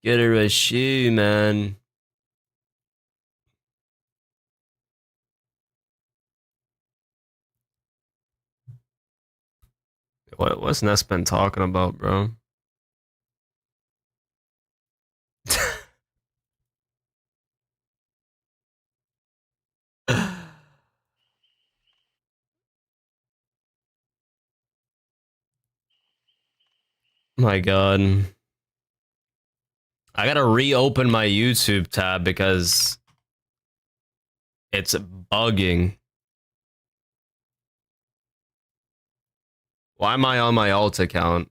Get her a shoe, man. What's Ness been talking about, bro? My god. I gotta reopen my YouTube tab because it's bugging. Why am I on my alt account?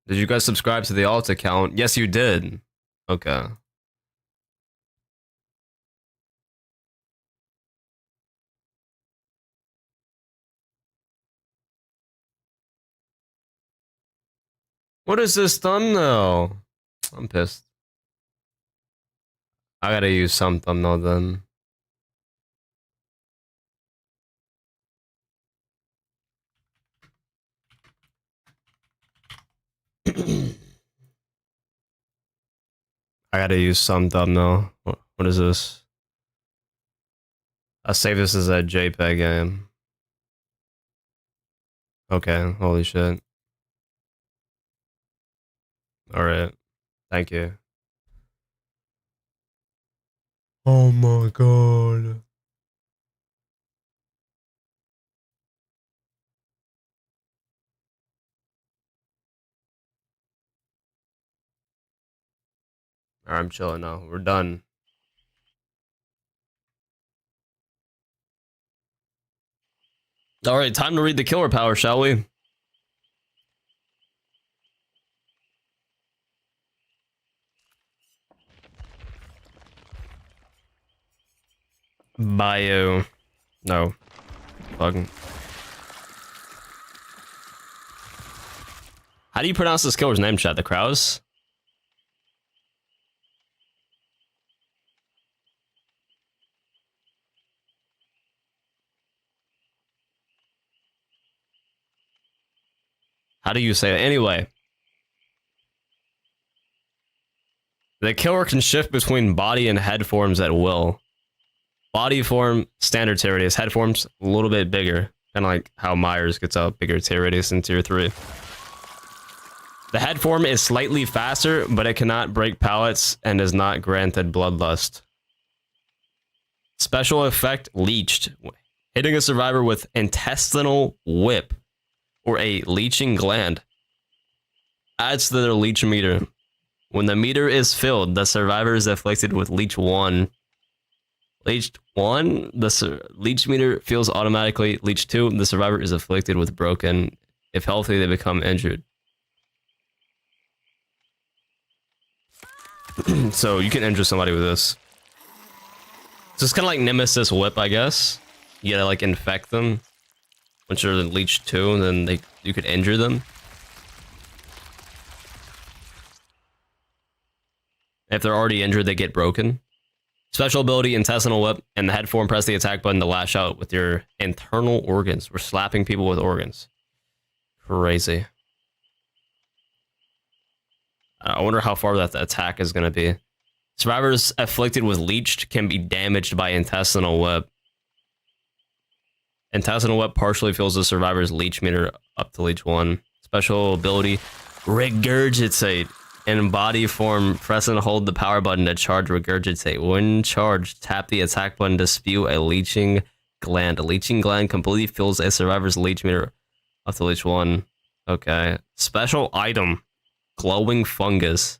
Did you guys subscribe to the alt account? Yes, you did. Okay. What is this thumbnail? I'm pissed. I gotta use some thumbnail then. I gotta use some thumbnail. What is this? I'll save this as a JPEG game. Okay, holy shit. Alright. Thank you. Oh my god. Alright, I'm chilling now. We're done. Alright, time to read the killer power, shall we? Bio. No. Fucking. How do you pronounce this killer's name, chat? The Kraus? How do you say it? Anyway. The killer can shift between body and head forms at will. Body form, standard tier radius. Head form's a little bit bigger. Kind of like how Myers gets a bigger tier radius in tier 3. The head form is slightly faster, but it cannot break pallets and is not granted bloodlust. Special effect, leeched. Hitting a survivor with intestinal whip or a leeching gland adds to their leech meter. When the meter is filled, the survivor is afflicted with leech 1. Leech 1, the leech meter fills automatically. Leech 2, the survivor is afflicted with broken. If healthy, they become injured. So you can injure somebody with this. So it's kind of like Nemesis Whip, I guess. You gotta like infect them. Once you're leech 2, then you could injure them. If they're already injured, they get broken. Special ability, Intestinal Whip, and the head form, press the attack button to lash out with your internal organs. We're slapping people with organs. Crazy. I wonder how far that the attack is going to be. Survivors afflicted with leeched can be damaged by Intestinal Whip. Intestinal Whip partially fills the survivor's leech meter up to leech 1. Special ability, Regurgitate. In body form, press and hold the power button to charge Regurgitate. When charged, tap the attack button to spew a leeching gland. A leeching gland completely fills a survivor's leech meter up to leech 1. Okay. Special item, glowing fungus.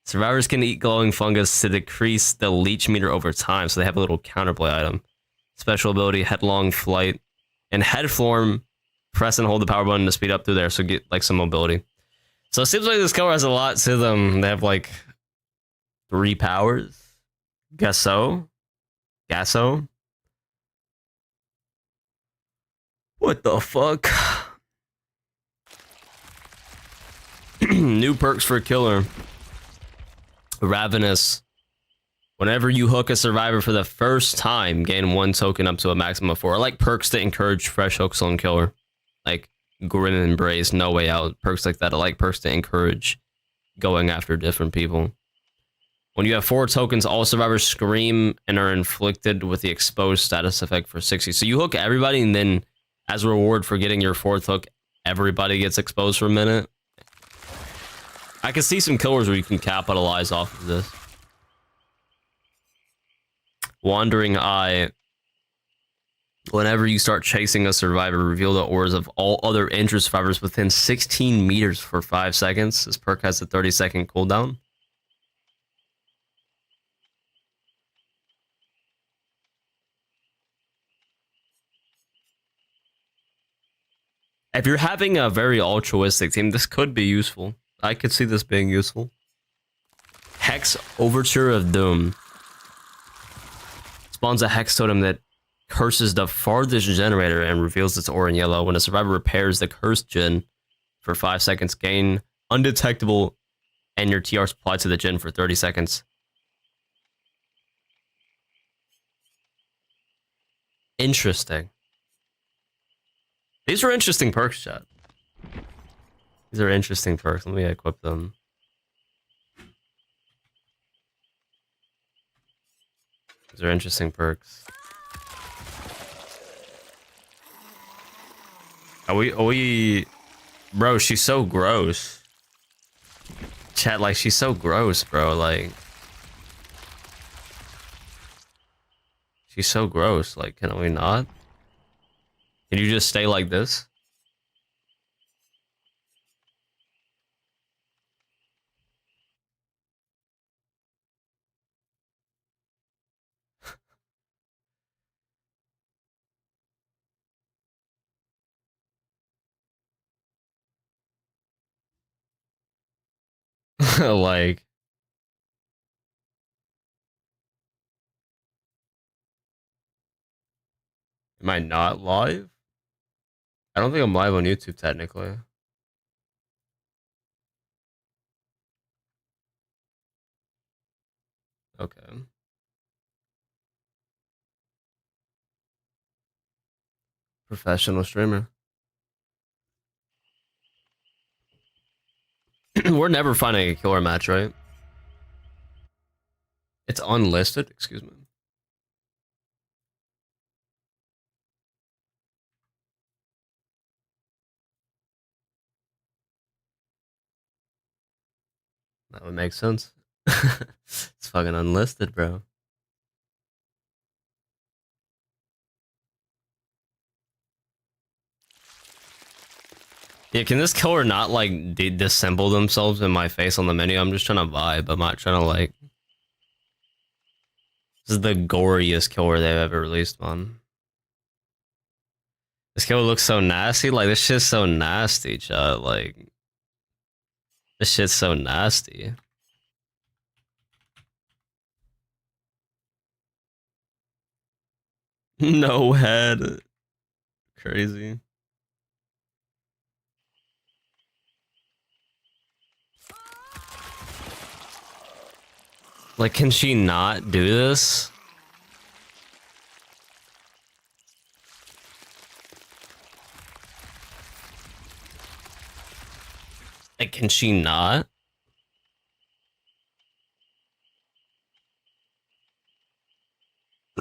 Survivors can eat glowing fungus to decrease the leech meter over time, so they have a little counterplay item. Special ability, headlong flight. In head form, press and hold the power button to speed up through there, so get like some mobility. So it seems like this killer has a lot to them. They have like 3 powers. Guess so. Gasso. What the fuck? New perks for killer. Ravenous. Whenever you hook a survivor for the first time, gain 1 token up to a maximum of 4. I like perks that encourage fresh hooks on killer. Like Grim Embrace, No Way Out, perks like that. I like perks to encourage going after different people. When you have 4 tokens, all survivors scream and are inflicted with the exposed status effect for 60. So you hook everybody, and then as a reward for getting your 4th hook, everybody gets exposed for a minute. I can see some killers where you can capitalize off of this. Wandering Eye. Whenever you start chasing a survivor, reveal the auras of all other injured survivors within 16 meters for 5 seconds. This perk has a 30-second cooldown. If you're having a very altruistic team, this could be useful. I could see this being useful. Hex Overture of Doom. Spawns a hex totem that curses the farthest generator and reveals its aura in yellow. When a survivor repairs the cursed gen for 5 seconds, gain undetectable and your TR applied to the gen for 30 seconds. Interesting. These are interesting perks, chat. These are interesting perks. Let me equip them. These are interesting perks. Are we... Bro, she's so gross. Chat, like, she's so gross, bro. Like... She's so gross. Like, can we not? Can you just stay like this? Like... Am I not live? I don't think I'm live on YouTube, technically. Okay. Professional streamer. We're never finding a killer match, right? It's unlisted? Excuse me. That would make sense. It's fucking unlisted, bro. Yeah, can this killer not, like, disassemble themselves in my face on the menu? I'm just trying to vibe. I'm not trying to, like... This is the goriest killer they've ever released, man. This killer looks so nasty. Like, this shit's so nasty, chat. Like... This shit's so nasty. No head. Crazy. Like, can she not do this? Like, can she not?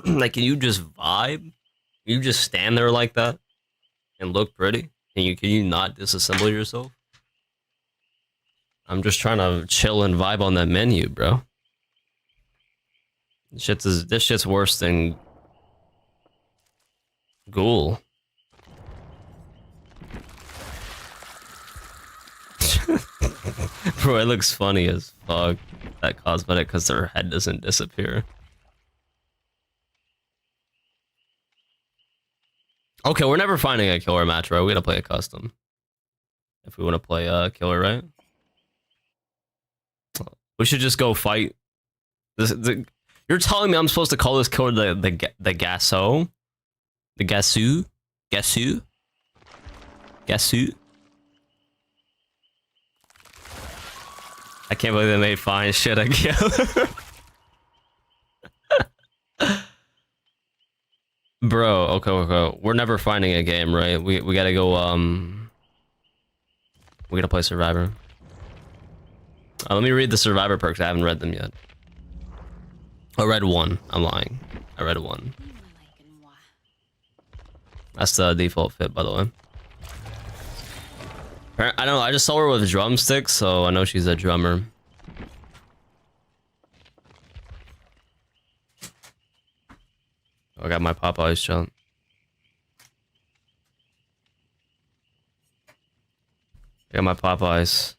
Like, can you just vibe? You just stand there like that and look pretty? Can you not disassemble yourself? I'm just trying to chill and vibe on that menu, bro. This shit's worse than Ghoul. Bro, it looks funny as fuck, that cosmetic, because their head doesn't disappear. Okay, we're never finding a killer match, right? We gotta play a custom. If we want to play a killer, right? We should just go fight. You're telling me I'm supposed to call this killer the 𝗏𝗏𝐻𝐿? The 𝗏𝐿𝐞𝐲𝐛𝐿? 𝗏𝐿𝐞𝐲𝐛𝐿? I can't believe they made fine shit a killer. Bro, okay. We're never finding a game, right? We gotta go, we gotta play Survivor. Let me read the survivor perks. I haven't read them yet. I read one. I'm lying. I read one. That's the default fit, by the way. I don't know. I just saw her with drumsticks, so I know she's a drummer. I got my Popeye's jump. I got my Popeyes.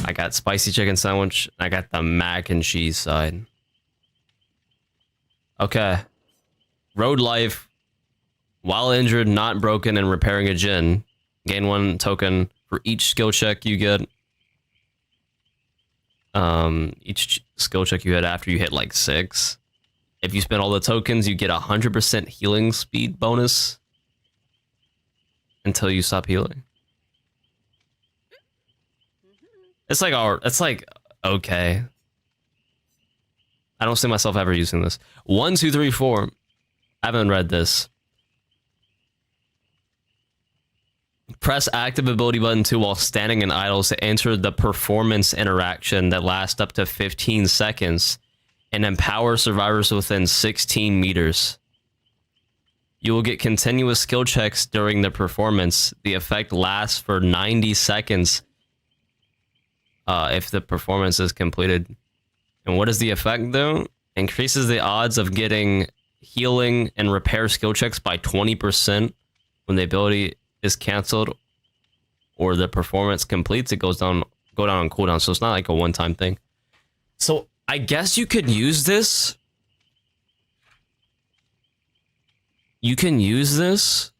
I got spicy chicken sandwich. I got the mac and cheese side. Okay. Road life. While injured, not broken, and repairing a gin. Gain 1 token for each skill check you get. Each skill check you hit after you hit like 6. If you spend all the tokens, you get 100% healing speed bonus. Until you stop healing. It's like okay. I don't see myself ever using this. 1, 2, 3, 4. I haven't read this. Press active ability button 2 while standing and idle to enter the performance interaction that lasts up to 15 seconds and empower survivors within 16 meters. You will get continuous skill checks during the performance. The effect lasts for 90 seconds if the performance is completed. And what does the effect do? Increases the odds of getting healing and repair skill checks by 20% when the ability is canceled or the performance completes. It go down on cooldown, so it's not like a one-time thing. So I guess you could use this. You can use this.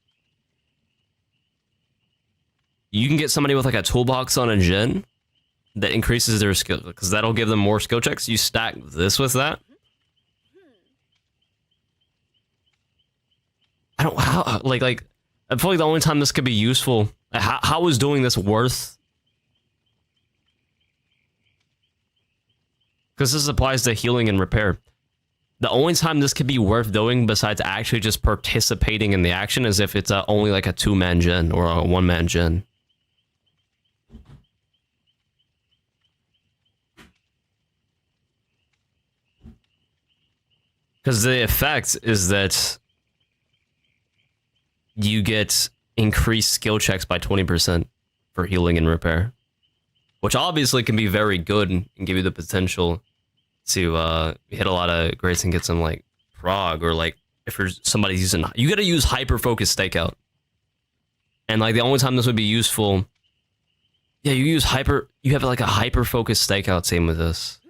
You can get somebody with like a toolbox on a gen that increases their skill, because that'll give them more skill checks. You stack this with that. I don't how like I feel like the only time this could be useful. How is doing this worth? Because this applies to healing and repair. The only time this could be worth doing besides actually just participating in the action is if it's only like a 2-man gen or a 1-man gen. Because the effect is that you get increased skill checks by 20% for healing and repair, which obviously can be very good and give you the potential to hit a lot of greats and get some like prog, or like if you're somebody's using, you got to use hyper focus stakeout. And like the only time this would be useful, yeah, you have like a hyper focus stakeout. Same with this.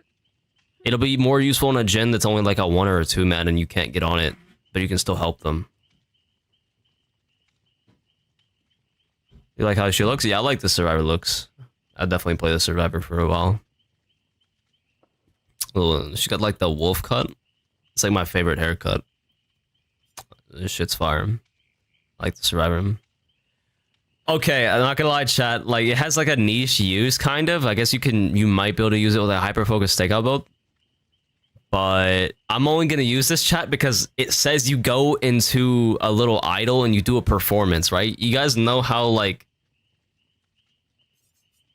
It'll be more useful in a gen that's only like a 1 or a 2-man and you can't get on it, but you can still help them. You like how she looks? Yeah, I like the survivor looks. I'd definitely play the survivor for a while. She got like the wolf cut. It's like my favorite haircut. This shit's fire. I like the survivor. Okay, I'm not gonna lie, chat. Like it has like a niche use, kind of. I guess you might be able to use it with a hyper focus stakeout build. But I'm only gonna use this, chat, because it says you go into a little idle and you do a performance, right? You guys know how like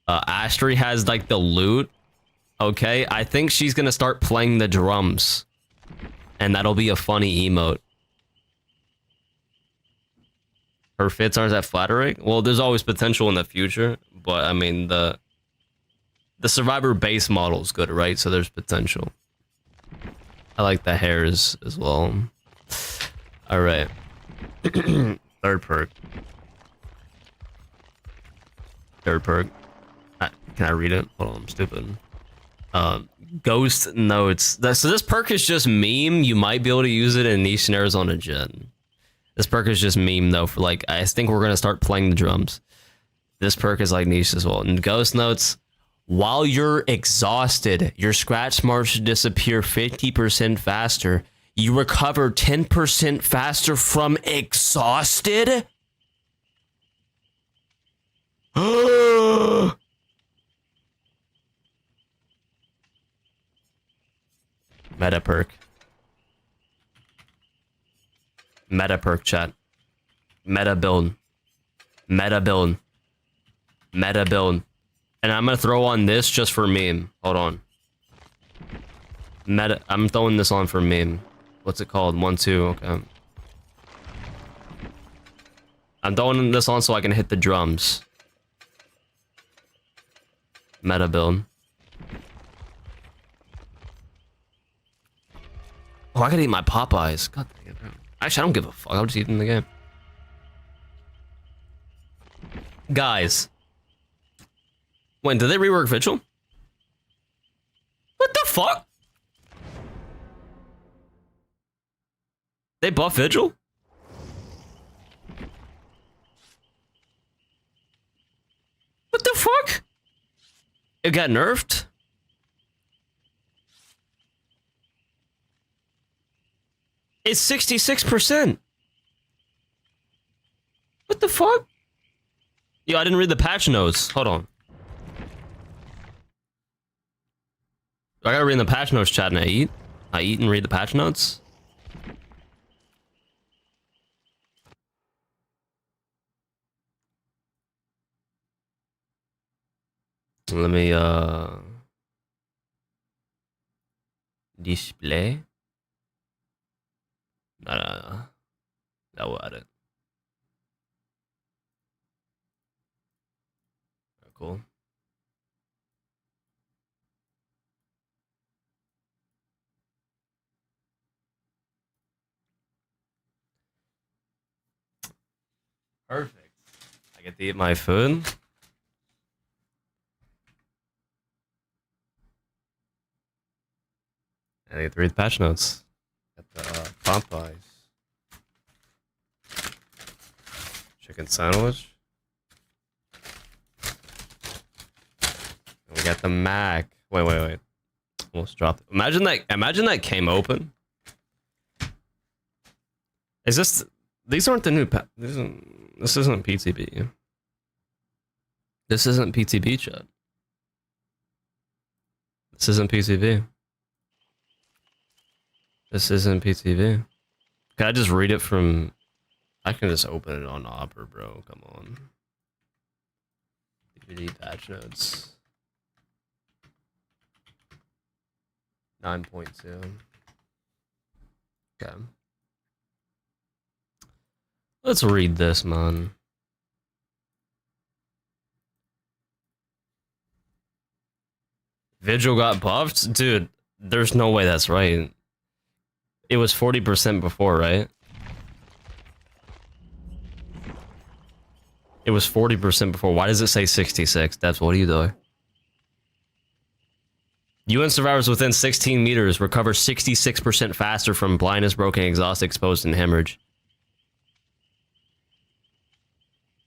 Astri has like the loot. Okay, I think she's gonna start playing the drums, and that'll be a funny emote. Her fits aren't that flattering. Well, there's always potential in the future, but I mean the survivor base model is good, right? So there's potential. I like the hairs as well. All right. Third perk. Can I read it? Hold on, I'm stupid. Ghost notes. So this perk is just meme. You might be able to use it in niche scenarios on a gen. This perk is just meme though. For like, I think we're gonna start playing the drums. This perk is like niche as well. And ghost notes. While you're exhausted, your scratch marks should disappear 50% faster. You recover 10% faster from exhausted? Meta perk. Meta perk, chat. Meta build. Meta build. Meta build. And I'm gonna throw on this just for meme. Hold on. Meta. I'm throwing this on for meme. What's it called? 1, 2. Okay. I'm throwing this on so I can hit the drums. Meta build. Oh, I gotta eat my Popeyes. God dang it. Actually, I don't give a fuck. I'll just eat in the game. Guys. When did they rework Vigil? What the fuck? They buff Vigil? What the fuck? It got nerfed? It's 66%. What the fuck? Yo, I didn't read the patch notes. Hold on. I gotta read the patch notes, chat, and I eat? I eat and read the patch notes? Let me, display. No. That was it. Cool. Perfect. I get to eat my food. I get to read the patch notes. Got the Popeyes. Chicken sandwich. And we got the Mac. Wait. Almost dropped it. Imagine that came open. Is this... These aren't the new... This isn't PTB. This isn't PTB, chat. This isn't PTB. This isn't PTV. Can I just read it from... I can just open it on Opera, bro. Come on. DVD patch notes. 9.2. Okay. Let's read this, man. Vigil got buffed? Dude, there's no way that's right. It was 40% before, right? It was 40% before. Why does it say 66? That's what are you doing? UN survivors within 16 meters recover 66% faster from blindness, broken exhaust, exposed, and hemorrhage.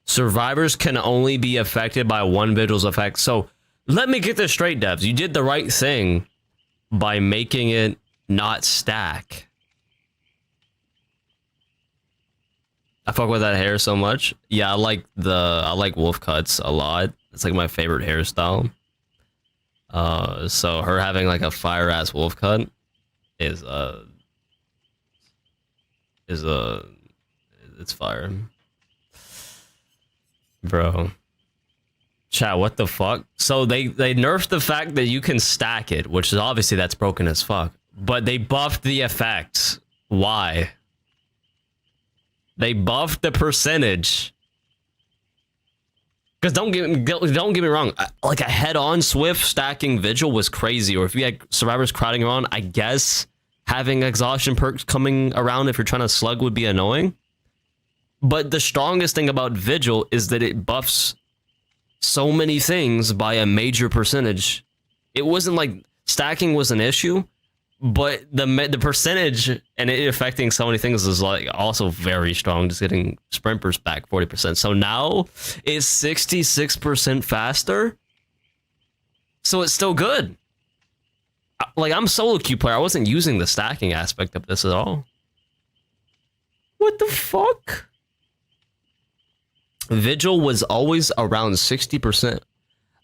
Survivors can only be affected by one Vigil's effect. So, let me get this straight, devs. You did the right thing by making it not stack. I fuck with that hair so much. Yeah, I like wolf cuts a lot. It's like my favorite hairstyle. So her having like a fire ass wolf cut is it's fire. Bro. Chat, what the fuck? So they nerfed the fact that you can stack it, which is obviously that's broken as fuck. But they buffed the effects. Why? They buffed the percentage. Because don't get me wrong, like a head-on Swift stacking Vigil was crazy. Or if you had survivors crowding around, I guess having exhaustion perks coming around if you're trying to slug would be annoying. But the strongest thing about Vigil is that it buffs so many things by a major percentage. It wasn't like stacking was an issue, but the percentage and it affecting so many things is like also very strong. Just getting sprint burst back 40%. So now it's 66% faster. So it's still good. Like I'm solo queue player. I wasn't using the stacking aspect of this at all. What the fuck? Vigil was always around 60%.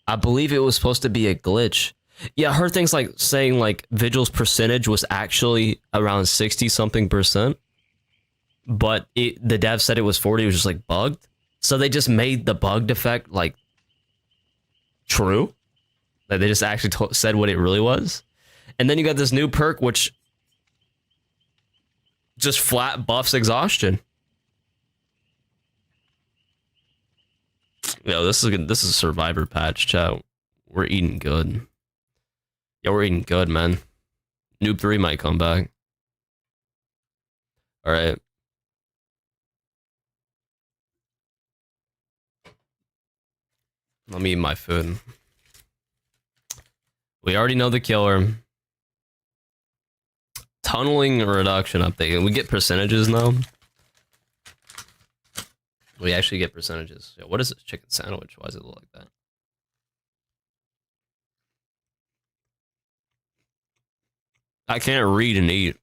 I believe it was supposed to be a glitch. Yeah, I heard things like saying like Vigil's percentage was actually around 60 something percent. But the dev said it was 40, it was just like bugged. So they just made the bugged effect like true. Like they just actually said what it really was. And then you got this new perk, which just flat buffs exhaustion. Yo, this is good. This is a survivor patch, chat. We're eating good. Yo, we're eating good, man. Noob 3 might come back. All right. Let me eat my food. We already know the killer. Tunneling reduction update. We get percentages now. We actually get percentages. Yo, what is this chicken sandwich? Why does it look like that? I can't read and eat.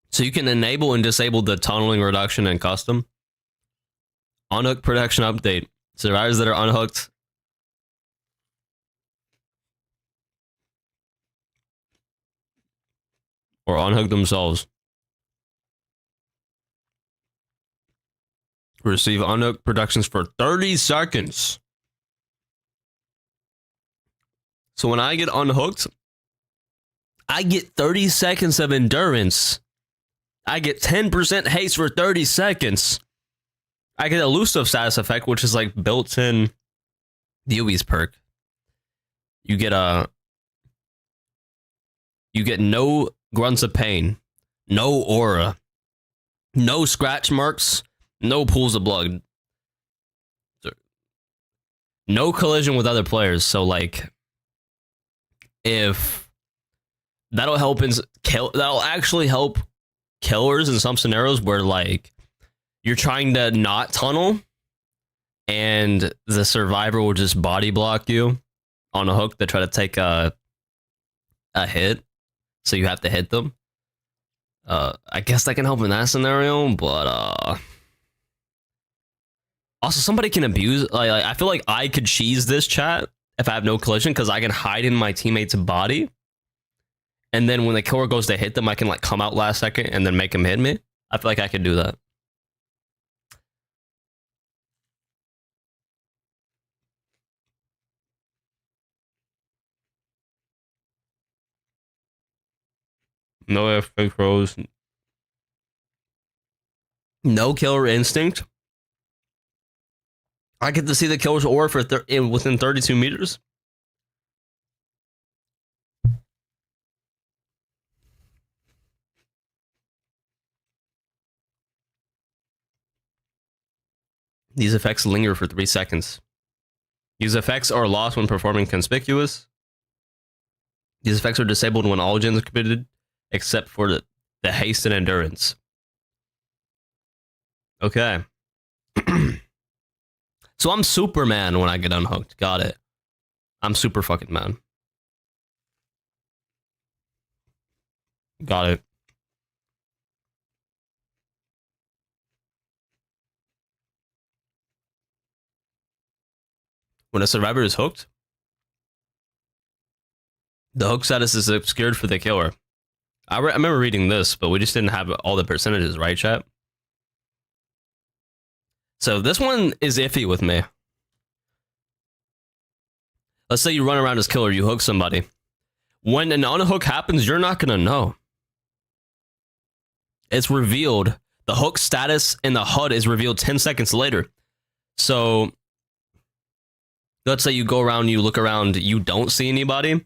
So you can enable and disable the tunneling reduction in custom. Unhook protection update. Survivors that are unhooked or unhook themselves receive unhook protections for 30 seconds. So when I get unhooked, I get 30 seconds of endurance. I get 10% haste for 30 seconds. I get elusive status effect, which is like built in the UV's perk. You get no grunts of pain, no aura, no scratch marks, no pools of blood, no collision with other players. So like, if that'll help that'll actually help killers in some scenarios where like you're trying to not tunnel and the survivor will just body block you on a hook to try to take a hit, so you have to hit them. I guess that can help in that scenario, but also somebody can abuse. Like I feel like I could cheese this chat if I have no collision because I can hide in my teammate's body, and then when the killer goes to hit them, I can like come out last second and then make him hit me. I feel like I could do that. No fake throws. No killer instinct. I get to see the killer's aura for within 32 meters. These effects linger for 3 seconds. These effects are lost when performing conspicuous. These effects are disabled when all gens are committed, except for the haste and endurance. Okay. So I'm Superman when I get unhooked. Got it. I'm super fucking man. Got it. When a survivor is hooked, the hook status is obscured for the killer. I remember reading this, but we just didn't have all the percentages, right, chat? So this one is iffy with me. Let's say you run around as killer, you hook somebody. When an unhook happens, you're not going to know. It's revealed. The hook status in the HUD is revealed 10 seconds later. So let's say you go around, you look around, you don't see anybody.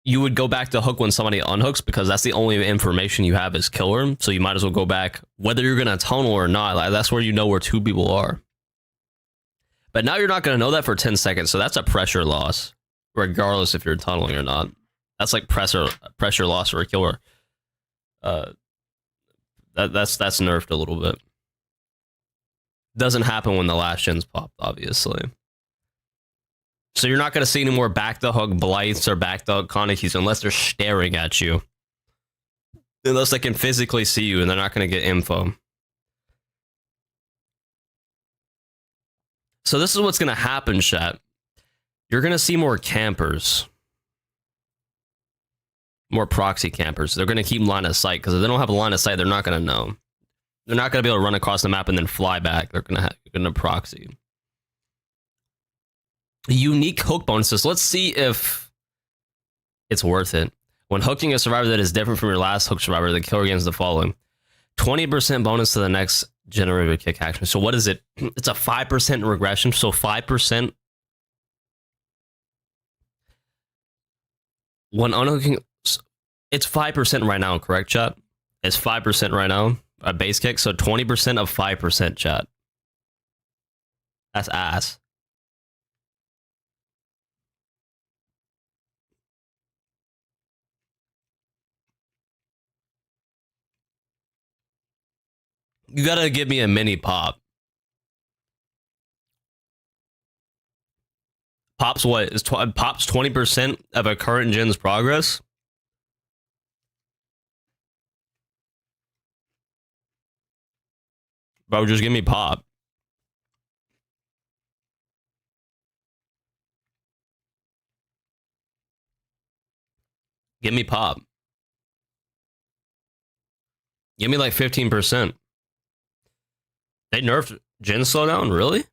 You would go back to hook when somebody unhooks because that's the only information you have as killer. So you might as well go back, whether you're going to tunnel or not. Like, that's where you know where two people are. But now you're not going to know that for 10 seconds. So that's a pressure loss, regardless if you're tunneling or not. That's like pressure loss for a killer. That's nerfed a little bit. Doesn't happen when the last gens popped, obviously. So you're not going to see any more back to hook blights or back to hook 𝗏𝗏𝗏𝐸𝐴𝐻𝑒s unless they're staring at you. Unless they can physically see you and they're not going to get info. So this is what's going to happen, chat. You're going to see more campers. More proxy campers. They're gonna keep line of sight because if they don't have a line of sight, they're not gonna know. They're not gonna be able to run across the map and then fly back. They're gonna proxy. Unique hook bonuses. Let's see if it's worth it. When hooking a survivor that is different from your last hook survivor, the killer gains the following: 20% bonus to the next generated kick action. So what is it? It's a 5% regression. So 5%. When unhooking, it's 5% right now, correct, chat? It's 5% right now, a base kick. So 20% of 5%, chat. That's ass. You gotta give me a mini pop. Pop's what? Is Pop's 20% of a current gen's progress? Bro, just give me pop. Give me pop. Give me like 15%. They nerfed gen slowdown? Really?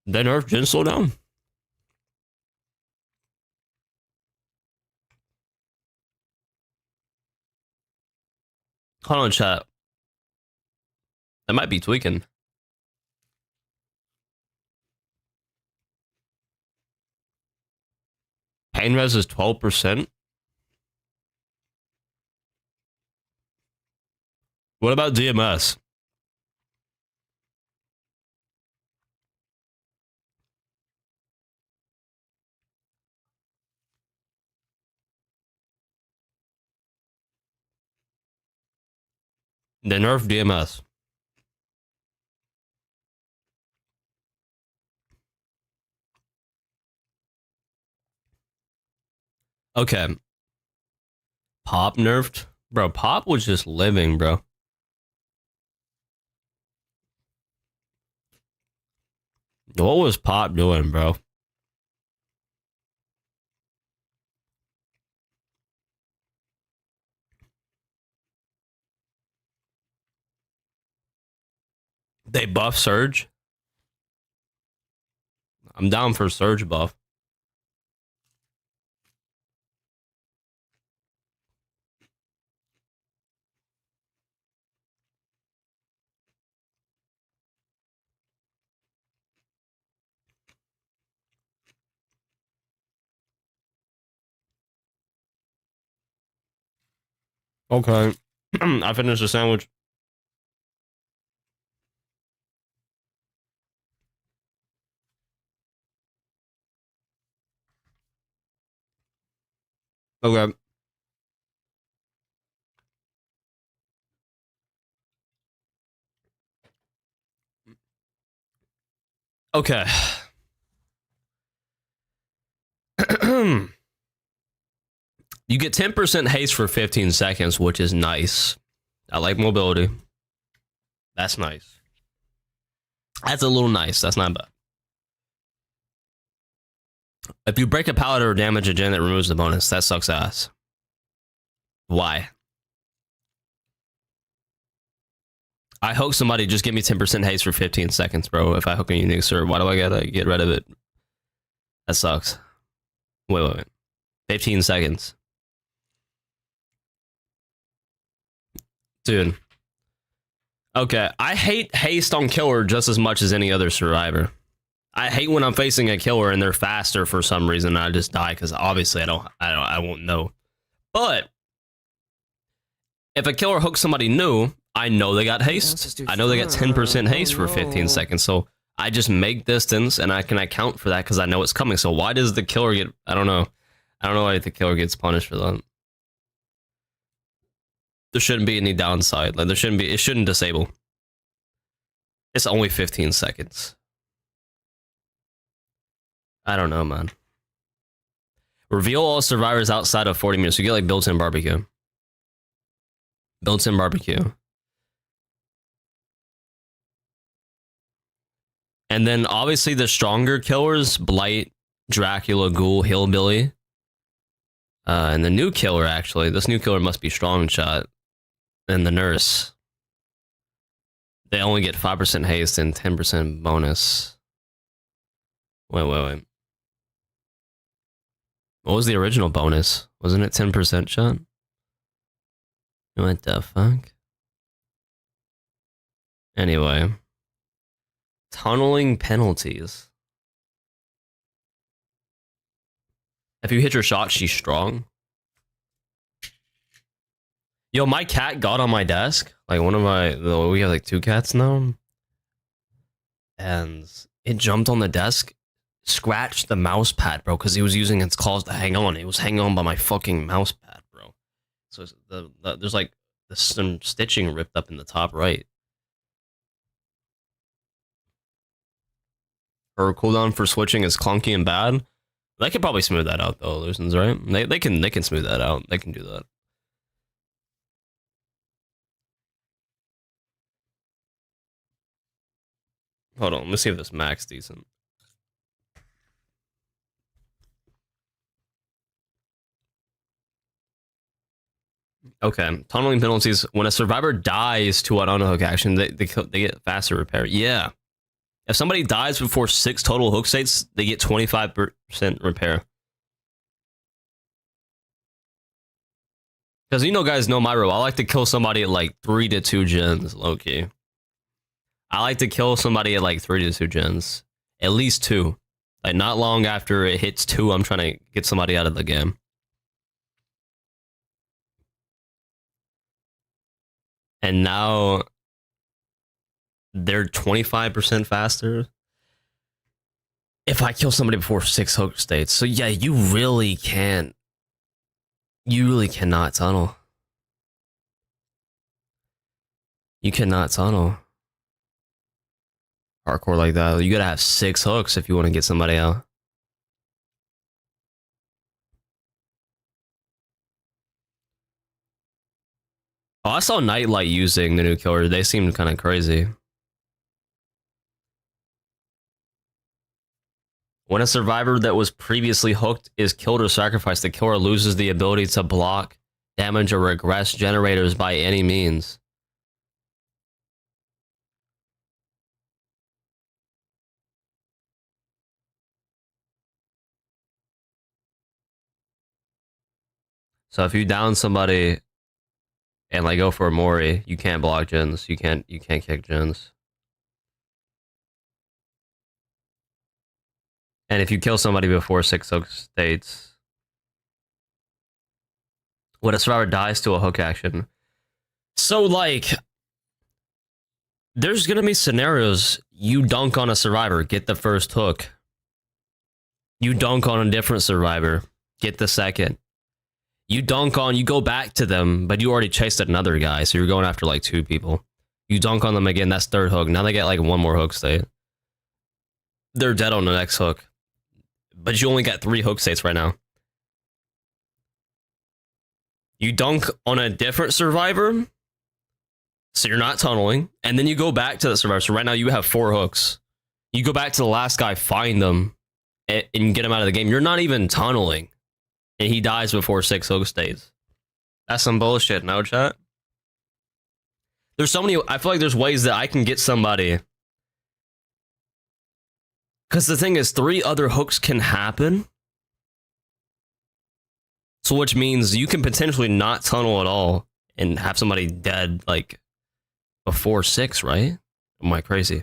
They nerfed gen slowdown? Hold on, chat. That might be tweaking. Pain res is 12%. What about DMS? They nerfed DMS. Okay. Pop nerfed? Bro, Pop was just living, bro. What was Pop doing, bro? They buff Surge? I'm down for Surge buff. Okay. I finished the sandwich. Okay. Okay. You get 10% haste for 15 seconds, which is nice. I like mobility. That's nice. That's a little nice. That's not bad. If you break a pallet or damage a gen, that removes the bonus. That sucks ass. Why? I hook somebody, just give me 10% haste for 15 seconds, bro. If I hook a unique serve, why do I gotta get rid of it? That sucks. Wait. 15 seconds. Dude. Okay, I hate haste on killer just as much as any other survivor. I hate when I'm facing a killer and they're faster for some reason and I just die because obviously I won't know. But if a killer hooks somebody new, I know they got haste. I know they got 10% haste for 15 seconds. So I just make distance and I can account for that because I know it's coming. So why does the killer get, I don't know. I don't know why the killer gets punished for that. There shouldn't be any downside. Like there shouldn't be, it shouldn't disable. It's only 15 seconds. I don't know, man. Reveal all survivors outside of 40 minutes. You get like built-in barbecue. Built-in barbecue. And then obviously the stronger killers, Blight, Dracula, Ghoul, Hillbilly. And the new killer, actually. This new killer must be strong shot. And the nurse. They only get 5% haste and 10% bonus. Wait. What was the original bonus? Wasn't it 10% shot? What the fuck? Anyway. Tunneling penalties. If you hit your shot, she's strong. Yo, my cat got on my desk. Like one of we have like 2 cats now. And it jumped on the desk, scratched the mouse pad, bro, because he was using its claws to hang on. It was hanging on by my fucking mouse pad, bro. So there's like some stitching ripped up in the top right. Her cooldown for switching is clunky and bad. They could probably smooth that out though, Lucens, right? They can smooth that out. They can do that. Hold on, let's see if this max decent. Okay, tunneling penalties. When a survivor dies to an unhook action, they get faster repair. Yeah. If somebody dies before 6 total hook states, they get 25% repair. Because you know, guys know my rule. I like to kill somebody at like 3 to 2 gens, low-key. I like to kill somebody at like 3 to 2 gens. At least 2. Like not long after it hits 2, I'm trying to get somebody out of the game. And now they're 25% faster if I kill somebody before 6 hook states. So yeah, you really can't. You really cannot tunnel. You cannot tunnel. Hardcore like that. You gotta have 6 hooks if you want to get somebody out. Oh, I saw Nightlight using the new killer. They seemed kind of crazy. When a survivor that was previously hooked is killed or sacrificed, the killer loses the ability to block, damage, or regress generators by any means. So if you down somebody and like go for a Mori, you can't block gens. You can't kick gens. And if you kill somebody before 6 hook states, when a survivor dies to a hook action. So like, there's gonna be scenarios you dunk on a survivor, get the first hook. You dunk on a different survivor, get the second. You dunk on, you go back to them, but you already chased another guy, so you're going after like 2 people. You dunk on them again, that's 3rd hook. Now they get like 1 more hook state. They're dead on the next hook. But you only got 3 hook states right now. You dunk on a different survivor, so you're not tunneling, and then you go back to the survivor. So right now you have 4 hooks. You go back to the last guy, find them, and get him out of the game. You're not even tunneling. And he dies before 6 hook states. That's some bullshit, no chat? There's so many, I feel like there's ways that I can get somebody. Because the thing is, 3 other hooks can happen. So which means you can potentially not tunnel at all and have somebody dead like before 6, right? Am I crazy?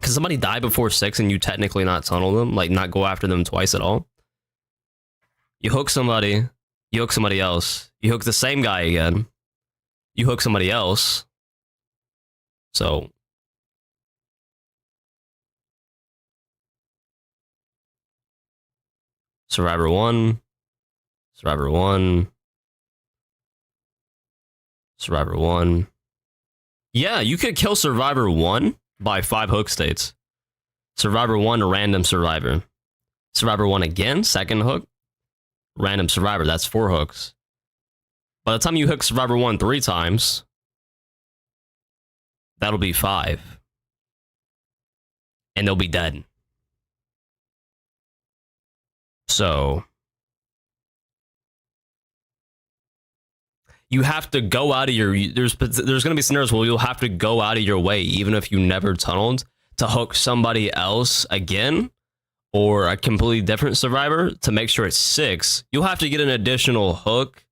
Can somebody die before 6 and you technically not tunnel them? Like not go after them twice at all? You hook somebody, you hook somebody else, you hook the same guy again, you hook somebody else. So Survivor 1, Survivor 1, Survivor 1. Yeah, you could kill Survivor 1 by 5 hook states. Survivor 1, random survivor. Survivor 1 again, 2nd hook. Random survivor, that's 4 hooks. By the time you hook Survivor 1 3 times, that'll be 5. And they'll be dead. So you have to go out of your, there's going to be scenarios where you'll have to go out of your way, even if you never tunneled, to hook somebody else again, or a completely different survivor to make sure it's 6. You'll have to get an additional hook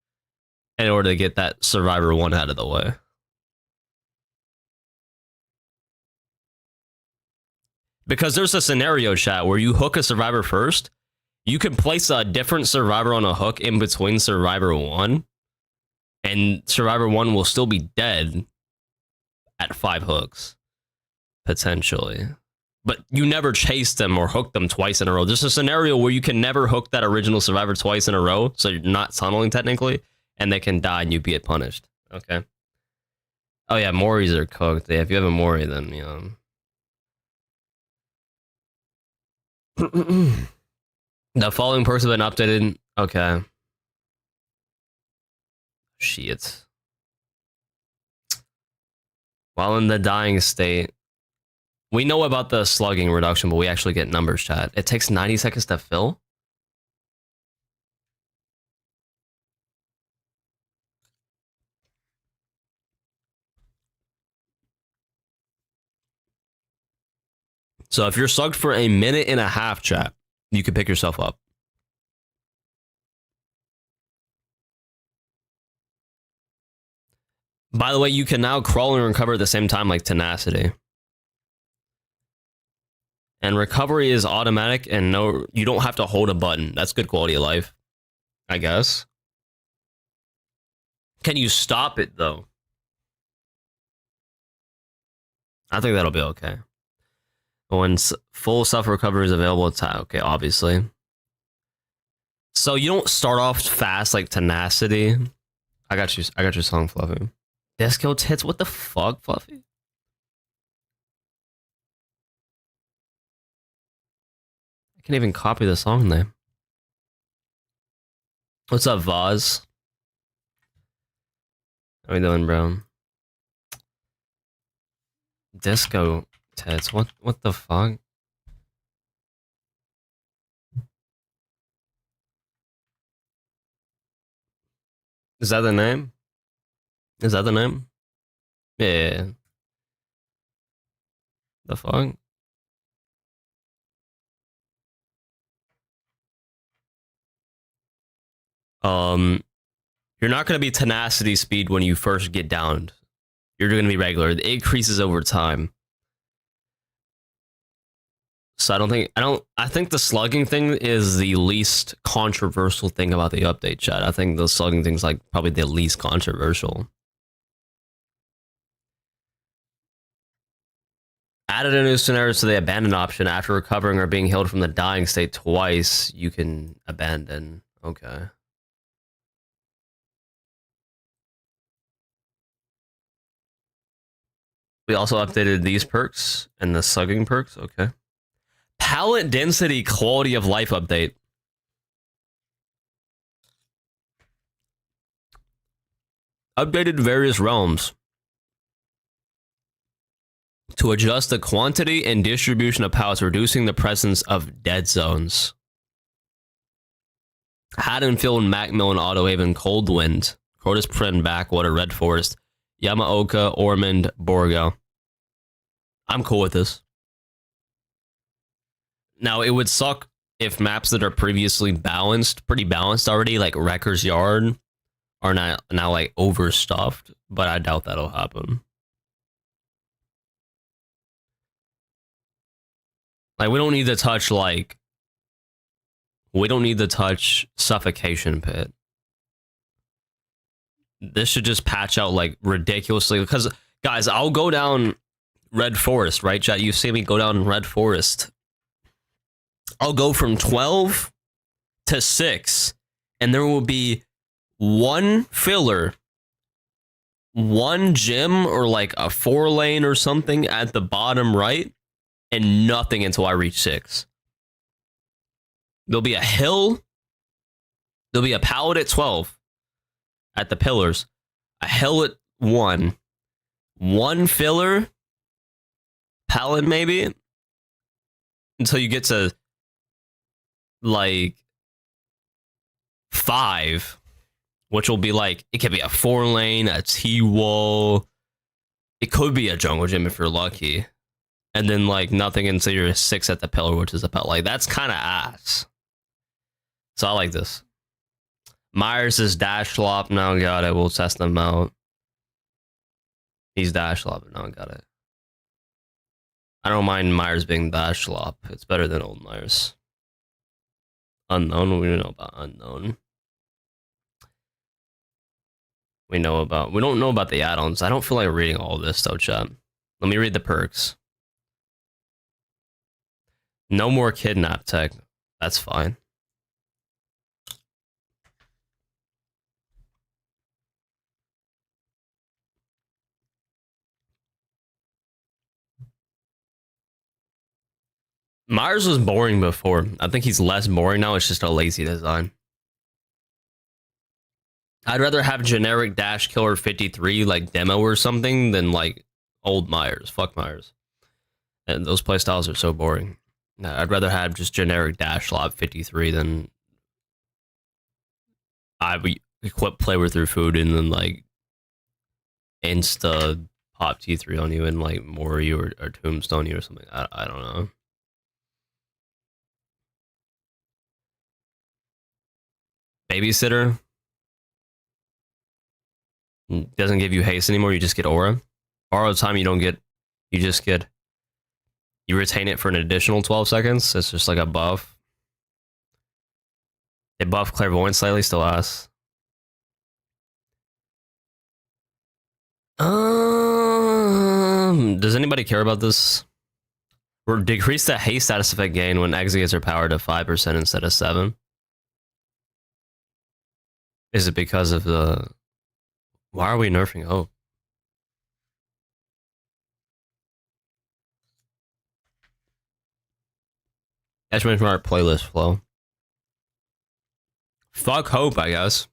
in order to get that survivor 1 out of the way. Because there's a scenario, chat, where you hook a survivor first, you can place a different survivor on a hook in between survivor 1, and survivor 1 will still be dead at 5 hooks, potentially. But you never chase them or hook them twice in a row. There's a scenario where you can never hook that original survivor twice in a row, so you're not tunneling technically, and they can die and you get punished. Okay. Oh yeah, Moris are cooked. Yeah, if you have a Mori, then you know. The following perks have been updated. Okay. Shit. While in the dying state, we know about the slugging reduction, but we actually get numbers, chat. It takes 90 seconds to fill. So if you're slugged for 1.5 minutes, chat, you can pick yourself up. By the way, you can now crawl and recover at the same time like tenacity. And recovery is automatic and no, you don't have to hold a button. That's good quality of life, I guess. Can you stop it though? I think that'll be okay. When full self-recovery is available, it's okay, obviously. So you don't start off fast like tenacity. I got your song, Fluffy. Disco tits, what the fuck, Fluffy? I can't even copy the song name. What's up, Vaz? How we doing, bro? Disco tits, what the fuck? Is that the name? Is that the name? Yeah. The fuck? You're not gonna be tenacity speed when you first get downed. You're gonna be regular. It increases over time. So I think the slugging thing is the least controversial thing about the update, chat. I think the slugging thing's like probably the least controversial. Added a new scenario to the abandon option. After recovering or being healed from the dying state twice, you can abandon. Okay. We also updated these perks and the slugging perks. Okay. Palette density quality of life update. Updated various realms to adjust the quantity and distribution of pallets, reducing the presence of dead zones. Haddonfield, Macmillan, Autohaven, Cold Wind, Crotus Print, Backwater, Red Forest, Yamaoka, Ormond, Borgo. I'm cool with this. Now, it would suck if maps that are previously balanced, pretty balanced already, like Wrecker's Yard, are not now like overstuffed, but I doubt that'll happen. Like, we don't need to touch Suffocation Pit. This should just patch out like ridiculously, because guys, I'll go down Red Forest, right, chat? You see me go down Red Forest. I'll go from 12 to 6, and there will be one filler, one gym, or like a 4-lane or something at the bottom right, and nothing until I reach 6. There'll be a hill. There'll be a pallet at 12 at the pillars, a hill at 1, one filler pallet maybe, until you get to like 5, which will be like, it could be a 4 lane, a T-wall. It could be a jungle gym if you're lucky. And then like nothing until you're 6 at the pillar, which is about like, that's kind of ass. So I like this. Myers is dash slop. Now got it. We'll test them out. He's dash slop. Now got it. I don't mind Myers being dash slop. It's better than old Myers. Unknown. We don't know about unknown. We don't know about the add-ons. I don't feel like reading all this though, chat. Let me read the perks. No more kidnap tech. That's fine. Myers was boring before. I think he's less boring now. It's just a lazy design. I'd rather have generic Dash Killer 53 like demo or something than like old Myers. Fuck Myers. And those playstyles are so boring. I'd rather have just generic Dash Lob 53 than I would equip Play Through Food and then like insta pop T3 on you and like more you or tombstone you or something. I don't know. Babysitter doesn't give you haste anymore. You just get aura. Borrowed time you don't get. You just get. You retain it for an additional 12 seconds. It's just like a buff. It buffed clairvoyance slightly. Still ass. Does anybody care about this? Or decrease the haste status effect gain when executes are powered to 5% instead of 7. Is it because of the... Why are we nerfing hope? That's from our playlist flow. Fuck hope, I guess.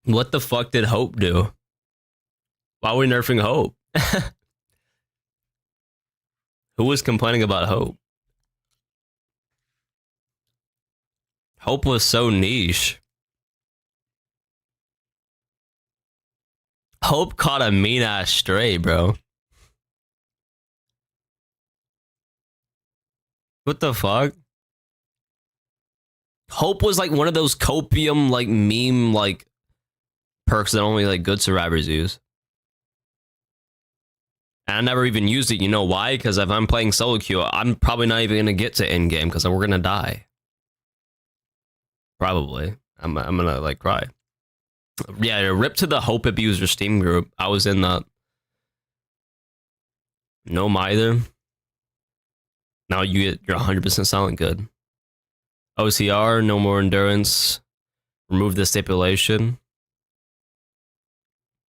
What the fuck did hope do? Why are we nerfing hope? Who was complaining about hope? Hope was so niche. Hope caught a mean ass stray, bro. What the fuck? Hope was like one of those copium like meme like perks that only like good survivors use. And I never even used it. You know why? Because if I'm playing solo queue, I'm probably not even gonna get to end game because we're gonna die. Probably. I'm gonna like cry. Yeah, rip to the Hope Abuser Steam group. I was in that. No either. Now you're 100% silent. Good. OCR, no more endurance. Remove the stipulation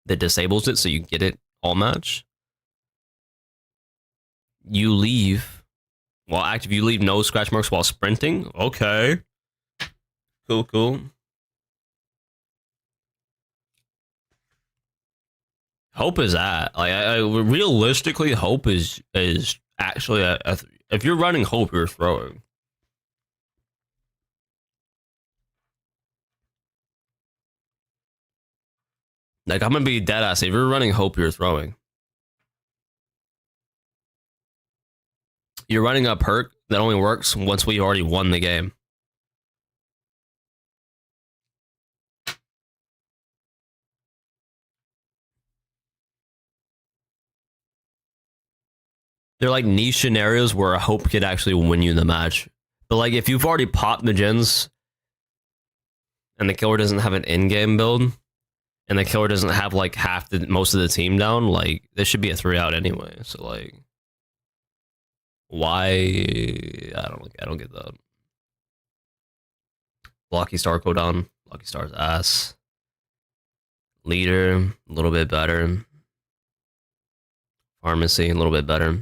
that disables it so you get it all match. You leave. While active, you leave no scratch marks while sprinting. Okay. Cool, cool. Hope is at like realistically, hope is actually if you're running hope, you're throwing. Like I'm gonna be dead ass. If you're running hope, you're throwing. You're running a perk that only works once we already won the game. They're like niche scenarios where a hope could actually win you the match. But like if you've already popped the gens and the killer doesn't have an in-game build and the killer doesn't have like most of the team down, like this should be a 3-out anyway. So like why I don't get that. Blocky Star cooldown. Blocky Star's ass. Leader, a little bit better. Pharmacy, a little bit better.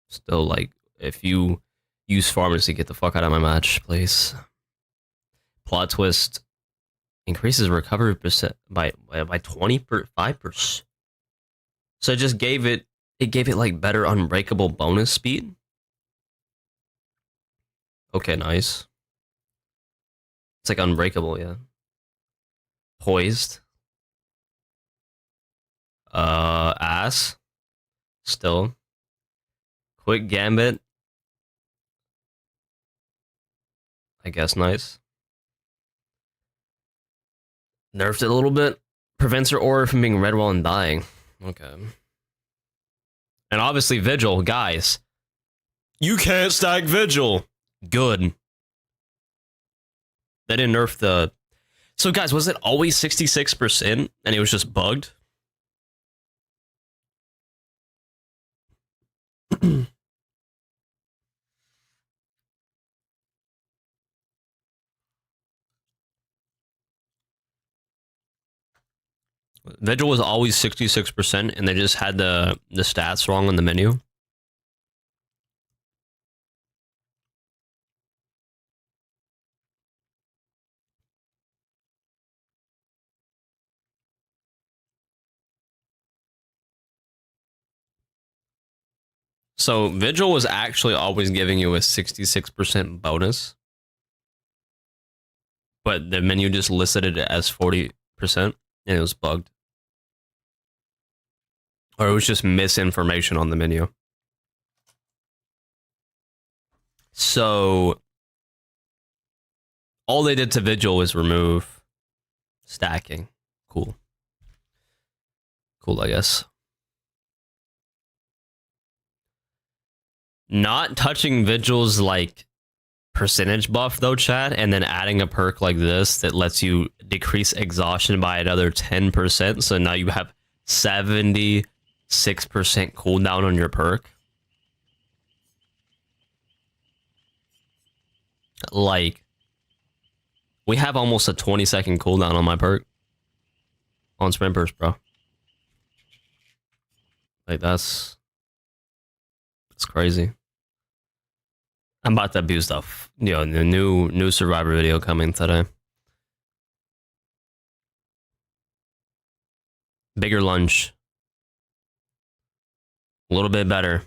Still, like, if you use Pharmacy, get the fuck out of my match, please. Plot twist increases recovery percent by 25%. So it just gave it like better unbreakable bonus speed. Okay, nice. It's like unbreakable, yeah. Poised. Ass. Still. Quick Gambit. I guess nice. Nerfed it a little bit. Prevents your aura from being red while in dying. Okay. And obviously Vigil, guys. You can't stack Vigil. Good. They didn't nerf the... So guys, was it always 66% and it was just bugged? Vigil was always 66% and they just had the stats wrong on the menu. So Vigil was actually always giving you a 66% bonus. But the menu just listed it as 40% and it was bugged. Or it was just misinformation on the menu. So all they did to Vigil was remove stacking. Cool. Cool, I guess. Not touching Vigil's like percentage buff though, chat, and then adding a perk like this that lets you decrease exhaustion by another 10%. So now you have 76% cooldown on your perk. Like, we have almost a 20-second cooldown on my perk on sprint burst, bro. Like that's crazy. I'm about to abuse stuff. You know, the new Survivor video coming today. Bigger lunge. A little bit better.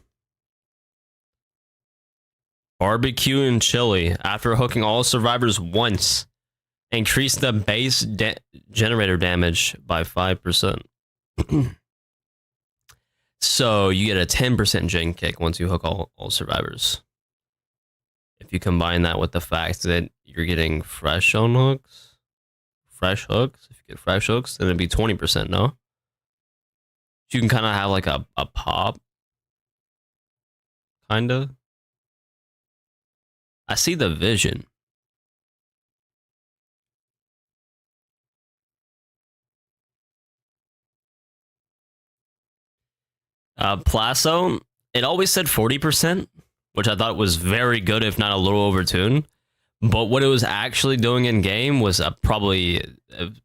Barbecue and chili. After hooking all survivors once, increase the base generator damage by 5%. So you get a 10% gen kick once you hook all survivors. If you combine that with the fact that you're getting fresh on hooks, if you get fresh hooks, then it'd be 20%, no? You can kind of have like a pop. Kind of. I see the vision. Plaso, it always said 40%, which I thought was very good, if not a little overtuned. But what it was actually doing in game was probably,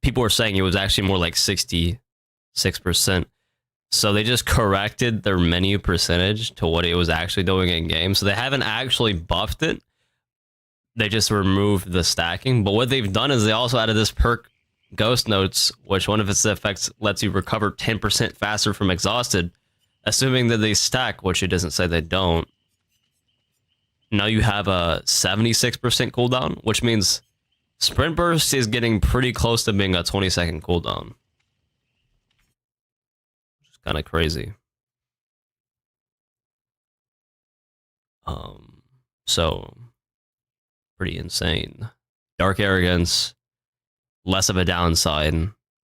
people were saying it was actually more like 66%. So they just corrected their menu percentage to what it was actually doing in game. So they haven't actually buffed it. They just removed the stacking. But what they've done is they also added this perk, Ghost Notes, which one of its effects lets you recover 10% faster from exhausted, assuming that they stack, which it doesn't say they don't. Now you have a 76% cooldown, which means Sprint Burst is getting pretty close to being a 20-second cooldown. Which is kind of crazy. So pretty insane. Dark Arrogance, less of a downside.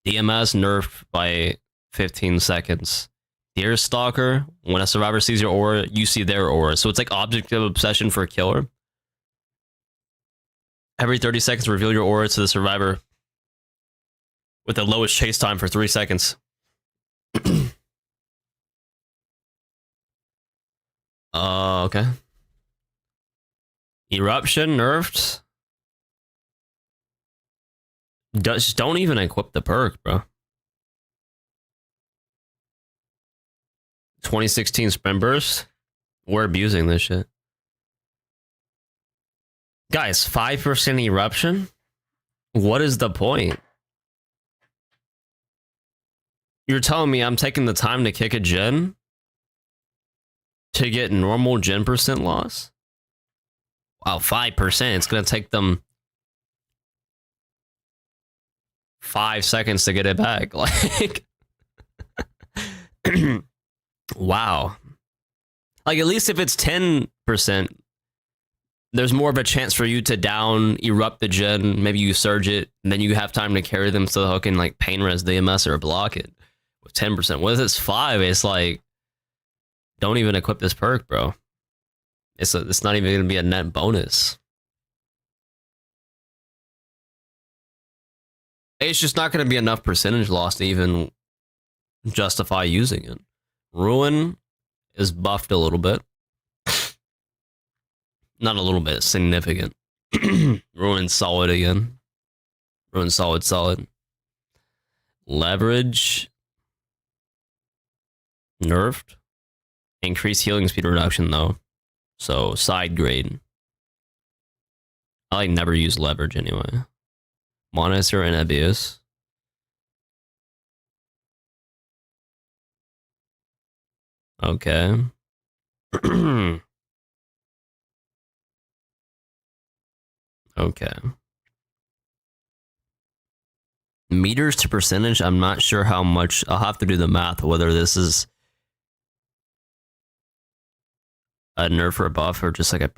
DMS nerfed by 15 seconds. Deer Stalker, when a survivor sees your aura, you see their aura. So it's like Object of Obsession for a killer. Every 30 seconds, reveal your aura to the survivor with the lowest chase time for 3 seconds. Okay. Eruption nerfed. Just don't even equip the perk, bro. 2016 Sprint Burst. We're abusing this shit. Guys, 5% eruption? What is the point? You're telling me I'm taking the time to kick a gen to get normal gen percent loss? Wow, 5%. It's gonna take them 5 seconds to get it back. Like, wow. Like, at least if it's 10%, there's more of a chance for you to down, erupt the gen, maybe you surge it, and then you have time to carry them to the hook and like pain res DMS or block it with 10%. What if it's 5? It's like, don't even equip this perk, bro. It's not even gonna be a net bonus. It's just not gonna be enough percentage loss to even justify using it. Ruin is buffed a little bit. Not a little bit, significant. Ruin solid again. Ruin solid. Leverage nerfed. Increased healing speed reduction though. So side grade. I like never use leverage anyway. Monitor and abuse. Okay. Okay. Meters to percentage, I'm not sure how much. I'll have to do the math, whether this is a nerf or a buff or just like a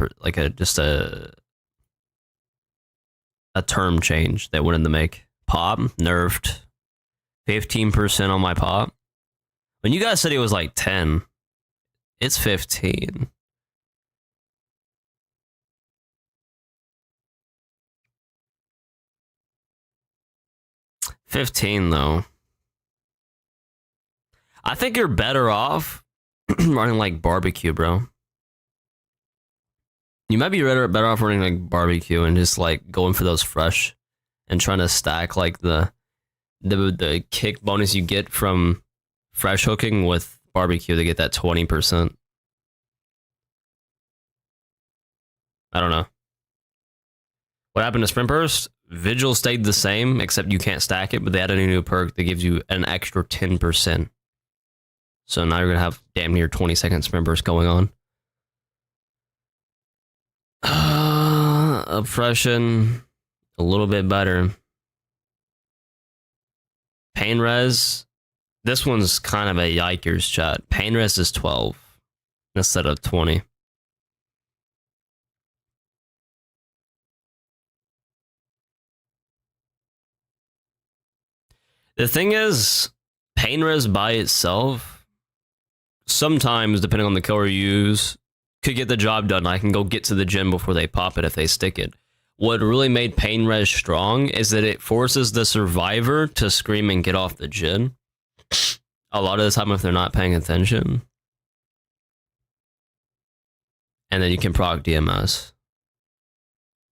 term change they wanted to make. Pop nerfed 15% on my pop. When you guys said it was like 10, it's 15. Though. I think you're better off running like barbecue, bro. You might be better off running like barbecue and just like going for those fresh and trying to stack like the kick bonus you get from fresh hooking with barbecue to get that 20%. I don't know. What happened to Sprint Burst? Vigil stayed the same, except you can't stack it, but they added a new perk that gives you an extra 10%. So now you're going to have damn near 20-second Sprint Burst going on. Oppression, a little bit better. Pain res, this one's kind of a yikers, chat. Pain res is 12 instead of 20. The thing is, pain res by itself, sometimes, depending on the killer you use, could get the job done. I can go get to the gen before they pop it if they stick it. What really made pain res strong is that it forces the survivor to scream and get off the gen. A lot of the time if they're not paying attention. And then you can proc DMS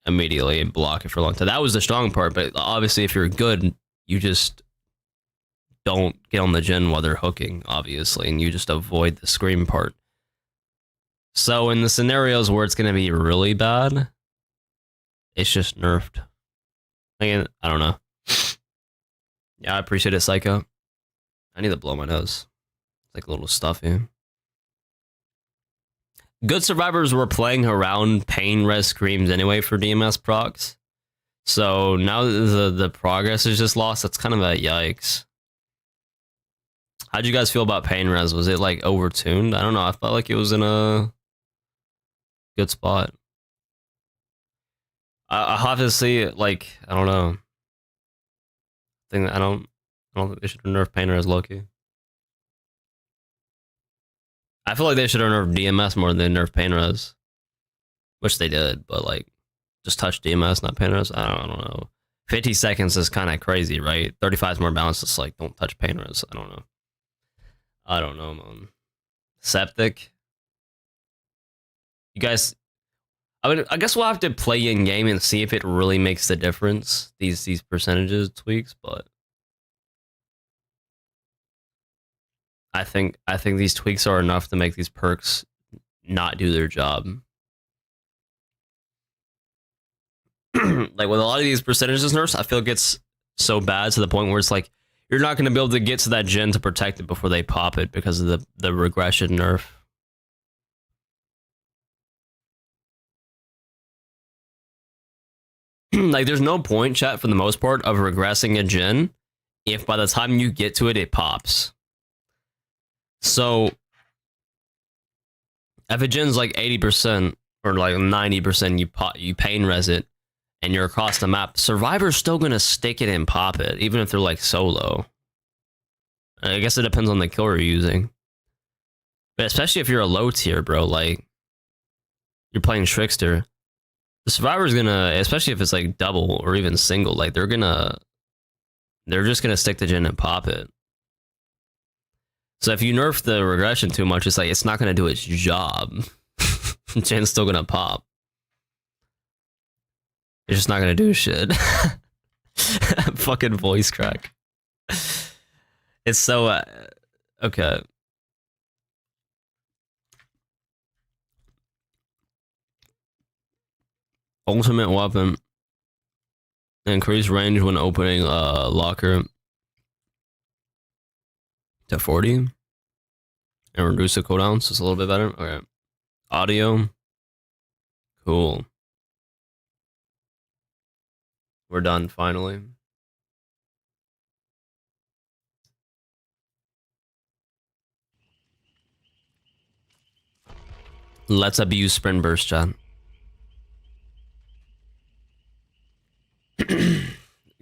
immediately and block it for a long time. That was the strong part, but obviously if you're good, you just don't get on the gen while they're hooking, obviously, and you just avoid the scream part. So in the scenarios where it's going to be really bad, it's just nerfed. I don't know. Yeah, I appreciate it, Psycho. I need to blow my nose. It's like a little stuffy. Good survivors were playing around pain res screams anyway for DMS procs. So now that the progress is just lost, that's kind of a yikes. How'd you guys feel about pain res? Was it like overtuned? I don't know. I felt like it was in a good spot. I'll have to see it. Like, I don't know. I don't think they should have nerfed pain res low-key. I feel like they should have nerfed DMS more than they nerfed pain res, which they did. But like, just touch DMS, not pain res. I don't know. 50 seconds is kind of crazy, right? 35 is more balanced. It's like, don't touch pain res. I don't know, man. Septic. You guys, I guess we'll have to play in game and see if it really makes the difference. These percentages tweaks, but I think these tweaks are enough to make these perks not do their job. Like with a lot of these percentages nerfs, I feel it gets so bad to the point where it's like you're not going to be able to get to that gen to protect it before they pop it because of the regression nerf. like, there's no point, chat, for the most part, of regressing a gen if by the time you get to it, it pops. So, if a gen's like 80% or like 90%, you pain res it, and you're across the map, Survivor's still gonna stick it and pop it, even if they're like solo. I guess it depends on the kill you're using. But especially if you're a low tier, bro, like, you're playing Trickster, the Survivor's gonna, especially if it's like double or even single, like, they're just gonna stick the gen and pop it. So if you nerf the regression too much, it's like, it's not gonna do its job. Gen's still gonna pop. It's just not gonna do shit. Fucking voice crack. It's so, okay. Ultimate weapon. Increase range when opening locker to 40. And reduce the cooldown, so it's a little bit better. Okay. Audio. Cool. We're done, finally. Let's abuse sprint burst, chat.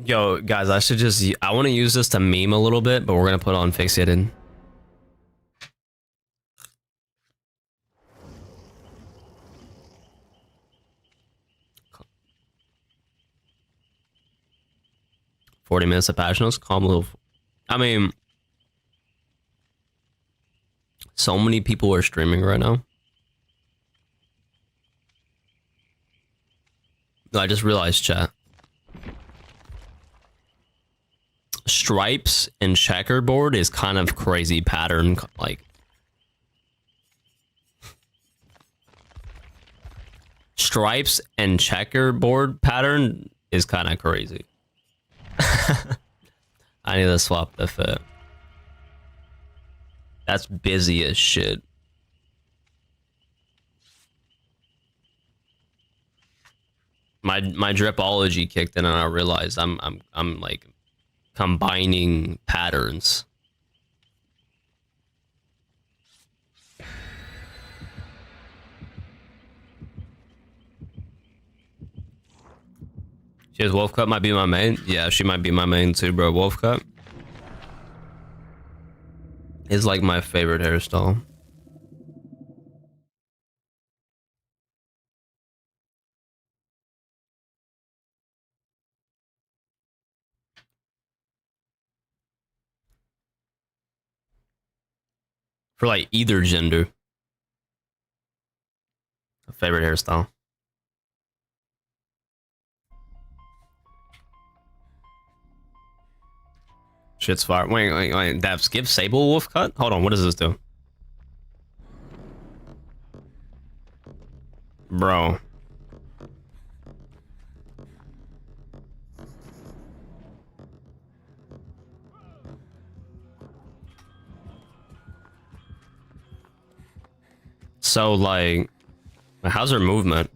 Yo, guys, I want to use this to meme a little bit, but we're going to put on fixated. $40 minutes of passionals, calm little. I mean, so many people are streaming right now. I just realized, chat. Stripes and checkerboard is kind of crazy pattern, like. Stripes and checkerboard pattern is kind of crazy. I need to swap the fit. That's busy as shit. My dripology kicked in and I realized I'm like combining patterns. She has Wolf Cut might be my main. Yeah, she might be my main too, bro. Wolf Cut is like my favorite hairstyle. For like either gender. A favorite hairstyle. Shit's fire. Wait. Daps, give Sable Wolf Cut? Hold on, what does this do? Bro. So, like, how's her movement?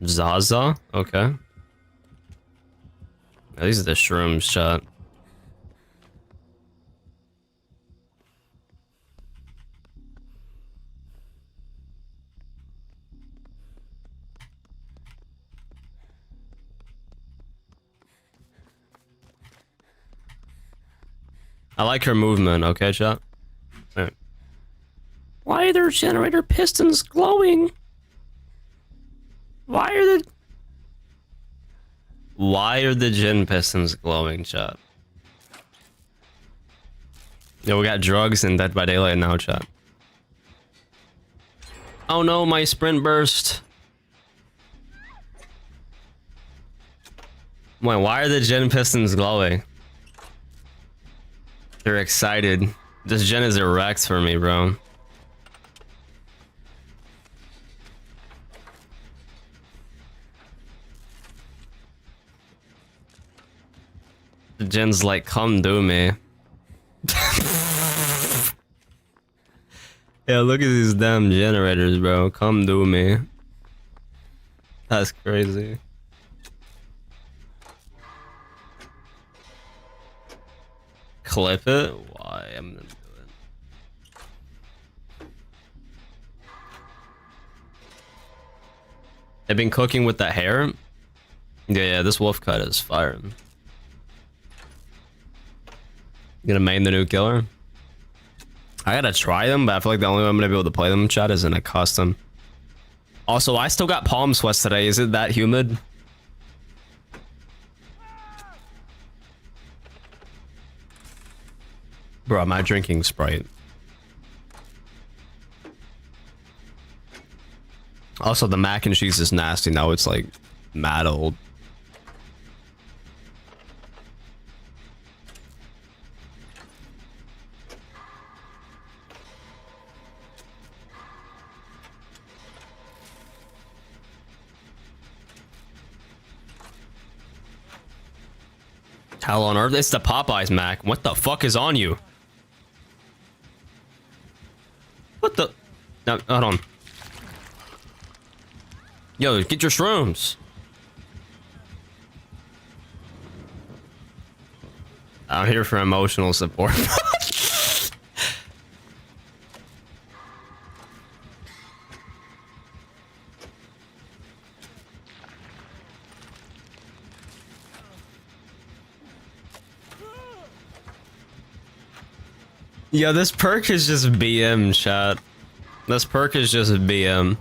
Zaza? Okay. These are the shrooms, chat. I like her movement, okay, chat? Right. Why are their generator pistons glowing? Why are the gen pistons glowing, chat? Yo, we got drugs and Dead by Daylight now, chat. Oh no, my sprint burst. Wait, why are the gen pistons glowing? They're excited. This gen is erect for me, bro. The gen's like, come do me. Yeah, look at these damn generators, bro. Come do me. That's crazy. Clip it? Why? I'm gonna do it. They've been cooking with the hair? Yeah, this wolf cut is fire. You gonna main the new killer? I gotta try them, but I feel like the only way I'm gonna be able to play them, chat, is in a custom. Also, I still got palm sweats today. Is it that humid? Bro, am I drinking Sprite? Also, the mac and cheese is nasty now. It's like mad old. Hell on earth? It's the Popeyes mac. What the fuck is on you? What the? No, hold on. Yo, get your shrooms. I'm here for emotional support. Yo, this perk is just BM, chat. This perk is just BM.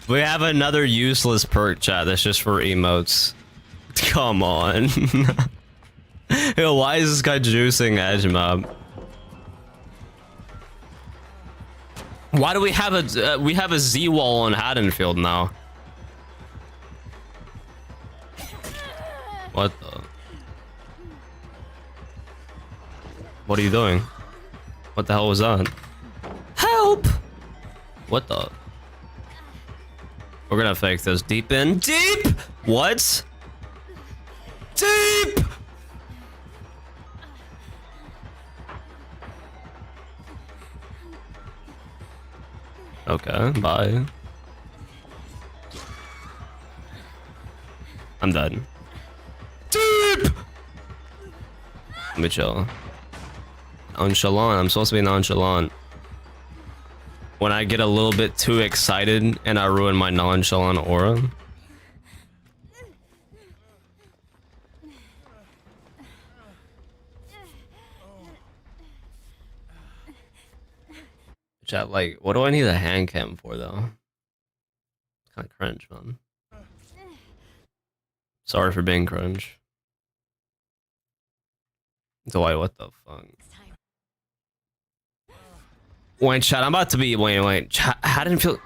We have another useless perk, chat, that's just for emotes. Come on. Yo, why is this guy juicing edge mob? Why do we have a Z wall on Haddonfield now? What the? What are you doing? What the hell was that? Help! What the? We're gonna fake this. Deep in. Deep! What? Deep! Okay, bye. I'm done. Deep! Let me chill. Nonchalant. I'm supposed to be nonchalant. When I get a little bit too excited and I ruin my nonchalant aura. Chat, like, what do I need a hand cam for though? It's kind of cringe, man. Sorry for being cringe. So wait, what the fuck? Wait, chat, I'm about to be. Wait. How didn't feel.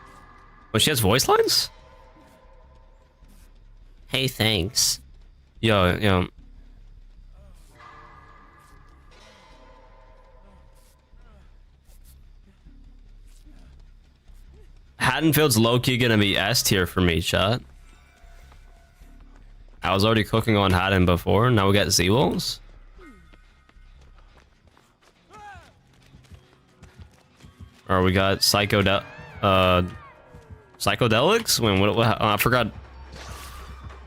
Oh, she has voice lines? Hey, thanks. Yo. Haddonfield's low-key gonna be S tier for me, chat. I was already cooking on Haddon before. Now we got Z-Wolves. Or we got psychedelics? When what I forgot.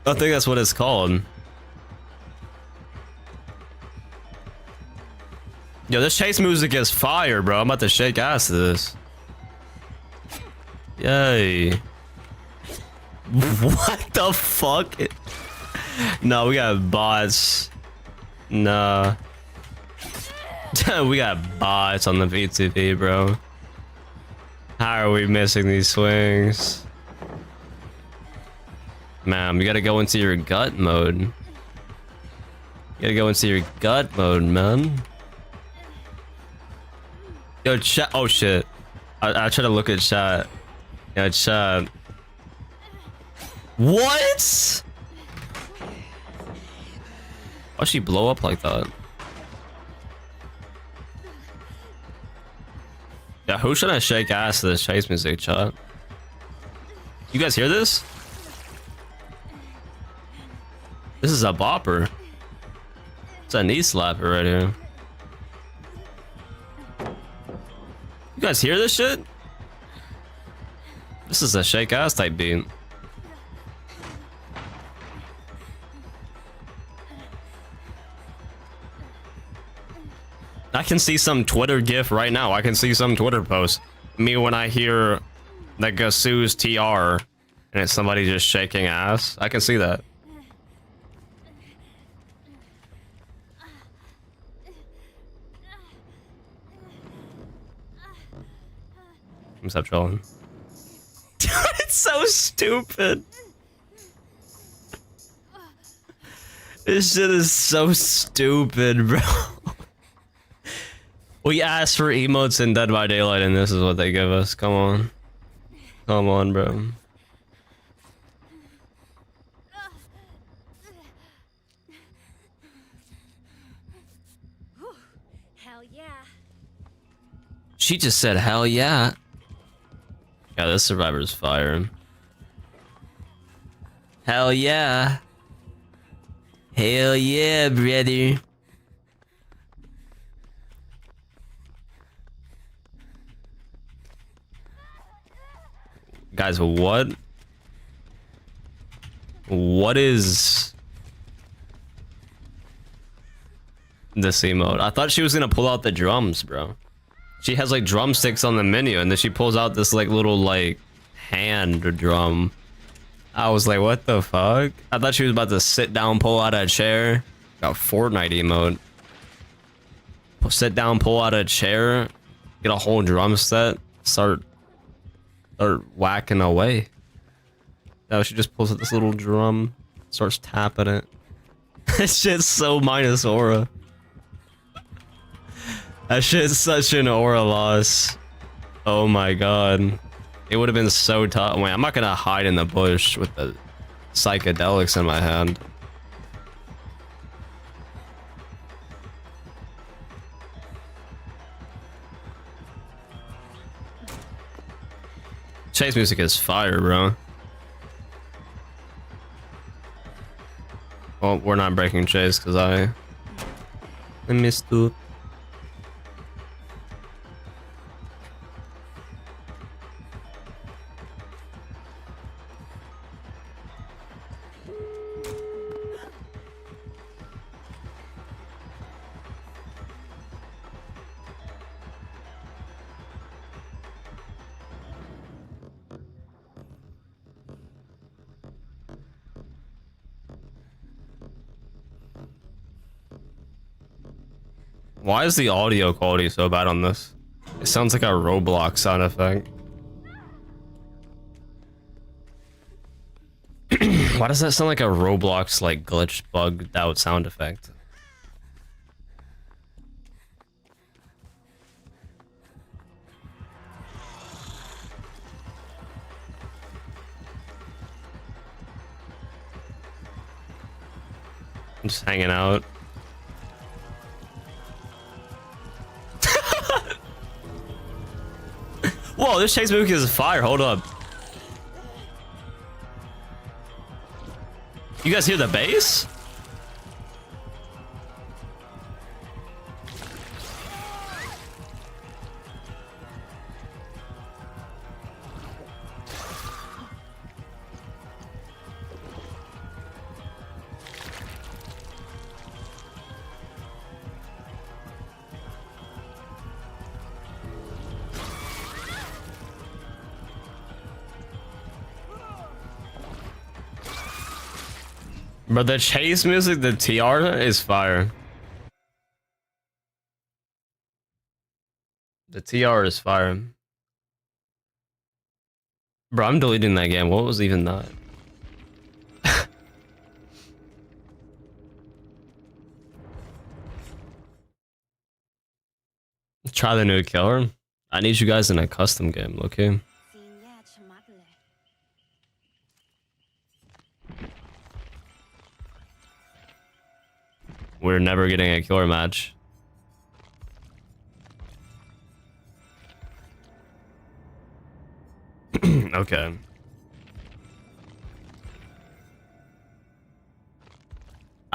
I think that's what it's called. Yo, this chase music is fire, bro. I'm about to shake ass to this. Yay. What the fuck? No, we got bots. Nah. We got bots on the P2P, bro. How are we missing these swings? Man, we gotta go into your gut mode. You gotta go into your gut mode, man. Yo, chat. Oh shit. I try to look at chat. Yo, chat. What? Why'd she blow up like that? Yeah, who should I shake ass to this chase music, chat? You guys hear this? This is a bopper. It's a knee slapper right here. You guys hear this shit? This is a shake ass type beat. I can see some Twitter gif right now. I can see some Twitter post. Me when I hear the Gasu's TR and it's somebody just shaking ass. I can see that. I'm stop trolling. It's so stupid. This shit is so stupid, bro. We asked for emotes in Dead by Daylight and this is what they give us. Come on. Come on, bro. Hell yeah. She just said hell yeah. Yeah, this survivor's fire. Hell yeah. Hell yeah, brother. Guys, what is this emote? I thought she was gonna pull out the drums, bro. She has like drumsticks on the menu and then she pulls out this like little like hand drum. I was like, what the fuck? I thought she was about to sit down, pull out a chair. Got Fortnite emote. Sit down, pull out a chair, get a whole drum set, start whacking away. No, she just pulls out this little drum, starts tapping it. This shit's so minus aura. That shit's such an aura loss. Oh my god. It would have been so tough. Wait, I'm not gonna hide in the bush with the psychedelics in my hand. Chase music is fire, bro. Well, we're not breaking chase because I missed it. Why is the audio quality so bad on this? It sounds like a Roblox sound effect. Why does that sound like a Roblox like glitched bugged out sound effect? I'm just hanging out. Whoa, this chase movie is fire. Hold up. You guys hear the bass? But the chase music, the TR is fire. The TR is fire. Bro, I'm deleting that game. What was even that? Try the new killer. I need you guys in a custom game, okay? We're never getting a killer match. Okay.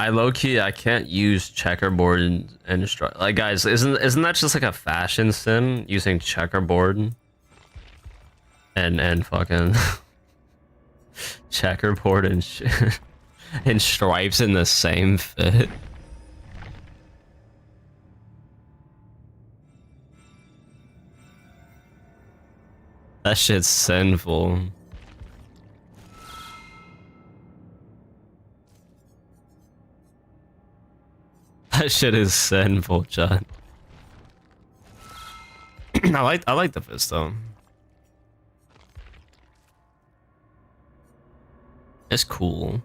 I low-key I can't use checkerboard and like guys, isn't that just like a fashion sim using checkerboard and fucking checkerboard and and stripes in the same fit? That shit's sinful. That shit is sinful, John. I like the fist though. It's cool.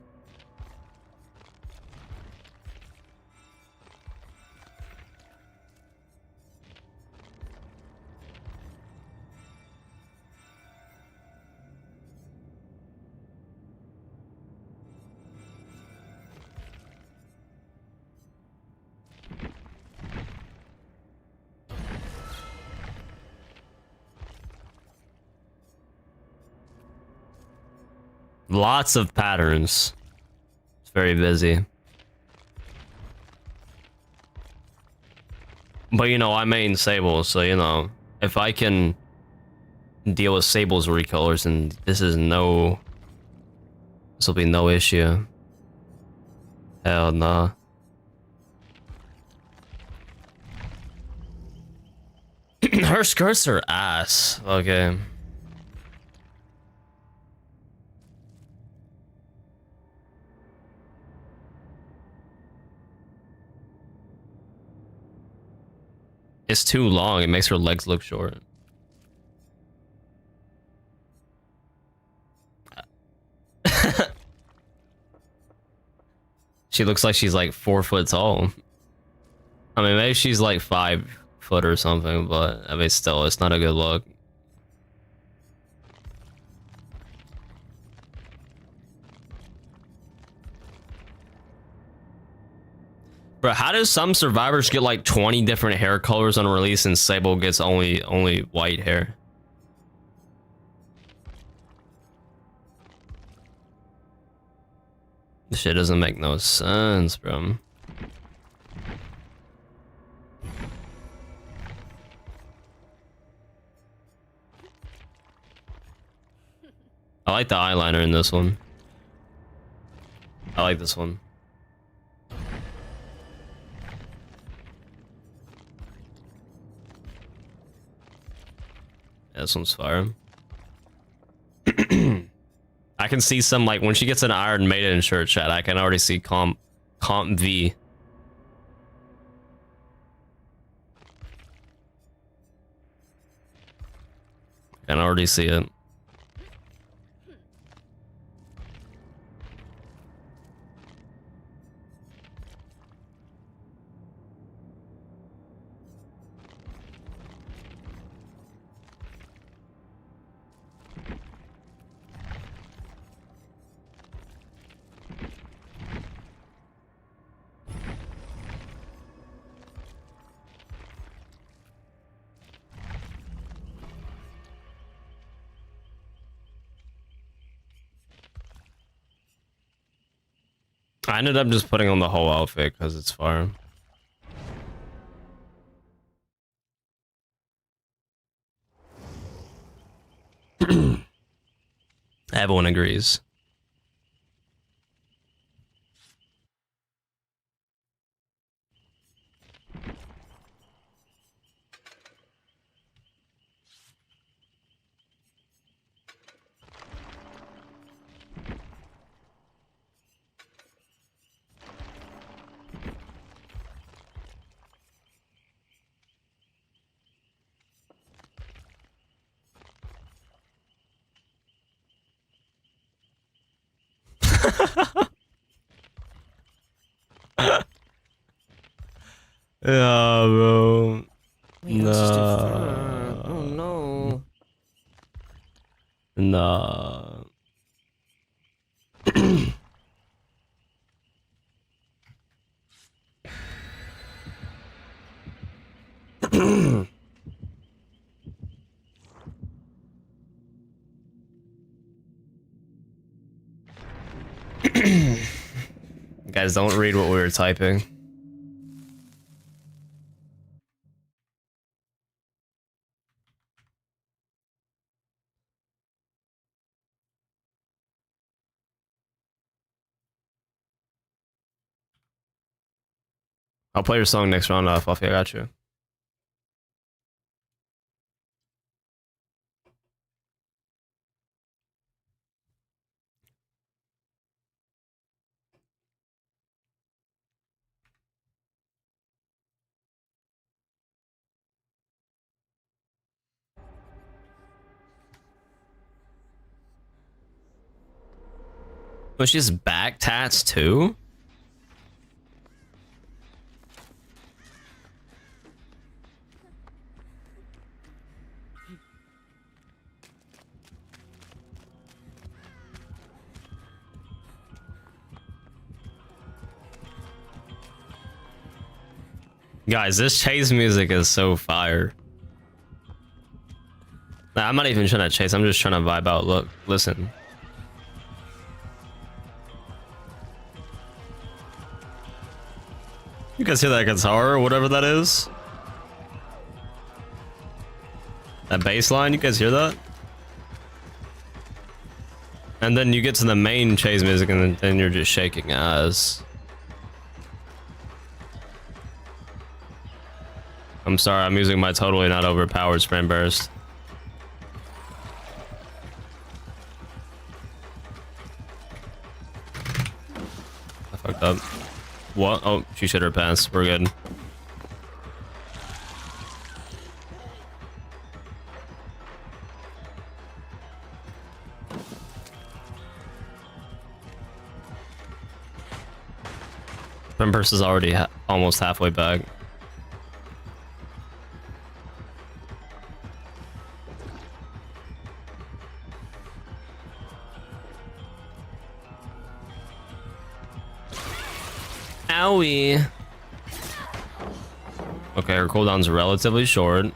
Lots of patterns. It's very busy. But you know, I main Sable, so you know, if I can deal with Sable's recolors, and this will be no issue. Hell nah. Her skirts are ass. Okay. It's too long. It makes her legs look short. She looks like she's like 4 foot tall. I mean, maybe she's like 5 foot or something, but I mean, still, it's not a good look. Bro, how does some survivors get like 20 different hair colors on release and Sable gets only white hair? This shit doesn't make no sense, bro. I like the eyeliner in this one. I like this one. Yeah, this one's fire. I can see some, like, when she gets an Iron Maiden shirt, chat, I can already see Comp V. I can already see it. I ended up just putting on the whole outfit because it's fire. Everyone agrees. Yeah, bro. Nah. Oh no. Nah. Guys, don't read what we were typing. I'll play your song next round off. Fluffy, I got you. Was she's back tats too? Guys, this chase music is so fire. Nah, I'm not even trying to chase, I'm just trying to vibe out. Look, listen. You guys hear that guitar or whatever that is? That bass line, you guys hear that? And then you get to the main chase music and then you're just shaking ass. I'm sorry, I'm using my totally not overpowered sprint burst. I fucked up. What? Oh, she shit her pants. We're good. Sprint burst is already almost halfway back. Owie. Okay, her cooldown's relatively short.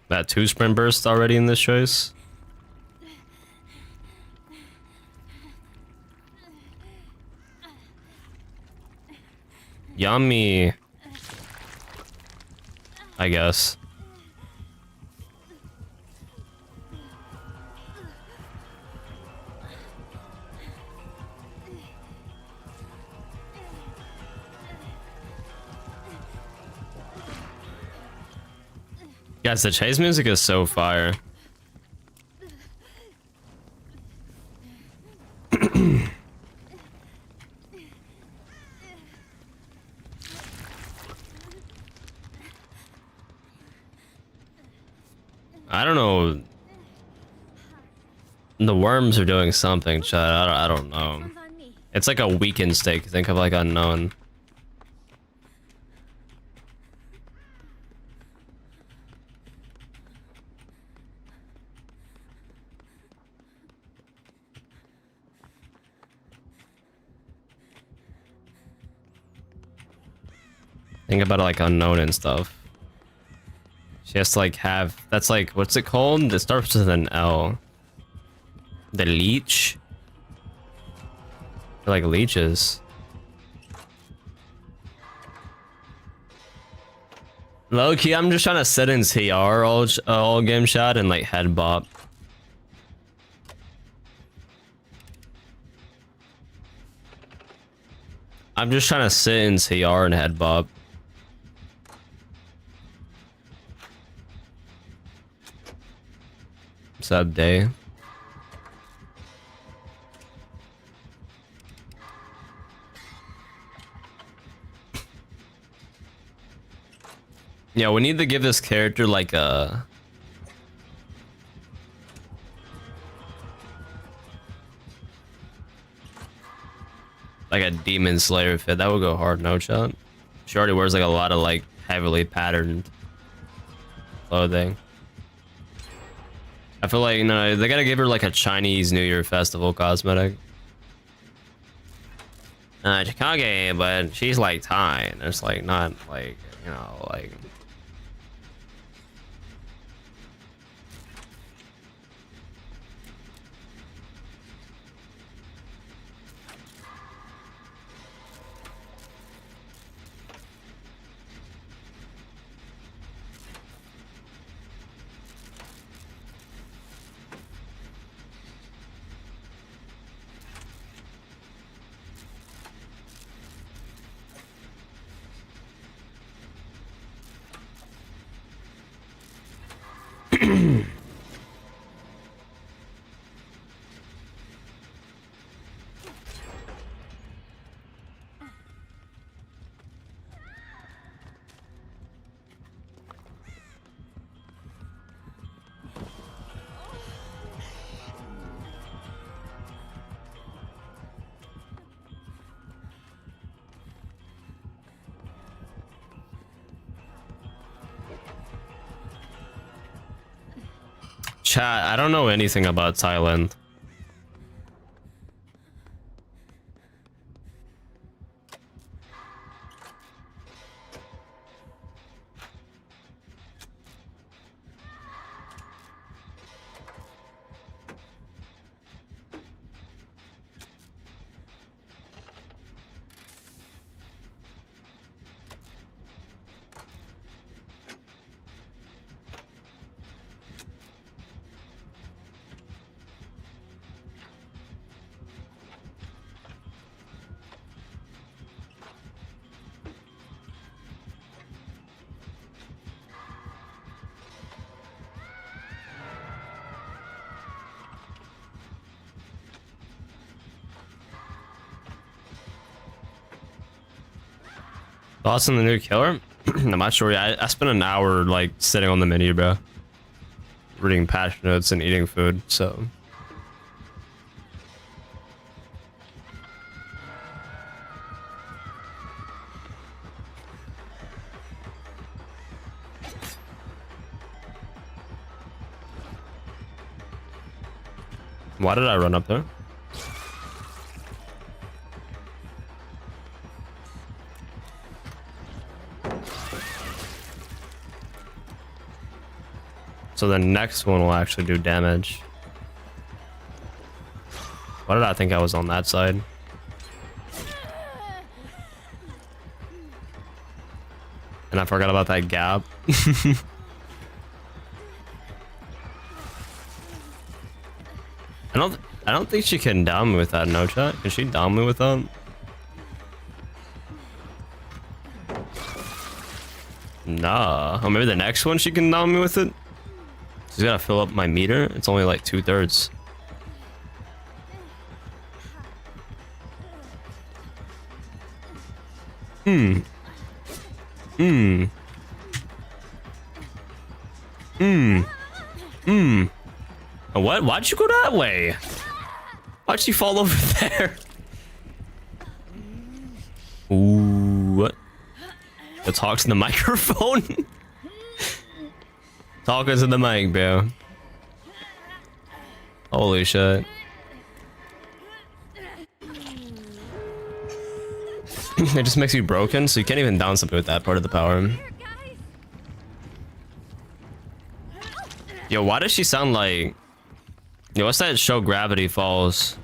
That 2 sprint bursts already in this choice. Yummy. I guess. Guys, the chase music is so fire. I don't know. The worms are doing something, Chad. I don't know. It's like a weakened state. Think of like unknown. Think about it like unknown and stuff. She has to like have, that's like, what's it called? It starts with an L. The leech? They're like leeches. Low key, I'm just trying to sit in TR all game shot and like head bop. I'm just trying to sit in TR and head bop. Sub day. Yeah, we need to give this character like a demon slayer fit. That would go hard, no chat. She already wears like a lot of like heavily patterned clothing. I feel like, you know, they gotta give her like a Chinese New Year festival cosmetic. Chicago, but she's like Thai. And it's like not like, you know, like. Chat, I don't know anything about Thailand. Thoughts on the new killer? I'm not sure. I spent an hour like sitting on the menu, bro. Reading patch notes and eating food, so. Why did I run up there? So the next one will actually do damage. Why did I think I was on that side? And I forgot about that gap. I don't think she can down me with that, no chat. Can she down me with that? Nah. Or maybe the next one she can down me with it. She's gotta fill up my meter. It's only like 2/3. What? Why'd you go that way? Why'd she fall over there? Ooh, what? It talks in the microphone. Talking to the mic, bro. Holy shit. It just makes you broken, so you can't even down something with that part of the power. Yo, why does she sound like... Yo, what's that show Gravity Falls?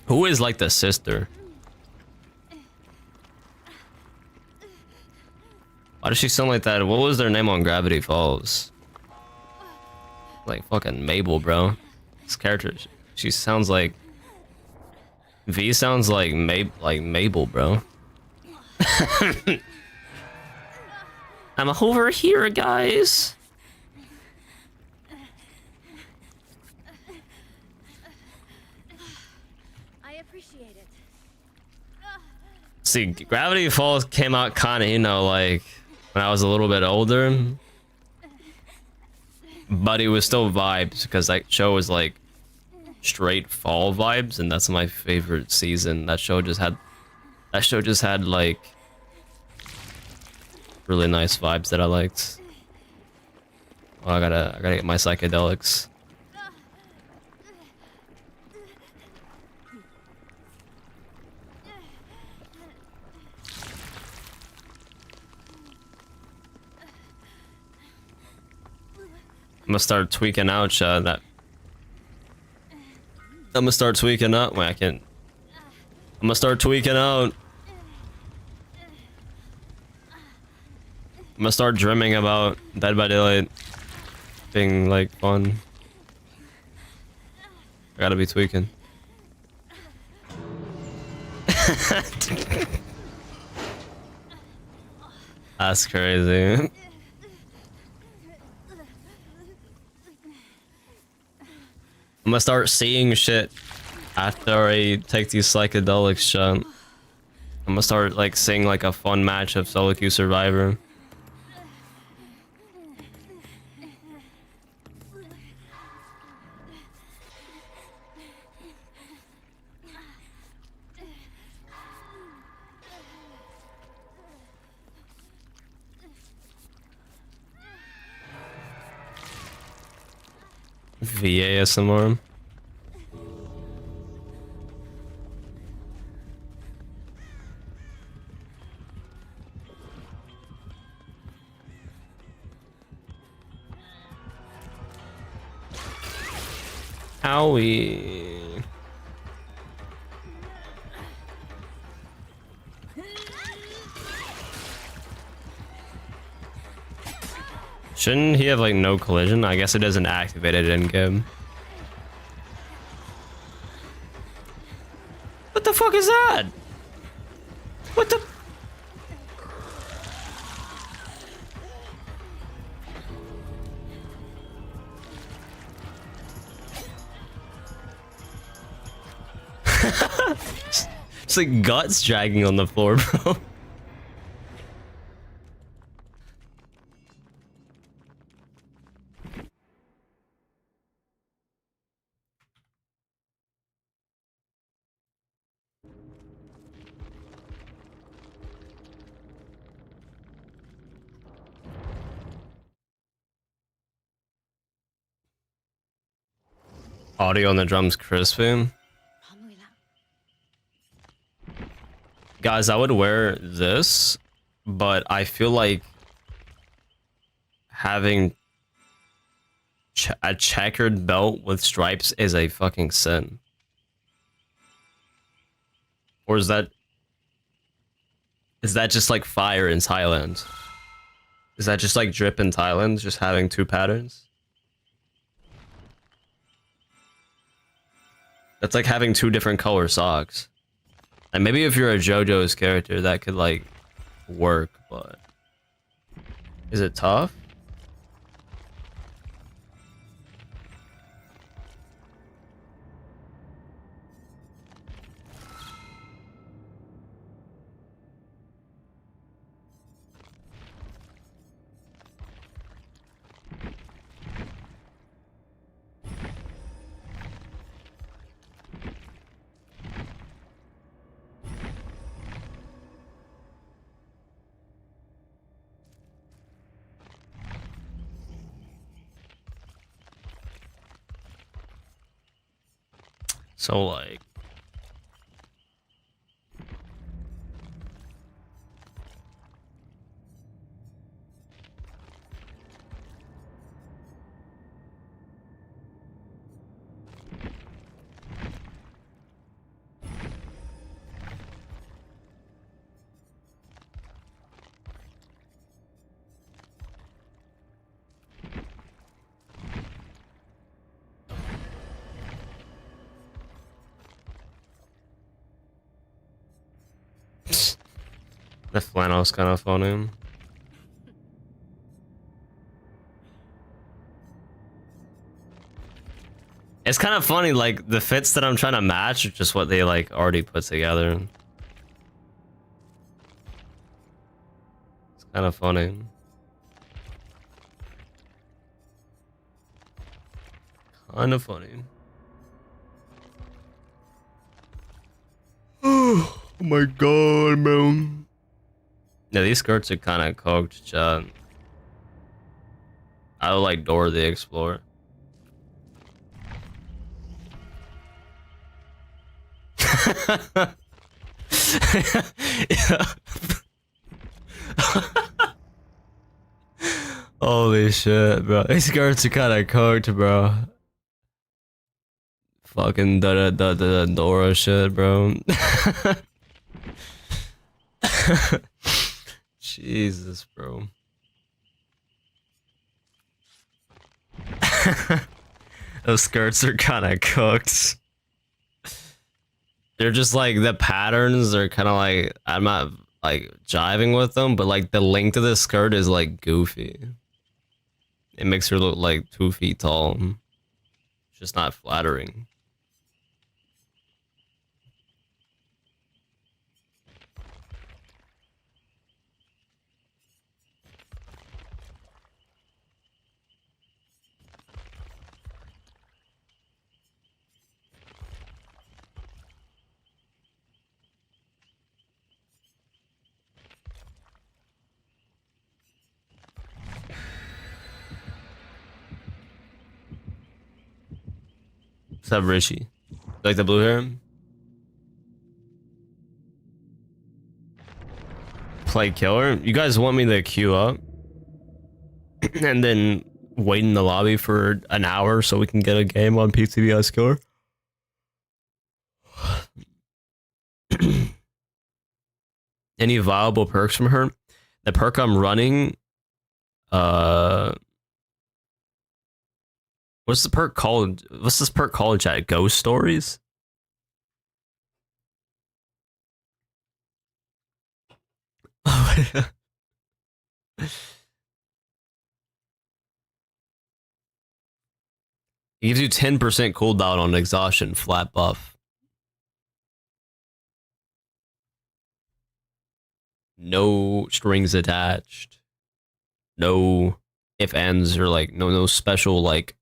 Who is like the sister? Why does she sound like that? What was their name on Gravity Falls? Like fucking Mabel, bro. This character, she sounds like... V sounds like Mabel, bro. I'm over here, guys. I appreciate it. See, Gravity Falls came out kind of, you know, like when I was a little bit older, but it was still vibes because that show was like straight fall vibes, and that's my favorite season. That show just had like really nice vibes that I liked. Oh, I gotta get my psychedelics. I'm gonna start tweaking out, chat. I'm gonna start tweaking out. Wait, I can't. I'm gonna start tweaking out. I'm gonna start dreaming about Dead by Daylight being like fun. I gotta be tweaking. That's crazy. I'm gonna start seeing shit after I take these psychedelics, shot. I'm gonna start like seeing like a fun match of solo queue Survivor. VASMR. Owie. Shouldn't he have like no collision? I guess it doesn't activate it in game. What the fuck is that? What the? It's like guts dragging on the floor, bro. Audio on the drums crispy. Guys, I would wear this, but I feel like having a checkered belt with stripes is a fucking sin. Or is that just like fire in Thailand? Is that just like drip in Thailand, just having two patterns? That's like having two different color socks. And maybe if you're a JoJo's character, that could like work, but is it tough? So like the flannel's kind of funny. It's kind of funny, like the fits that I'm trying to match are just what they like already put together. It's kind of funny. Kind of funny. Oh my god, man. Yeah, these skirts are kind of cooked, chat. I would like Dora the Explorer. Holy shit, bro. These skirts are kind of cooked, bro. Fucking da Dora shit, bro. Jesus, bro. Those skirts are kind of cooked. They're just like the patterns are kind of like, I'm not like jiving with them, but like the length of the skirt is like goofy. It makes her look like 2 feet tall. It's just not flattering. What's up, Richie? Like the blue hair? Play killer? You guys want me to queue up? And then wait in the lobby for an hour so we can get a game on PTB as killer? Any viable perks from her? The perk I'm running, what's the perk called? What's this perk called, chat? Ghost stories? It gives you 10% cooldown on exhaustion, flat buff. No strings attached. No if ands or like no special like.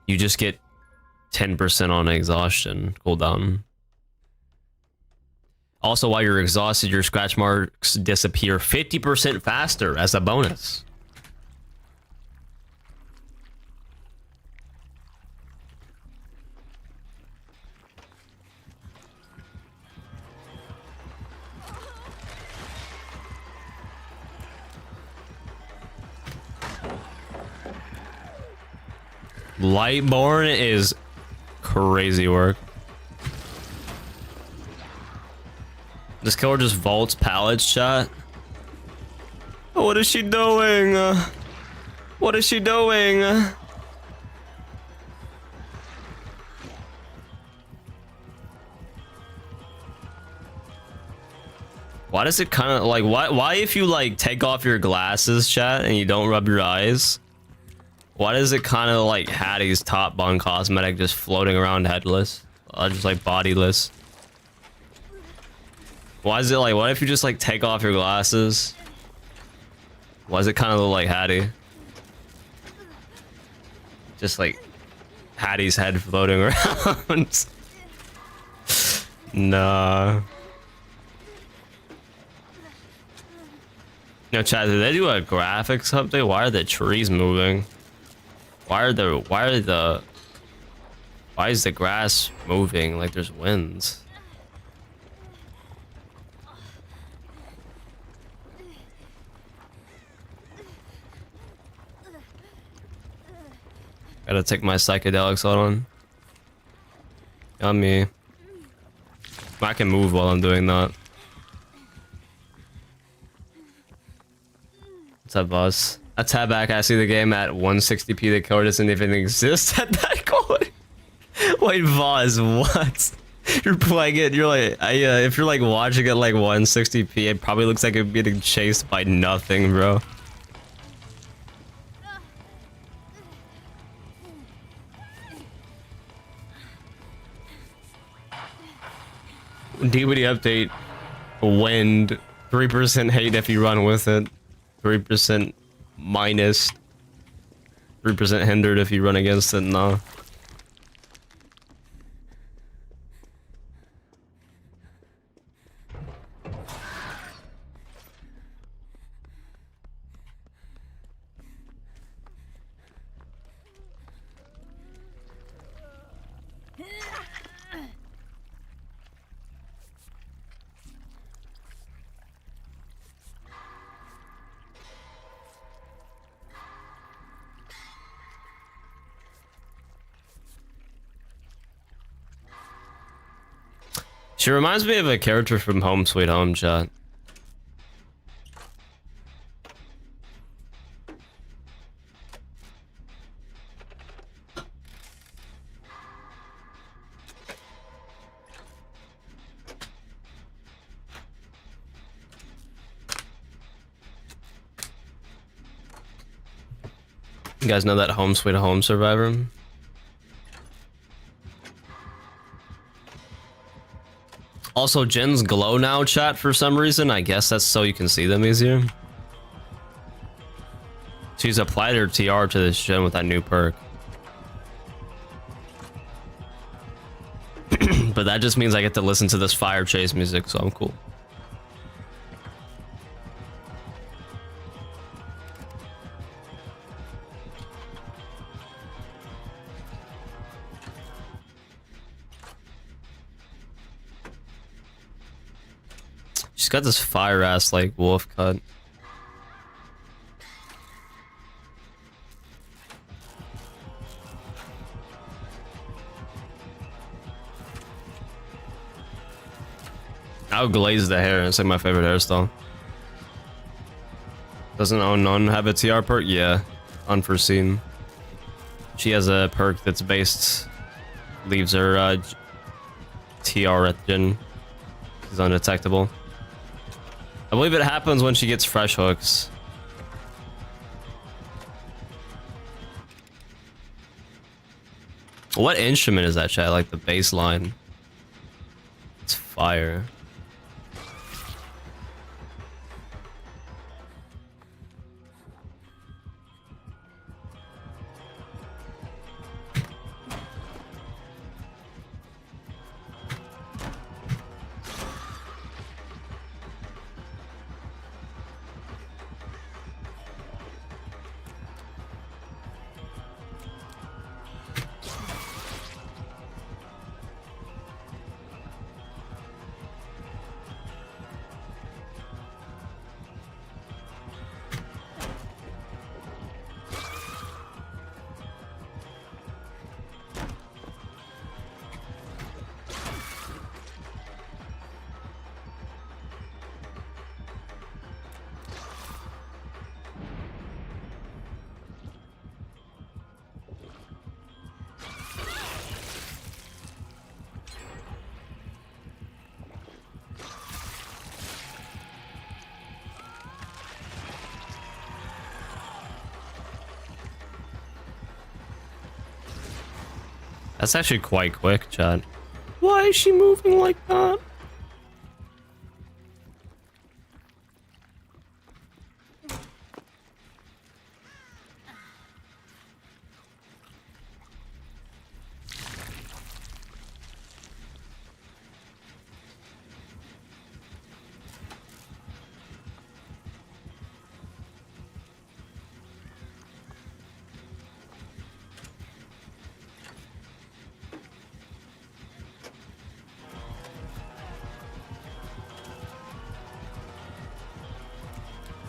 You just get 10% on exhaustion cooldown. Also, while you're exhausted, your scratch marks disappear 50% faster as a bonus. Lightborn is crazy work. This killer just vaults pallets, chat. What is she doing? What is she doing? Why does it kind of like why if you like take off your glasses, chat, and you don't rub your eyes? Why does it kind of like Hattie's top bun cosmetic just floating around headless? Just like bodiless. Why is it like, what if you just like take off your glasses? Why does it kind of look like Hattie? Just like Hattie's head floating around. Nah. No, chat, did they do a graphics update? Why are the trees moving? Why is the grass moving like there's winds? Gotta take my psychedelics out on. Yummy. I can move while I'm doing that. What's up, boss? I tab back. I see the game at 160p. The code doesn't even exist at that quality. Wait, Voz, what? You're playing it. You're like, if you're like watching it like 160p, it probably looks like it's getting chased by nothing, bro. DVD update. Wind. 3% hate if you run with it. 3% minus. 3% hindered if you run against it. No. She reminds me of a character from Home Sweet Home, chat. You guys know that Home Sweet Home survivor? Also, gens glow now, chat, for some reason. I guess that's so you can see them easier. She's applied her TR to this gen with that new perk. But that just means I get to listen to this fire chase music, so I'm cool. She's got this fire ass like wolf cut. I'll glaze the hair. It's like my favorite hairstyle. Doesn't none have a TR perk? Yeah. Unforeseen. She has a perk that's based, leaves her TR at gen. She's undetectable. I believe it happens when she gets fresh hooks. What instrument is that, chat? Like the bass line. It's fire. That's actually quite quick, chat. Why is she moving like that?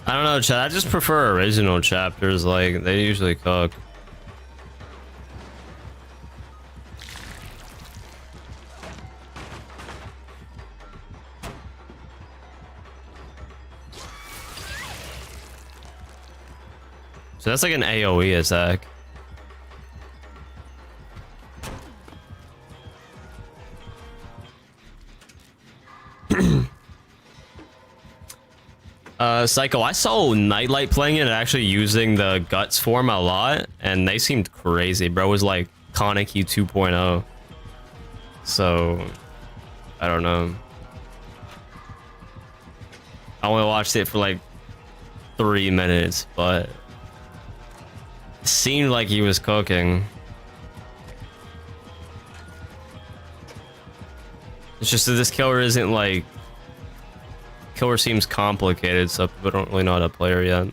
I don't know, chat. I just prefer original chapters. Like, they usually cook. So that's like an AoE attack. Psycho, I saw Nightlight playing it and actually using the Guts form a lot, and they seemed crazy. Bro was like 𝗏𝗦𝐿𝐞𝐲 2.0. So, I don't know. I only watched it for like 3 minutes, but it seemed like he was cooking. It's just that this killer isn't like... Killer seems complicated, so people don't really know how to play her yet.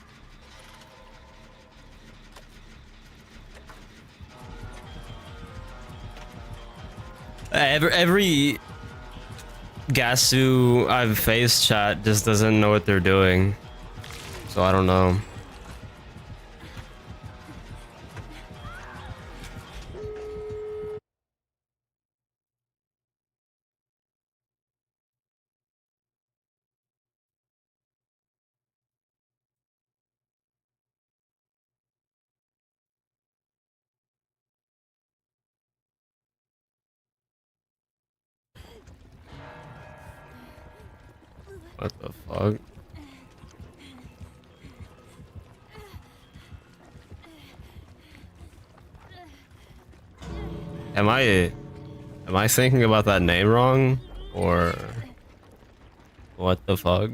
Every Gasu I've faced, chat, just doesn't know what they're doing. So I don't know. What the fuck? Am I thinking about that name wrong? Or what the fuck?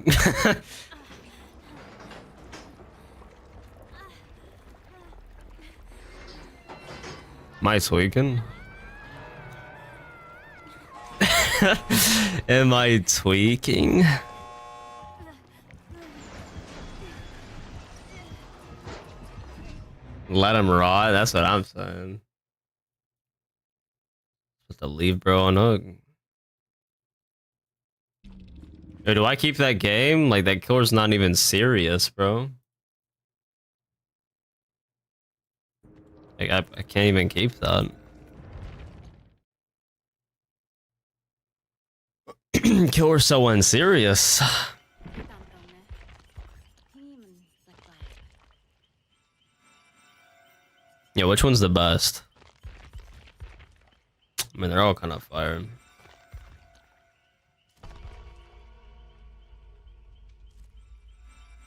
Am I tweaking? Am I tweaking? Let him rot. That's what I'm saying. Just to leave bro on hook. Yo, do I keep that game? Like, that killer's not even serious, bro. Like, I can't even keep that. Killer's so unserious. Yeah, which one's the best? I mean, they're all kind of fire.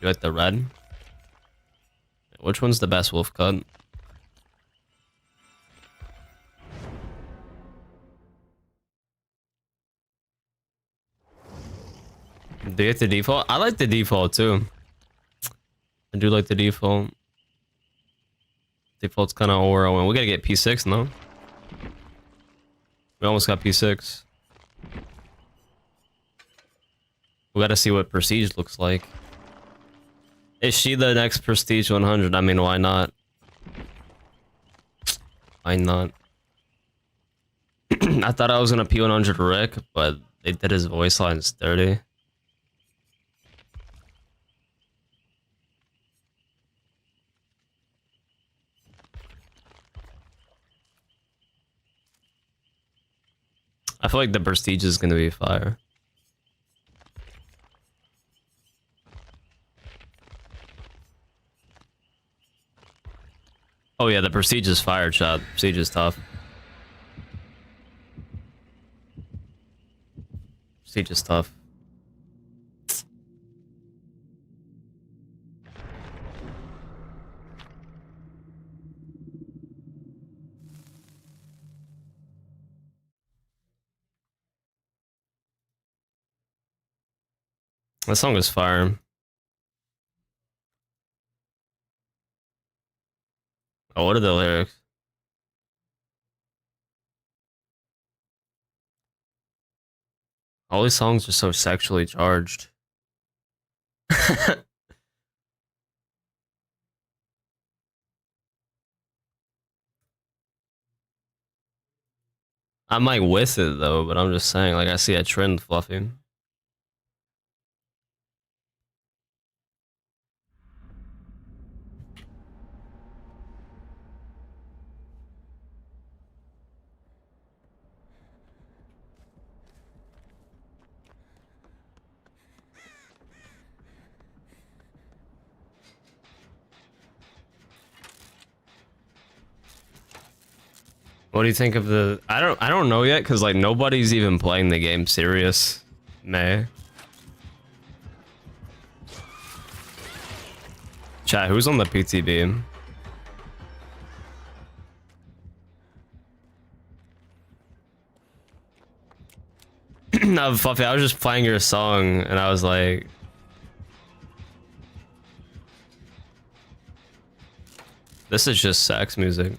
You like the red? Which one's the best wolf cut? Do you like the default? I like the default too. I do like the default. Default's kind of overwhelming. We gotta get P6, no? We almost got P6. We gotta see what Prestige looks like. Is she the next Prestige 100? I mean, why not? Why not? I thought I was gonna P100 Rick, but they did his voice lines dirty. I feel like the Prestige is gonna be fire. Oh yeah, the Prestige is fire, chat. Prestige is tough. Prestige is tough. That song is fire. Oh, what are the lyrics? All these songs are so sexually charged. I'm like with it though, but I'm just saying, like, I see a trend, Fluffy. What do you think of the? I don't know yet, cause like nobody's even playing the game serious. May. Chat, who's on the PTB? No, Fluffy, I was just playing your song and I was like, this is just sex music.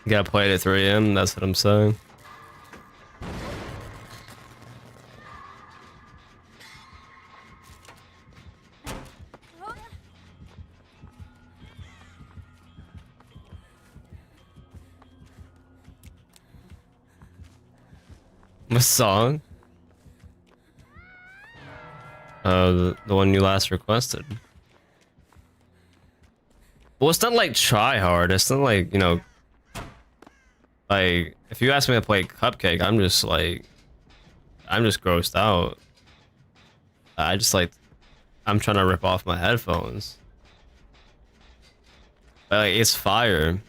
You gotta play it at 3 AM, that's what I'm saying. What song? The one you last requested. Well, it's not like try hard. It's not like, you know, like if you ask me to play Cupcake, I'm just grossed out. I just like, I'm trying to rip off my headphones. But like, it's fire.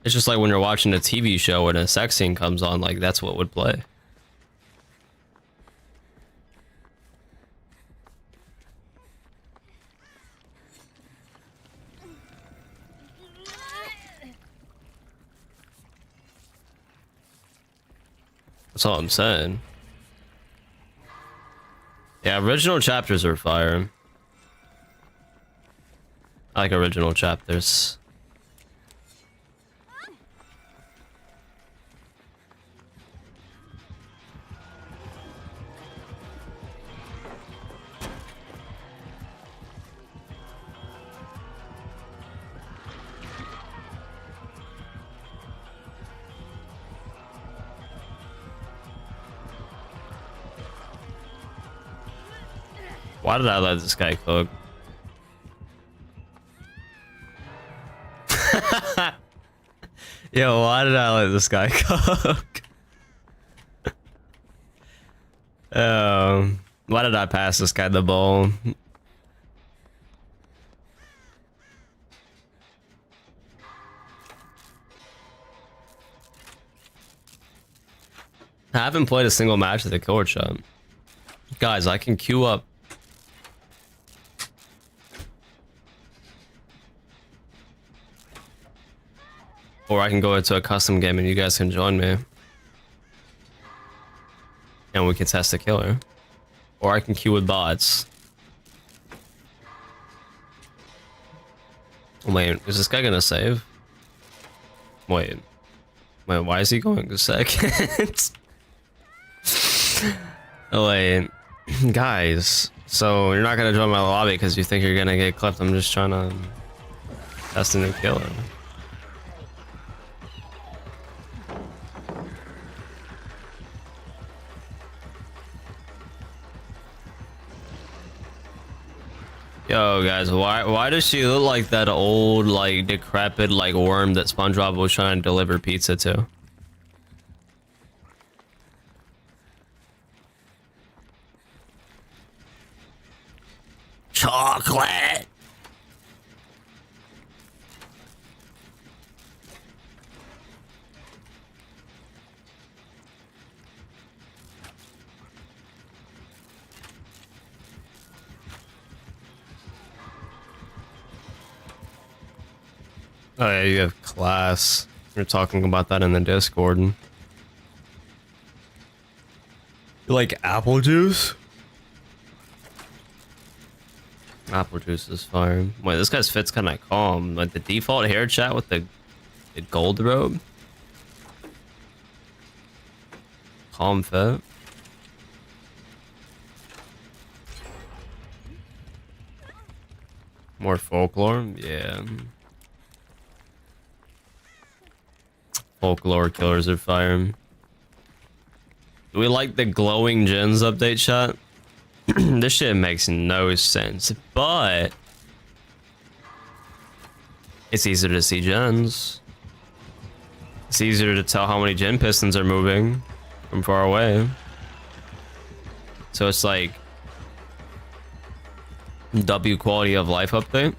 It's just like when you're watching a TV show and a sex scene comes on, like that's what would play. That's all I'm saying. Yeah, original chapters are fire. I like original chapters. Why did I let this guy cook? Yo, why did I let this guy cook? Why did I pass this guy the ball? I haven't played a single match at the killer shop. Guys, I can queue up. Or I can go into a custom game and you guys can join me. And we can test the killer. Or I can queue with bots. Wait, is this guy gonna save? Wait, why is he going to second? Oh, wait, guys. So you're not gonna join my lobby because you think you're gonna get clipped. I'm just trying to test a new killer. Yo, guys, why does she look like that old, like, decrepit, like, worm that SpongeBob was trying to deliver pizza to? Chocolate! Oh yeah, you have class. You're talking about that in the Discord. You like apple juice? Apple juice is fire. Wait, this guy's fit's kind of calm. Like the default hair chat with the gold robe. Calm fit. More folklore? Yeah. Folklore killers are fire. Do we like the glowing gens update chat? This shit makes no sense, but it's easier to see gens. It's easier to tell how many gen pistons are moving from far away. So it's like W quality of life update.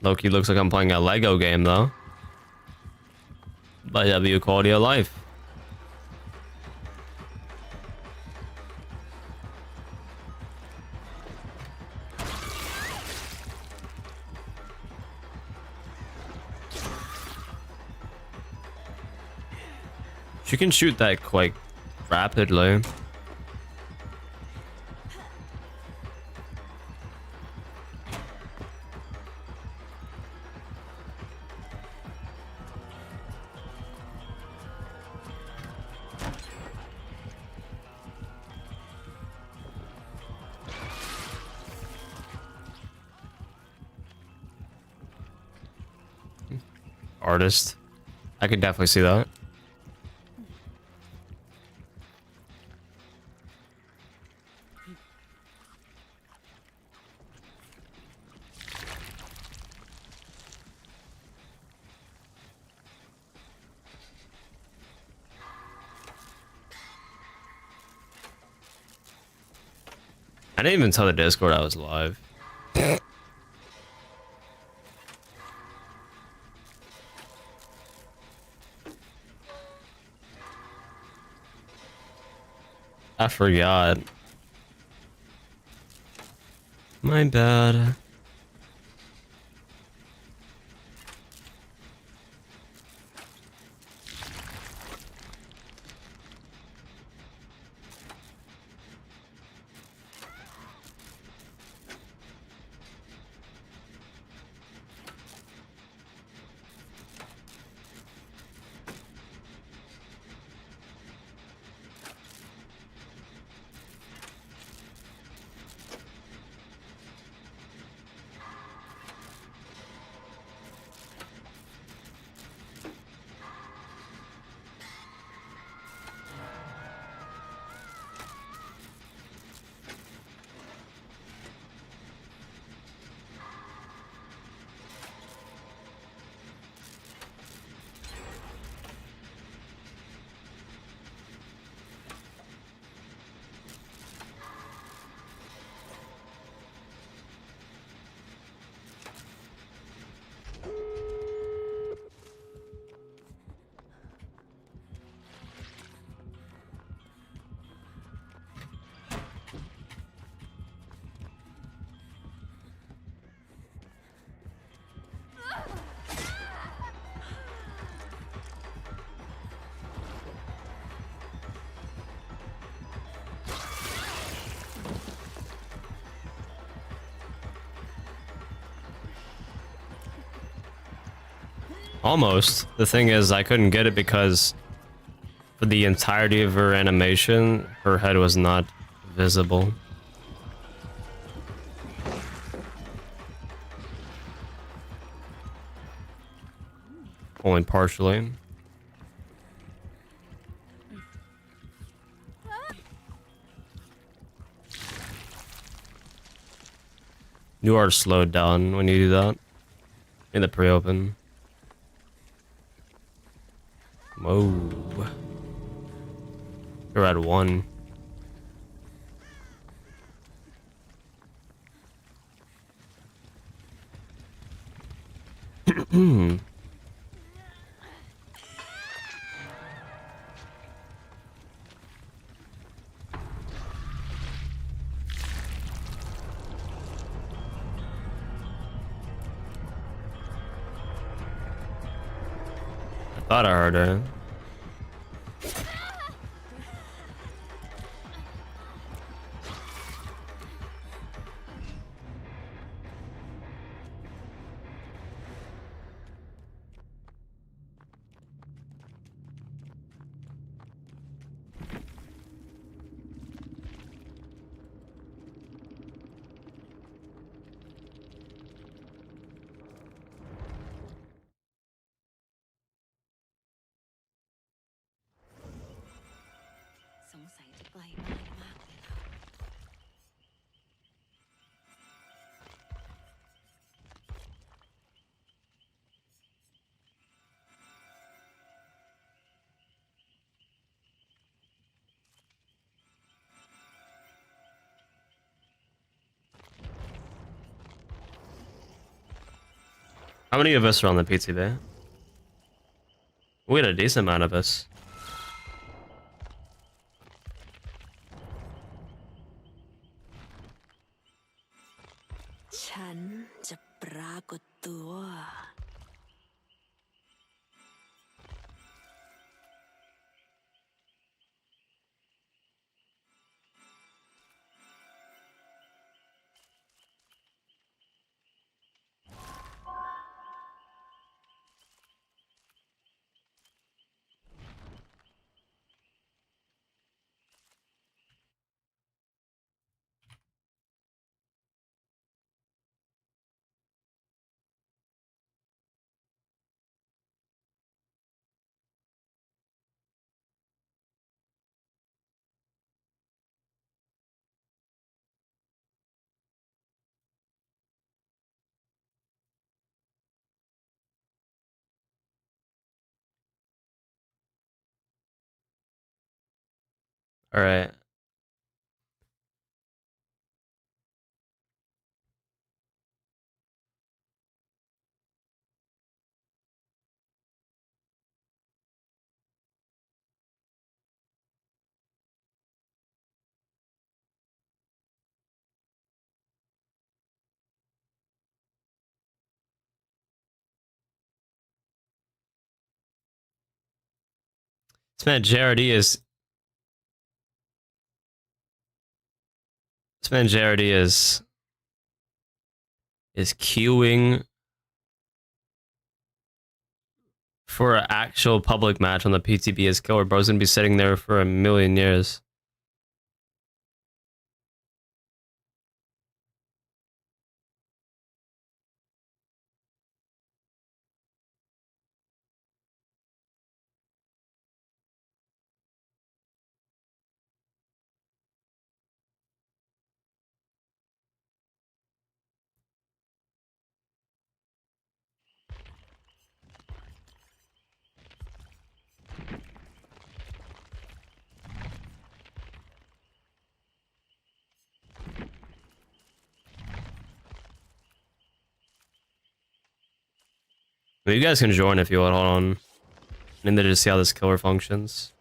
Loki looks like I'm playing a Lego game though. But W quality of life. She can shoot that quite rapidly. Artist. I could definitely see that. I didn't even tell the Discord I was live. I forgot. My bad. Almost. The thing is, I couldn't get it because for the entirety of her animation, her head was not visible. Only partially. You are slowed down when you do that in the pre-open. Whoa. You're at 1. I thought I heard her. How many of us are on the PTB? We had a decent amount of us. All right. This man JRD is queuing for an actual public match on the PTB as Killer. Bro's gonna be sitting there for a million years. I mean, you guys can join if you want. Hold on. I need to just see how this killer functions.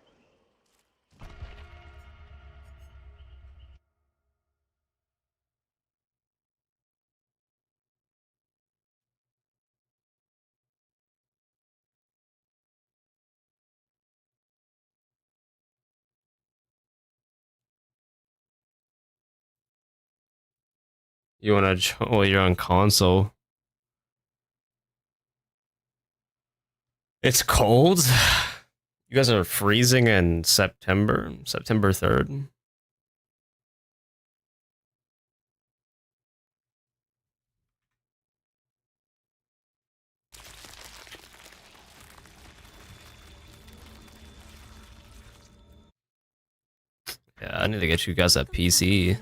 You wanna join? Well, you're on console. It's cold. You guys are freezing in September 3rd. Yeah, I need to get you guys a PC.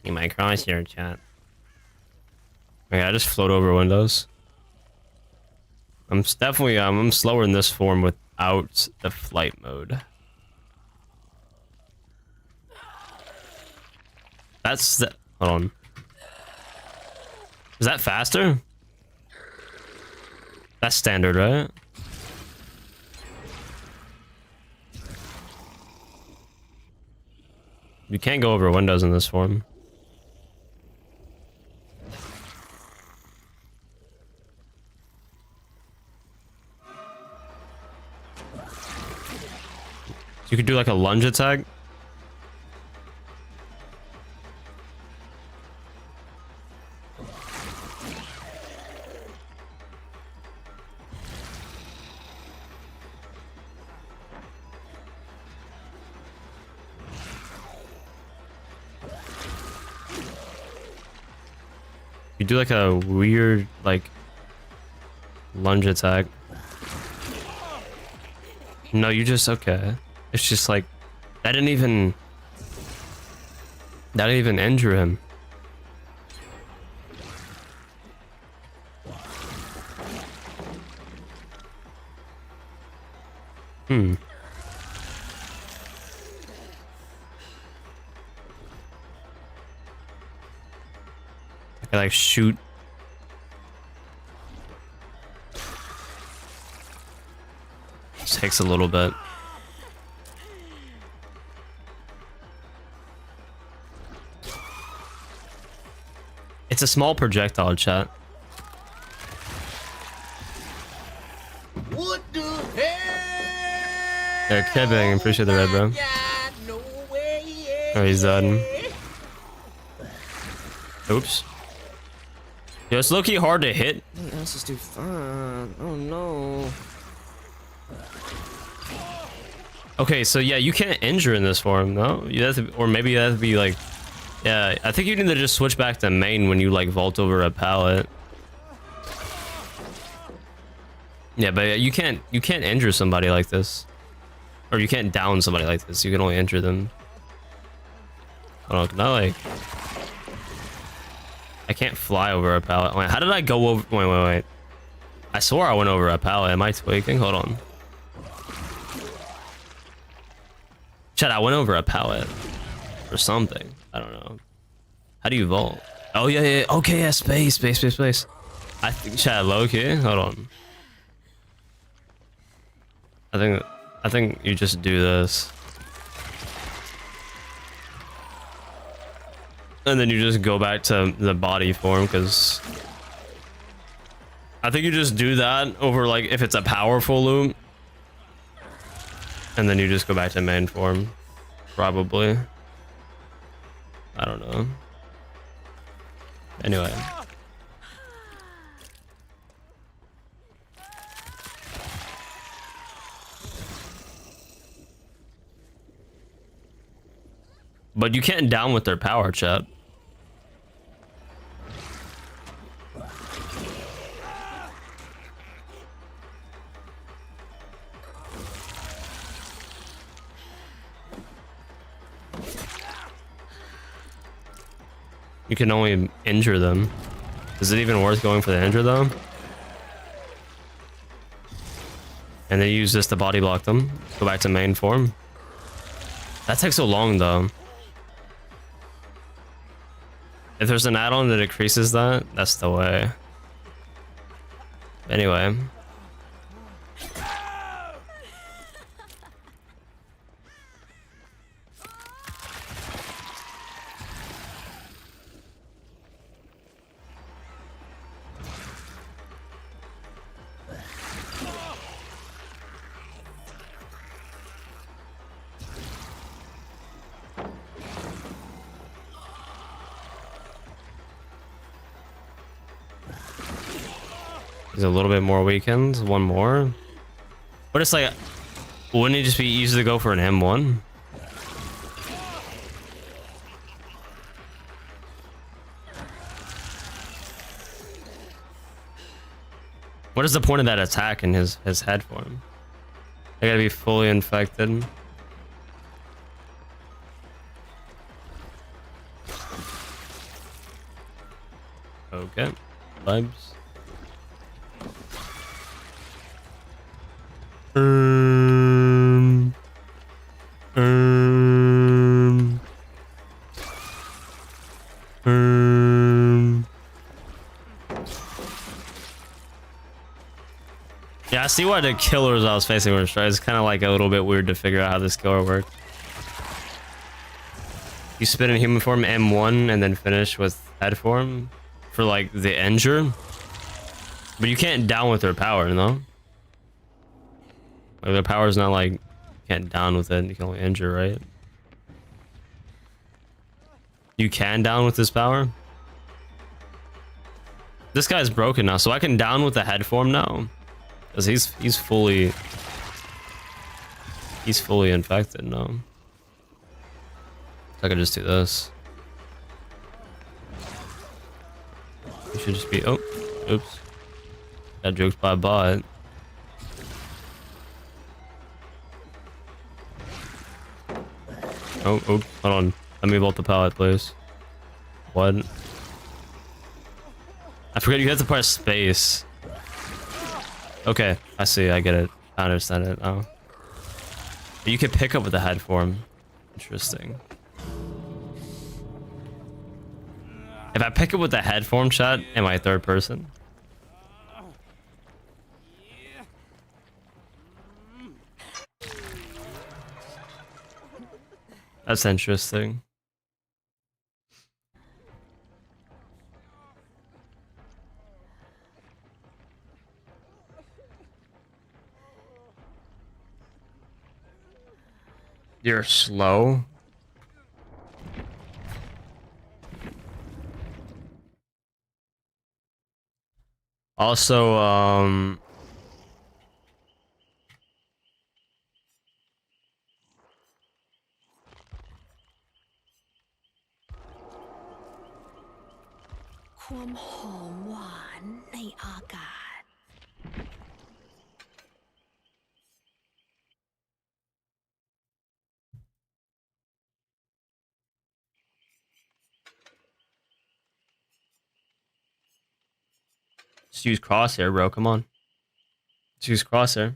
You might cross your chat. Okay, I just float over windows. I'm definitely I'm slower in this form without the flight mode. That's the hold on. Is that faster? That's standard, right? You can't go over windows in this form. You could do like a lunge attack. You do like a weird like lunge attack. No, you just okay. It's just like that didn't even injure him. Hmm. I can like shoot. This takes a little bit. It's a small projectile, chat. What the hell? They're kidding. Appreciate the red, bro. Oh, he's done. Oops. Yo, it's low-key hard to hit. This is too fun. Oh no. Okay, so yeah, you can't injure in this form, no? You have to, or maybe you have to be like, yeah. I think you need to just switch back to main when you like vault over a pallet. Yeah, but you can't injure somebody like this, or you can't down somebody like this. You can only injure them. I don't know. Can I like? I can't fly over a pallet. Wait, how did I go over? Wait. I swore I went over a pallet. Am I tweaking? Hold on. Chat, I went over a pallet or something. I don't know. How do you vault? Oh yeah. Okay, yeah. Space. I think chat low-key. Hold on. I think you just do this. And then you just go back to the body form, because I think you just do that over like if it's a powerful loop. And then you just go back to main form. Probably. I don't know. Anyway. But you can't down with their power, chat. You can only injure them. Is it even worth going for the injure though? And then use this to body block them. Go back to main form. That takes so long though. If there's an add-on that increases that, that's the way. Anyway. He's a little bit more weakened. One more. But it's like, wouldn't it just be easy to go for an M1? What is the point of that attack in his head form? They gotta be fully infected. Okay, vibes. Yeah, I see why the killers I was facing were straight. It's kind of like a little bit weird to figure out how this killer worked. You spit in human form M1 and then finish with head form for like the injure, but you can't down with their power, no? Like their power is not like you can't down with it. You can only injure, right? You can down with this power. This guy's broken now, so I can down with the head form now. Cause he's fully infected now. So I could just do this. You should just be oops. Got joked by a bot. Oh, hold on. Let me vault the pallet, please. What? I forget you have to press space. Okay, I see. I get it. I understand it now. But you can pick up with the head form. Interesting. If I pick up with the head form shot, am I third person? That's interesting. You're slow. Also, just use crosshair, bro. Come on. Just use crosshair.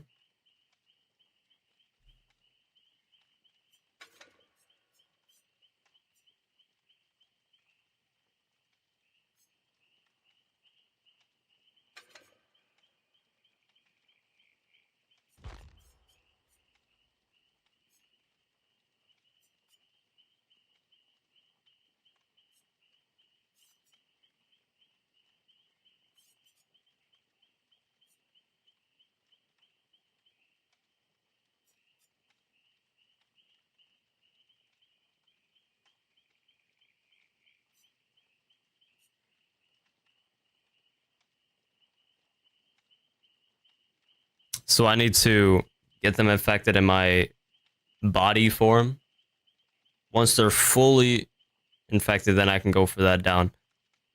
So I need to get them infected in my body form. Once they're fully infected, then I can go for that down.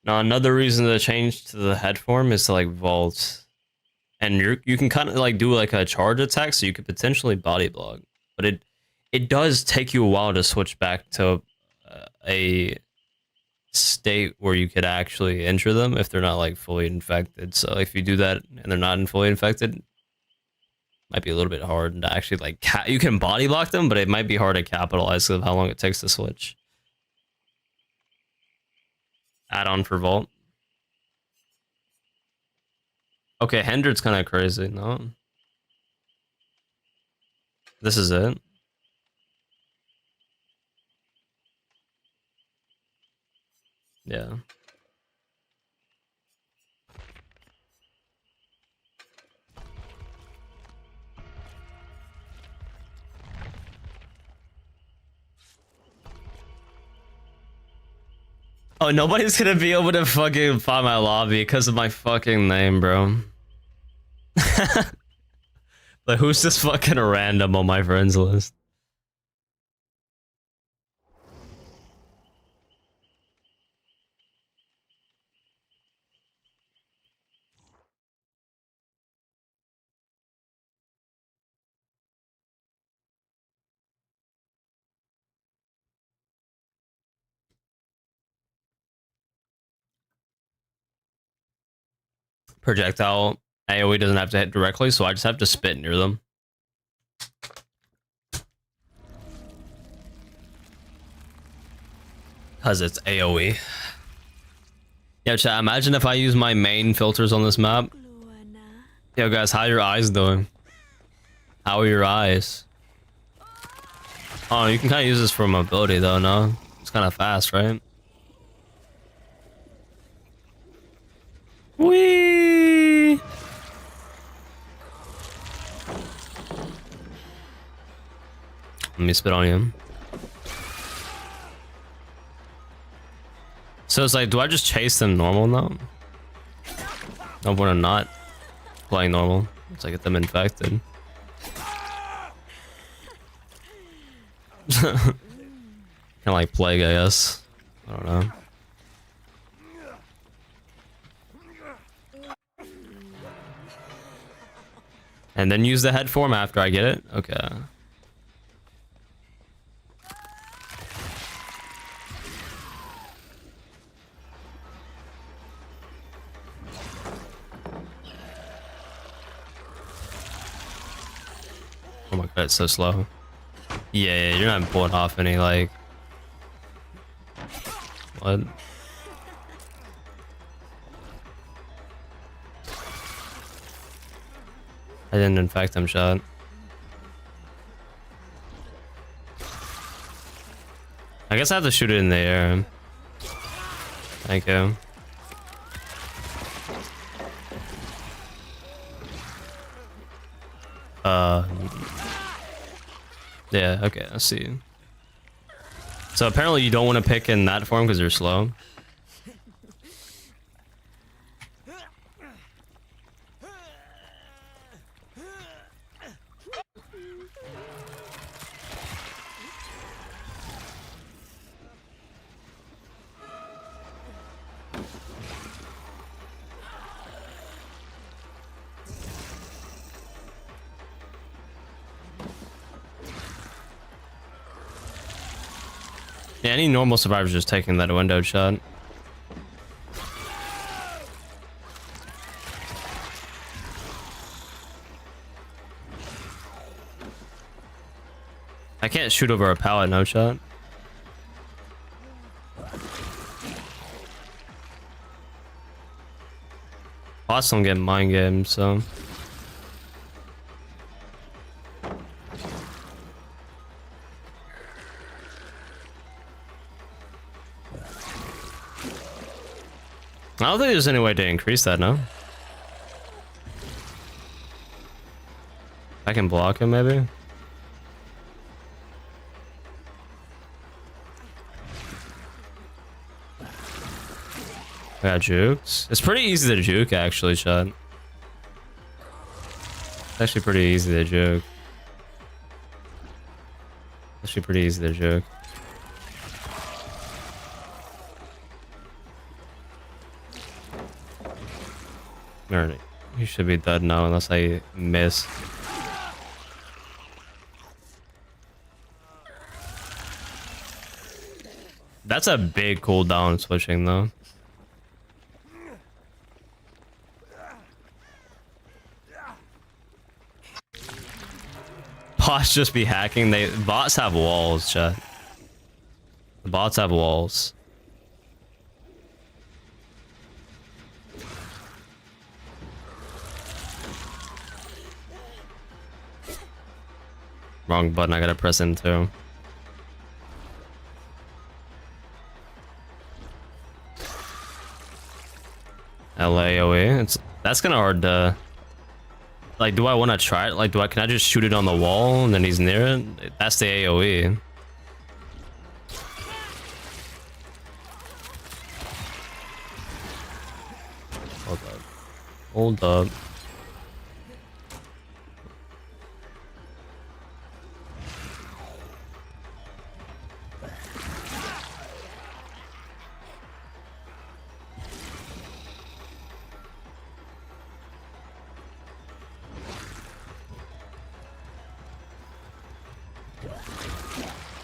Now, another reason to change to the head form is to like vault. And you can kind of like do like a charge attack, so you could potentially body block. But it does take you a while to switch back to a state where you could actually injure them if they're not like fully infected. So if you do that and they're not fully infected, might be a little bit hard to actually like you can body block them, but it might be hard to capitalize of how long it takes to switch. Add on for vault. Okay, 100's kind of crazy, no? This is it. Yeah. Oh, nobody's gonna be able to fucking find my lobby because of my fucking name, bro. Like, who's this fucking random on my friends list? Projectile AoE doesn't have to hit directly, so I just have to spit near them. Because it's AoE. Yeah, chat, imagine if I use my main filters on this map. Yo, guys, how are your eyes doing? How are your eyes? Oh, you can kind of use this for mobility, though, no? It's kind of fast, right? Whee! Let me spit on you. So it's like, do I just chase them normal now? No, when I'm not playing normal. It's like get them infected. Kind of like plague, I guess. I don't know. And then use the head form after I get it? Okay. Oh my god, it's so slow. Yeah, you're not pulling off any, like... What? I didn't infect him, shot. I guess I have to shoot it in the air. Thank you. Yeah, okay, let's see. So apparently you don't want to pick in that form because you're slow. Yeah, any normal survivor's just taking that window shot. I can't shoot over a pallet, no shot. Bots don't get mind games, so. I don't think there's any way to increase that, no? I can block him, maybe? I got jukes. It's pretty easy to juke, actually, chat. It's actually pretty easy to juke. Actually pretty easy to juke. Alright, he should be dead now unless I miss. That's a big cooldown switching though. Bots just be hacking. Bots have walls, chat. The bots have walls. Wrong button, I gotta press into. 𝐊𝐞𝐲𝐛𝐿𝐴OE. That's kinda hard to... Like, do I want to try it? Like, can I just shoot it on the wall and then he's near it? That's the AoE. Hold up. Hold up.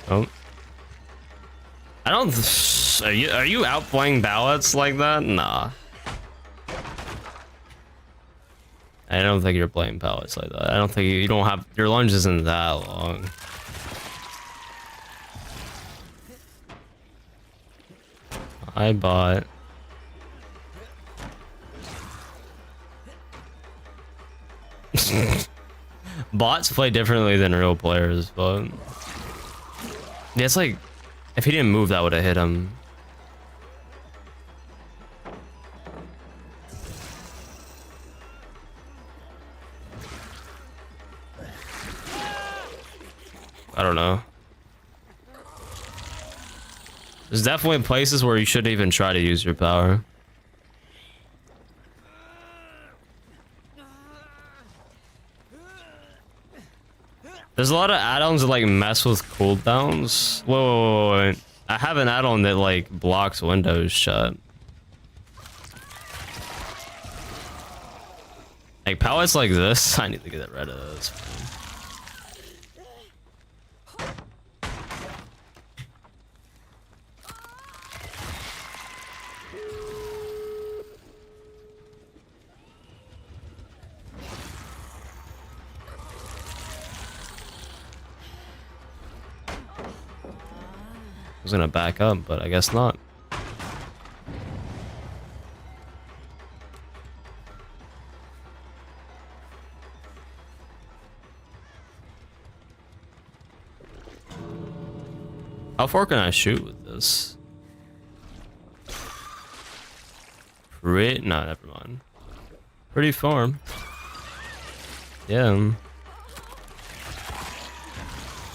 Oh. I don't. Are you outplaying ballots like that? Nah. I don't think you're playing pallets like that. I don't think you don't have your lunge isn't that long. I bought. Bots play differently than real players, but yeah, it's like if he didn't move, that would have hit him. I don't know. There's definitely places where you shouldn't even try to use your power. There's a lot of add-ons that like mess with cooldowns. Whoa. I have an add-on that like blocks windows shut. Like pallets like this, I need to get rid of those. I was gonna back up, but I guess not. How far can I shoot with this? No, never mind. Pretty far. Yeah.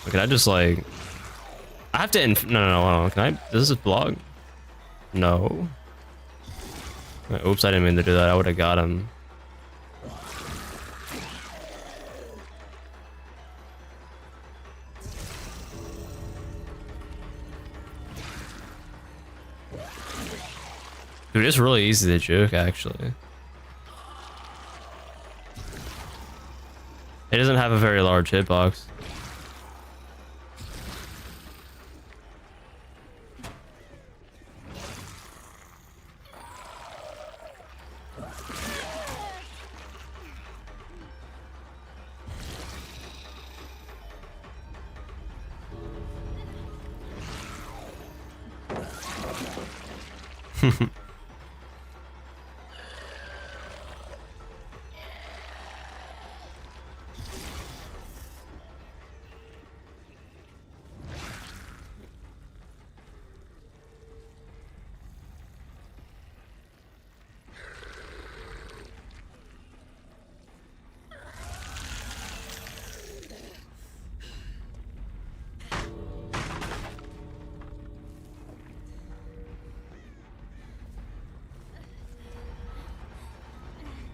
Can I just like... I have to no, hold on. Can I... Does this block? No. Oops, I didn't mean to do that. I would have got him. Dude, it's really easy to juke, actually. It doesn't have a very large hitbox.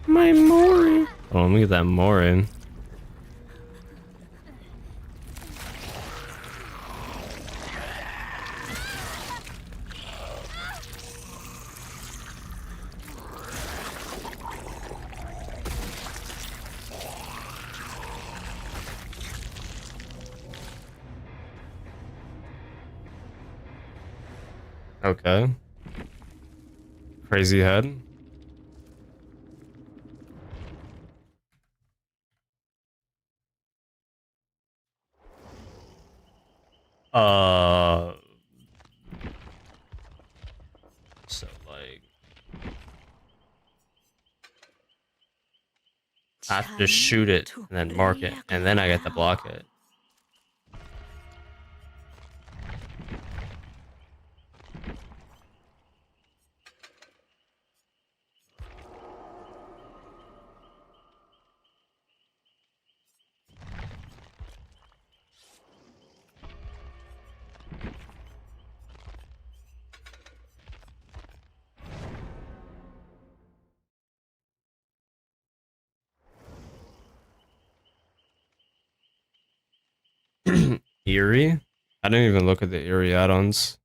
My Mori. Oh, let me get that Mori. Okay. Crazy head. So like I have to just shoot it and then mark it, and then I get to block it. Eerie? I didn't even look at the Eerie add-ons.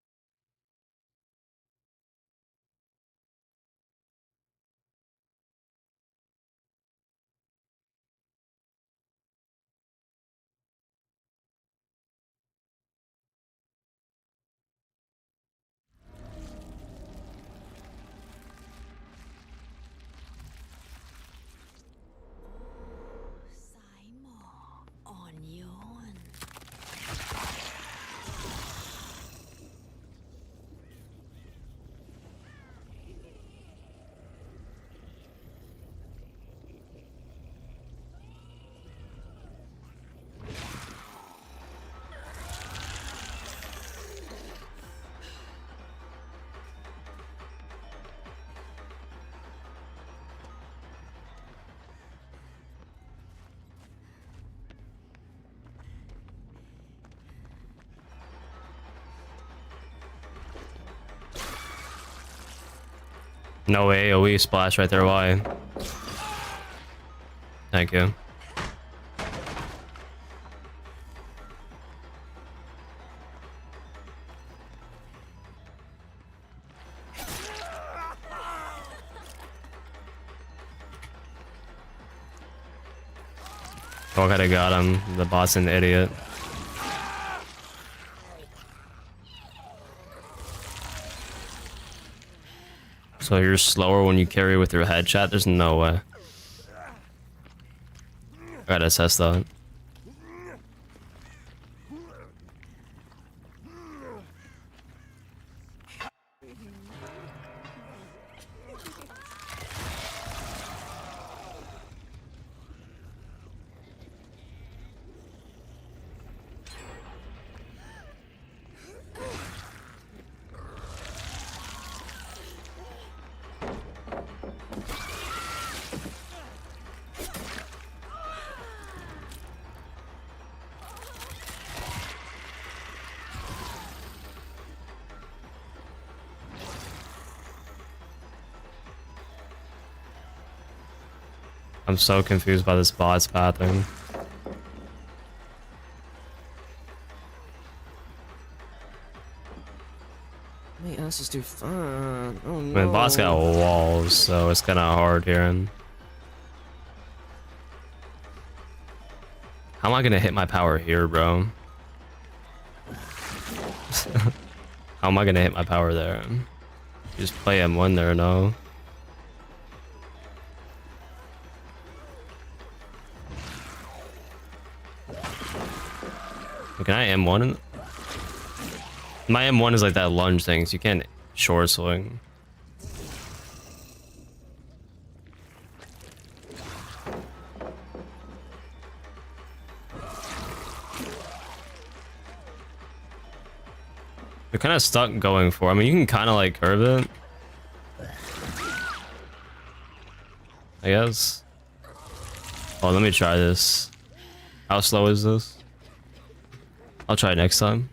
No AoE splash right there. Why? Thank you. Oh, I could have got him. The bot's an idiot. So you're slower when you carry with your headshot? There's no way. I gotta assess that. I'm so confused by this bot's pattern. My ass is too fun. Oh no. I mean, bot's got walls, so it's kind of hard here. And how am I gonna hit my power here, bro? How am I gonna hit my power there? Just play M1 there, no? Can I M1 in? My M1 is like that lunge thing, so you can't short swing. You're kind of stuck going for. I mean, you can kind of like curve it, I guess. Oh, let me try this. How slow is this? I'll try it next time.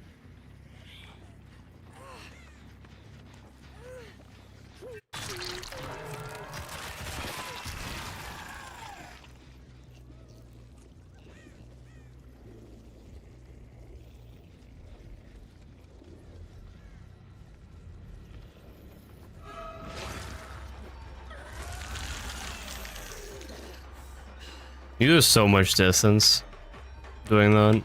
You do so much distance doing that.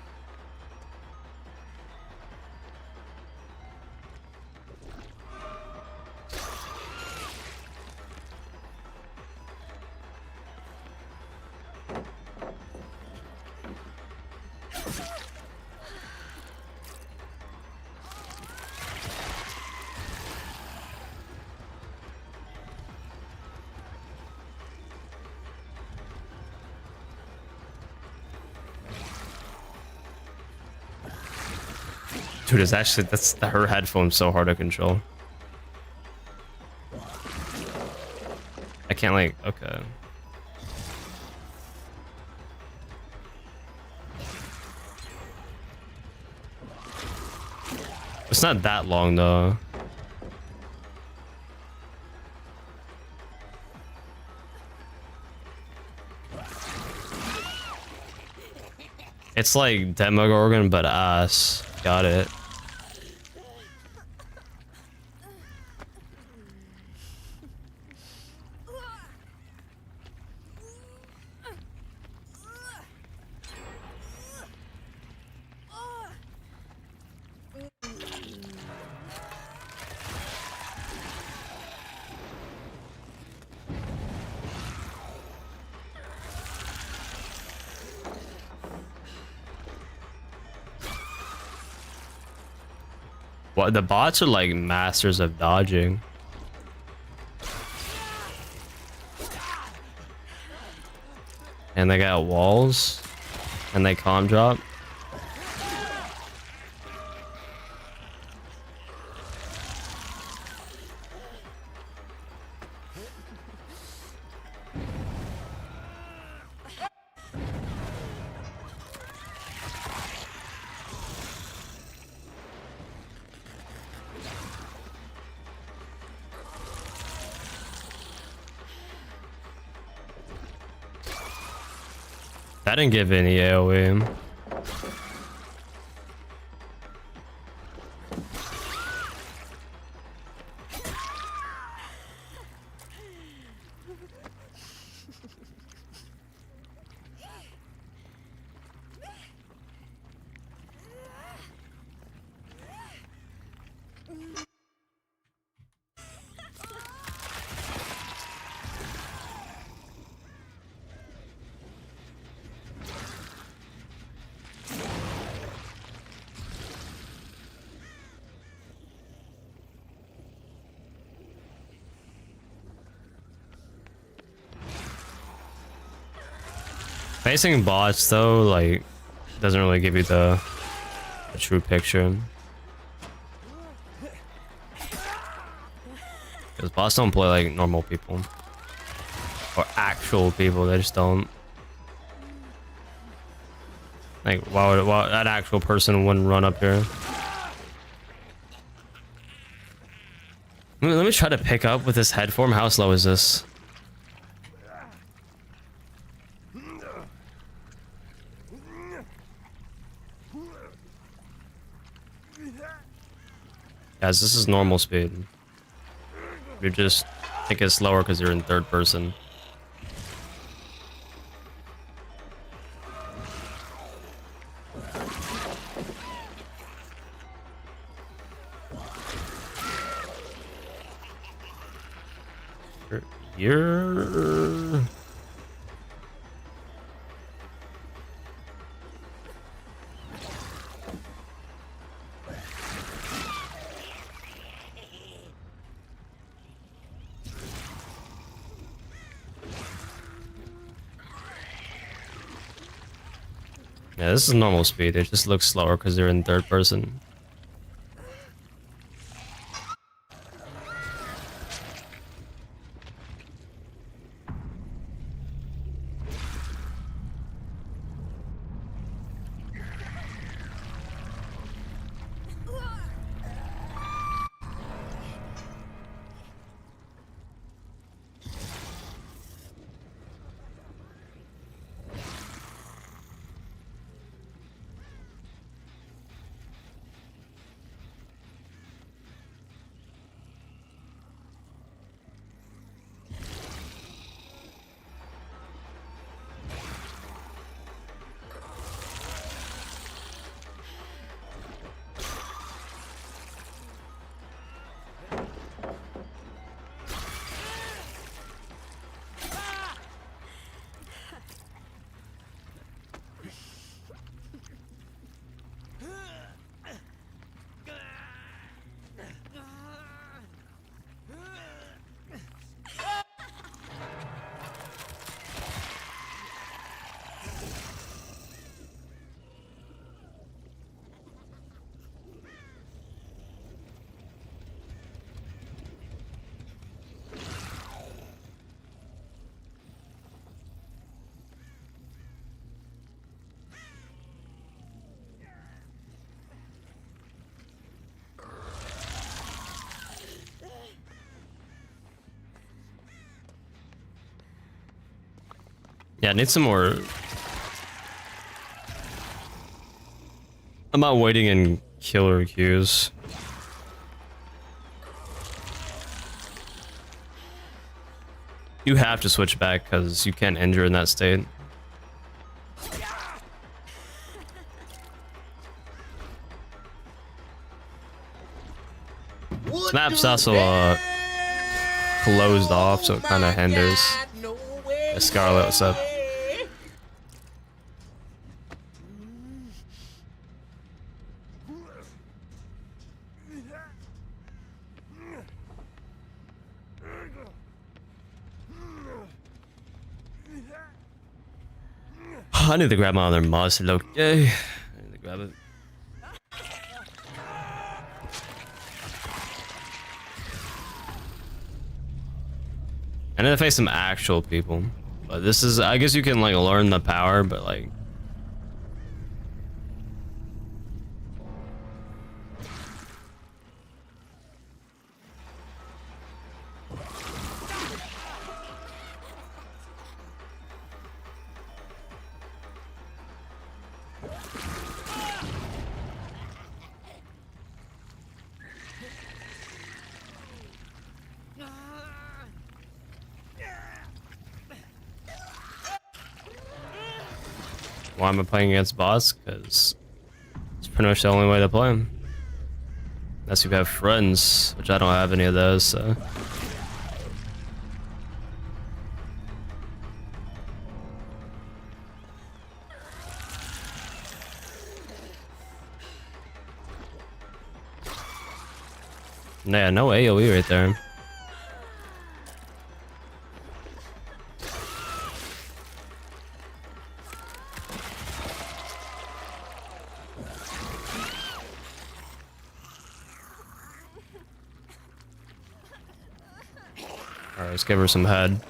Dude, it's actually, her headphone's so hard to control. I can't like, okay. It's not that long though. It's like Demogorgon, but ass. Got it. What, the bots are like masters of dodging. And they got walls. And they calm drop. That didn't give any AoE. Facing bots though, like, doesn't really give you the true picture. Because bots don't play like normal people. Or actual people, they just don't. Like, why that actual person wouldn't run up here? Let me try to pick up with this head form. How slow is this? Guys, this is normal speed. You just think it's slower because you're in third person. You're... Yeah, this is normal speed. It just looks slower because they're in third person. Yeah, I need some more. I'm not waiting in killer queues. You have to switch back because you can't injure in that state. This map's also closed off, so it kind of hinders. Scarlet, what's up? I need to grab my other mods. Look, yay! I need to grab it. I need to face some actual people. But this is, I guess you can like learn the power, but like. Why am I playing against boss? Because it's pretty much the only way to play him. Unless you have friends, which I don't have any of those, so. Yeah, no AoE right there. Alright, let's give her some head.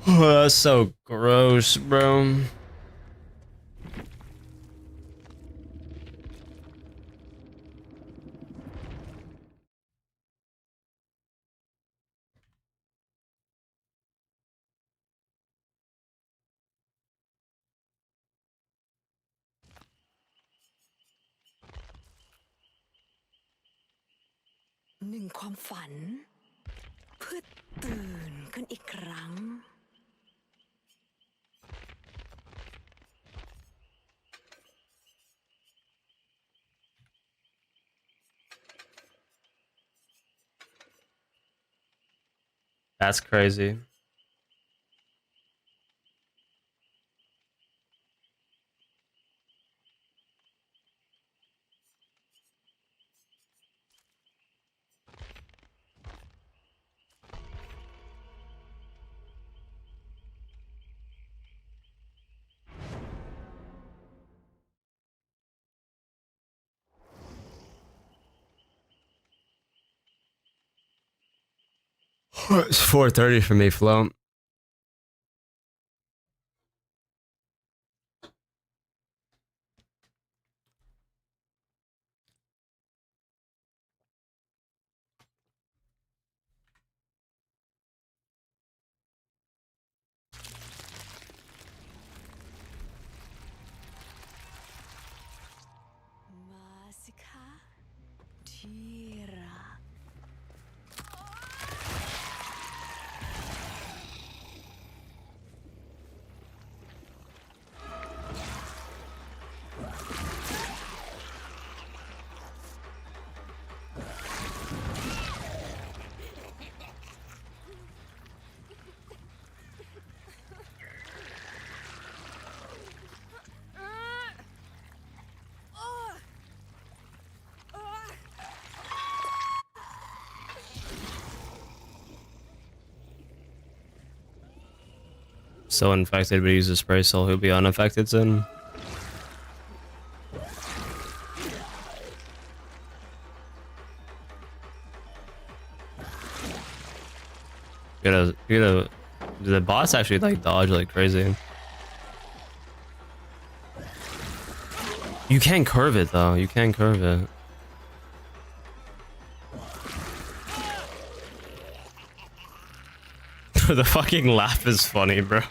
Oh, that's so gross, bro. That's crazy. It's 4:30 for me, Flo. So infected, but use a spray soul. He'll be unaffected soon. The boss actually like dodge like crazy. You can curve it though. You can curve it. The fucking laugh is funny, bro.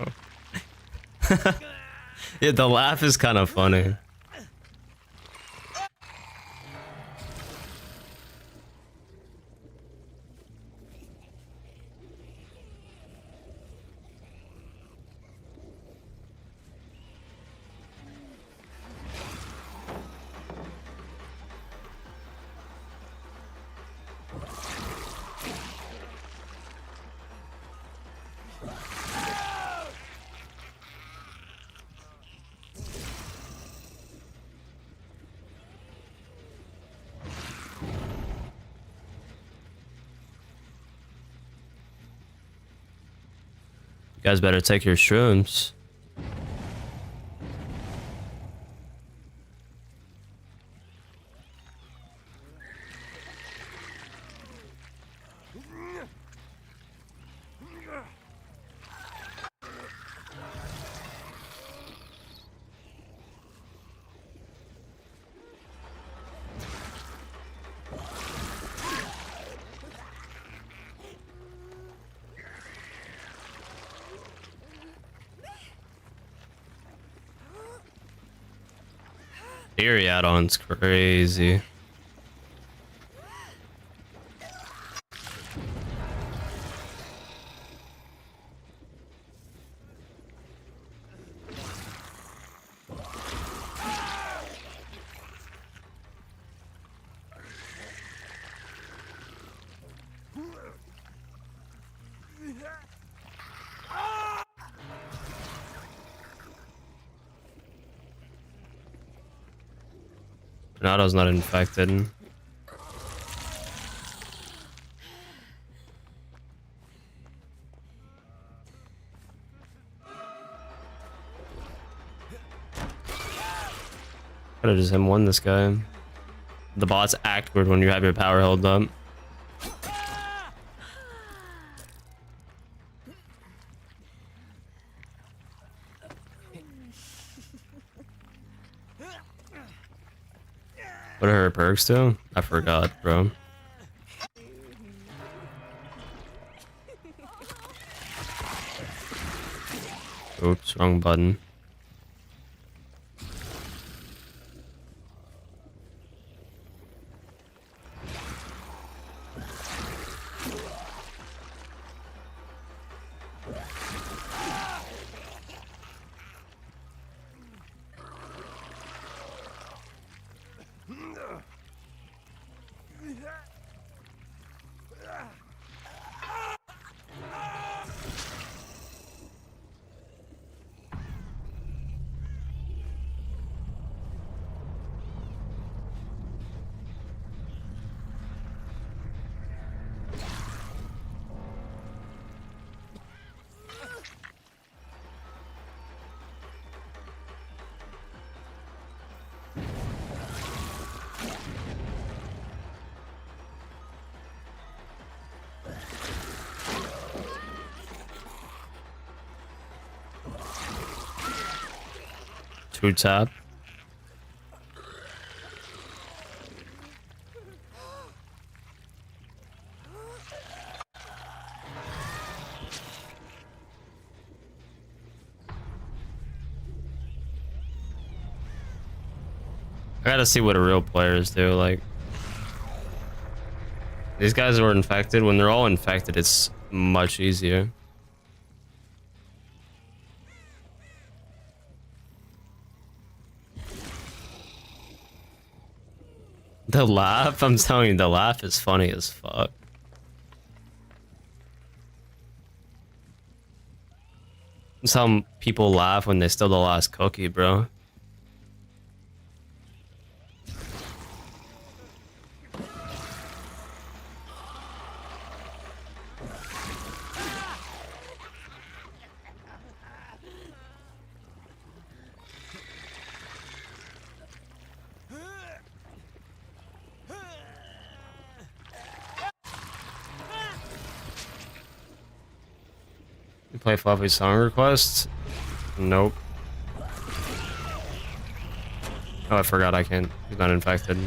Yeah, the laugh is kind of funny. You guys better take your shrooms. Theory add-on's crazy. Renado's not infected. Could've just him won this guy. The bots act weird when you have your power held up. What are her perks do? I forgot, bro. Oops, wrong button. Two tap. I gotta see what real players do. Like, these guys were infected. When they're all infected, it's much easier. The laugh, I'm telling you, the laugh is funny as fuck. That's how people laugh when they steal the last cookie, bro. You play Fluffy song requests? Nope. Oh, I forgot I can't. He's not infected.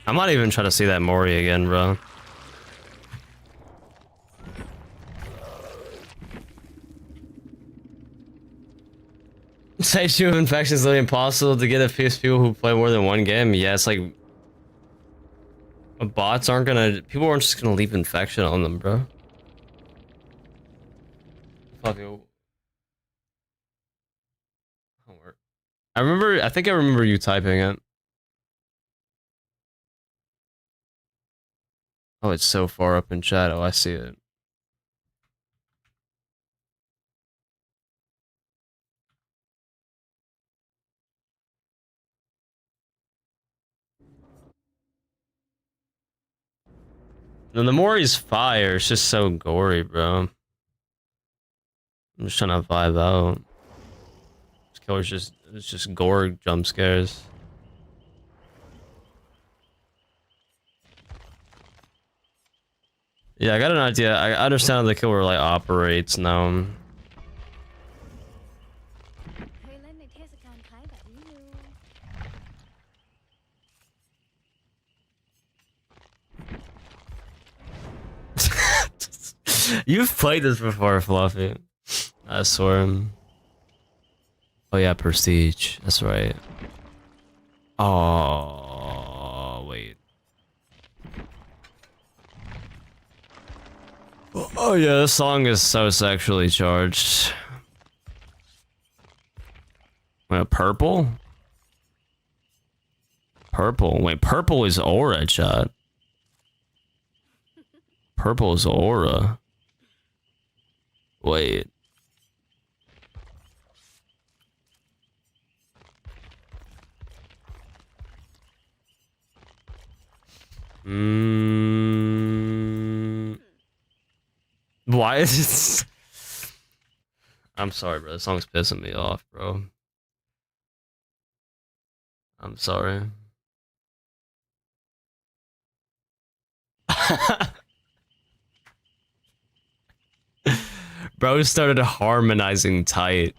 I'm not even trying to see that Mori again, bro. Stage 2 of infection is literally impossible to get a few people who play more than one game. Yeah, it's like bots aren't gonna. People aren't just gonna leave infection on them, bro. Fuck you. I remember. I think I remember you typing it. Oh, it's so far up in chat. Oh, I see it. And the more he's fire, it's just so gory, bro. I'm just trying to vibe out. This killer's just, it's just gore jump scares. Yeah, I got an idea. I understand how the killer like operates now. เคยเล่นในเทศกาลคล้ายแบบนี้อยู่ You've played this before, Fluffy. I swear. Oh yeah, Prestige. That's right. Oh, wait. Oh yeah, this song is so sexually charged. Wait, purple? Purple. Wait, purple is aura, chat. Purple is aura. Wait. Why is it? I'm sorry, bro. This song's pissing me off, bro. I'm sorry. Bro started harmonizing tight.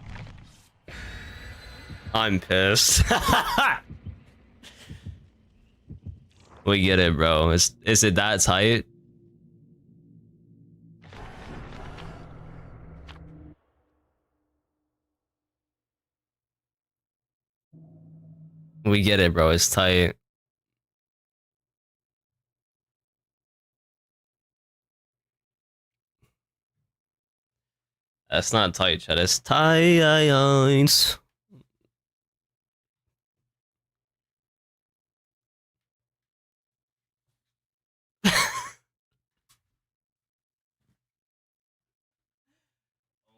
I'm pissed. We get it, bro. Is it that tight? We get it, bro. It's tight. That's not tight, chat. It's tight. Oh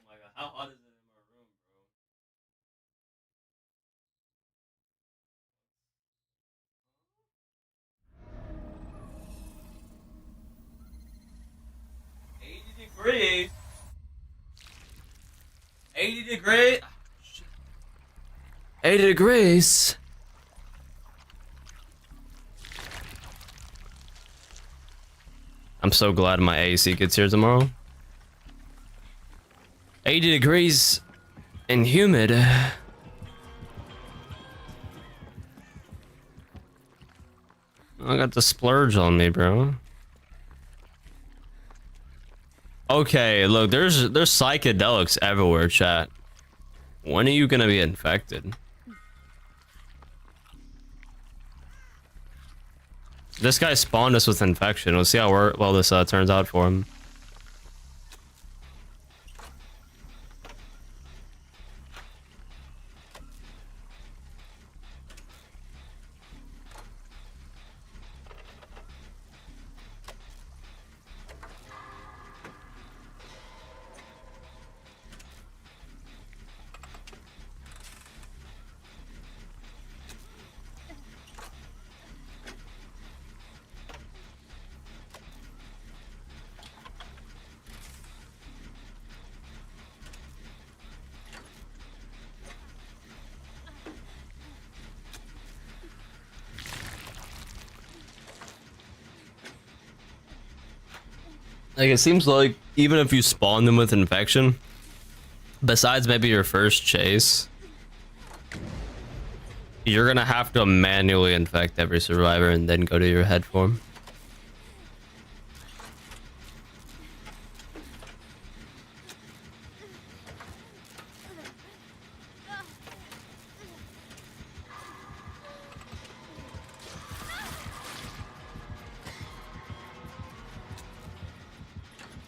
my god, how hot is it in my room, bro? 80 degrees. 80 degrees. 80 degrees. I'm so glad my AC gets here tomorrow. 80 degrees and humid. I got the splurge on me, bro. Okay, look, there's psychedelics everywhere, chat. When are you gonna be infected? This guy spawned us with infection. We'll see how well this turns out for him. Like, it seems like even if you spawn them with infection, besides maybe your first chase, you're gonna have to manually infect every survivor and then go to your head form.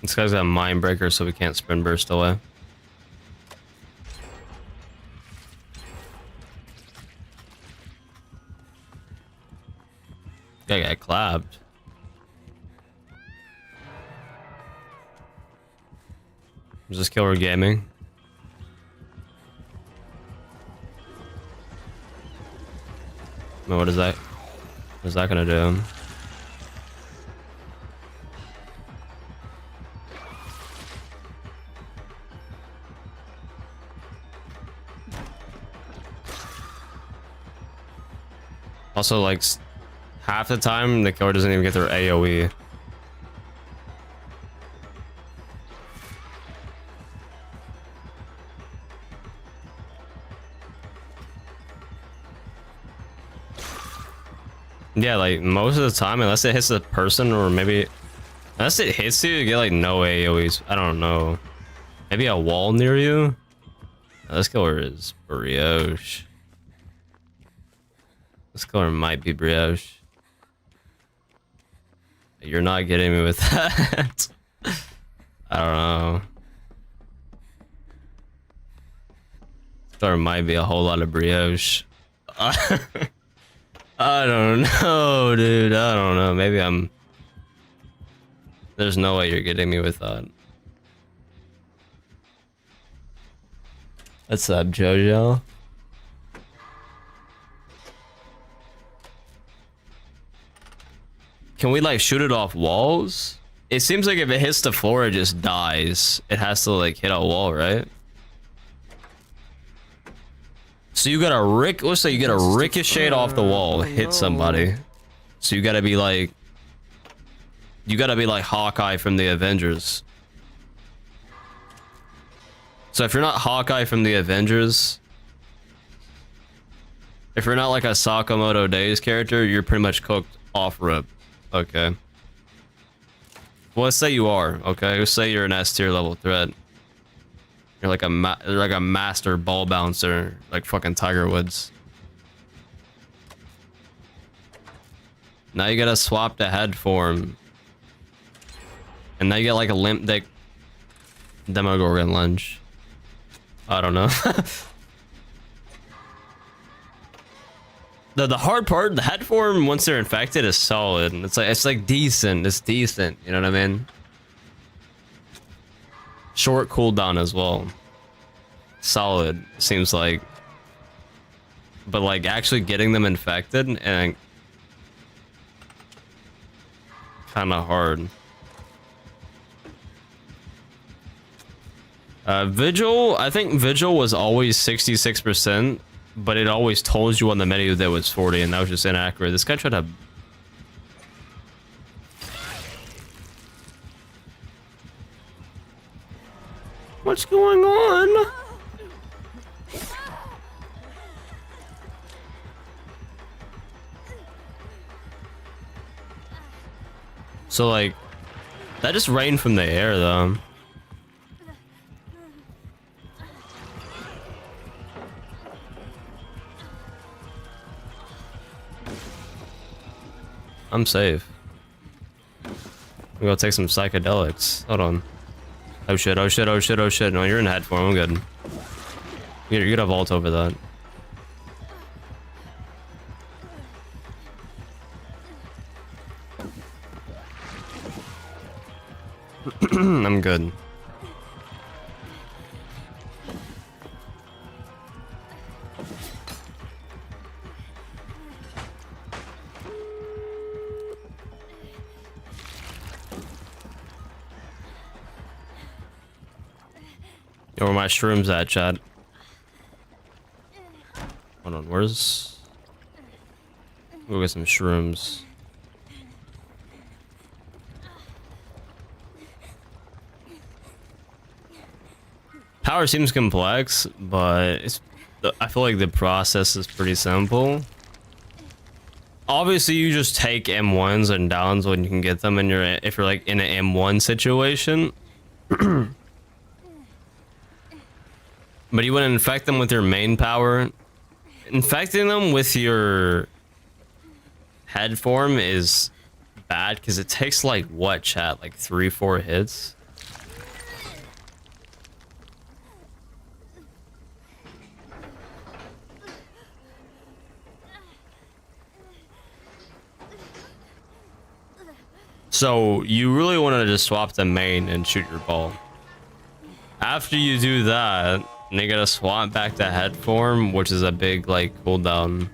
This guy's got a mind breaker, so we can't sprint burst away. Guy got clapped. Is this Killer Gaming? What is that? What is that gonna do? Also, like, half the time the killer doesn't even get their AoE. Yeah, like most of the time, unless it hits the person, or maybe unless it hits you get like no AoEs. I don't know. Maybe a wall near you. This killer is brioche. This killer might be brioche. You're not getting me with that. I don't know. This killer might be a whole lot of brioche. I don't know, dude. I don't know. Maybe I'm... There's no way you're getting me with that. What's up, Jojo? Can we, like, shoot it off walls? It seems like if it hits the floor, it just dies. It has to, like, hit a wall, right? So you gotta let's say you get a ricochet off the wall, hit somebody. So you gotta be like Hawkeye from the Avengers. So if you're not Hawkeye from the Avengers, if you're not like a Sakamoto Days character, you're pretty much cooked off rip. Okay. Well, let's say you are. Okay, let's say you're an S tier level threat. You're like a master ball bouncer, like fucking Tiger Woods. Now you gotta swap the head form, and now you get like a limp dick Demogorgon lunge. I don't know. The hard part, the head form once they're infected is solid. It's like decent. It's decent. You know what I mean? Short cooldown as well. Solid, seems like. But like actually getting them infected and kind of hard. Vigil, I think Vigil was always 66%, but it always told you on the menu that it was 40, and that was just inaccurate. This guy tried to... What's going on? So like, that just rained from the air though. I'm safe. I'm gonna take some psychedelics. Hold on. Oh shit, oh shit, oh shit, oh shit. No, you're in head form. I'm good. You're gonna vault over that. I'm good. Yo, where my shrooms at, Chad? Hold on, where's... We'll get some shrooms. Power seems complex, but I feel like the process is pretty simple. Obviously, you just take M1s and downs when you can get them, and if you're like in an M1 situation. But you want to infect them with your main power. Infecting them with your head form is bad because it takes like what, chat? Like 3-4 hits. So you really want to just swap the main and shoot your ball. After you do that, you gotta swap back to head form, which is a big like cooldown.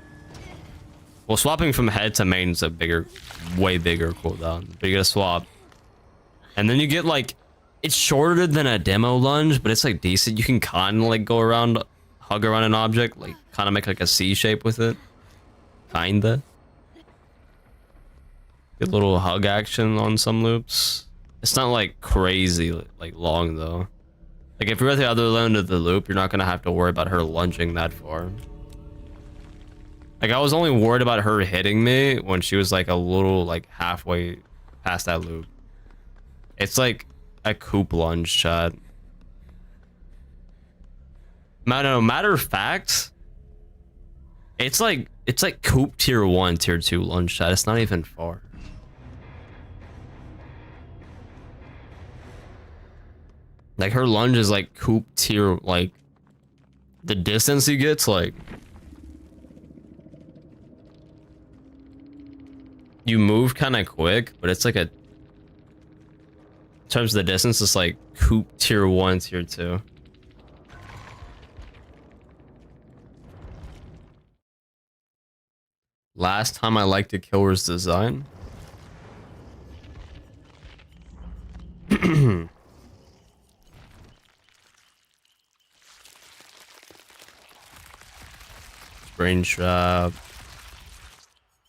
Well, swapping from head to main is a way bigger cooldown. But you gotta swap, and then you get like, it's shorter than a demo lunge, but it's like decent. You can kind of like go around, hug around an object, like kind of make like a C shape with it, kinda. Good little hug action on some loops. It's not like crazy like long though. Like if you're at the other end of the loop, you're not gonna have to worry about her lunging that far. Like I was only worried about her hitting me when she was like a little like halfway past that loop. It's like a coop lunge, chat. Matter of fact, it's like coop tier 1, tier 2 lunge, chat. It's not even far. Like her lunge is like coop tier, like the distance he gets, like you move kind of quick, but it's like a, in terms of the distance, it's like coop tier 1, tier 2. Last time I liked a killer's design. Brain trap.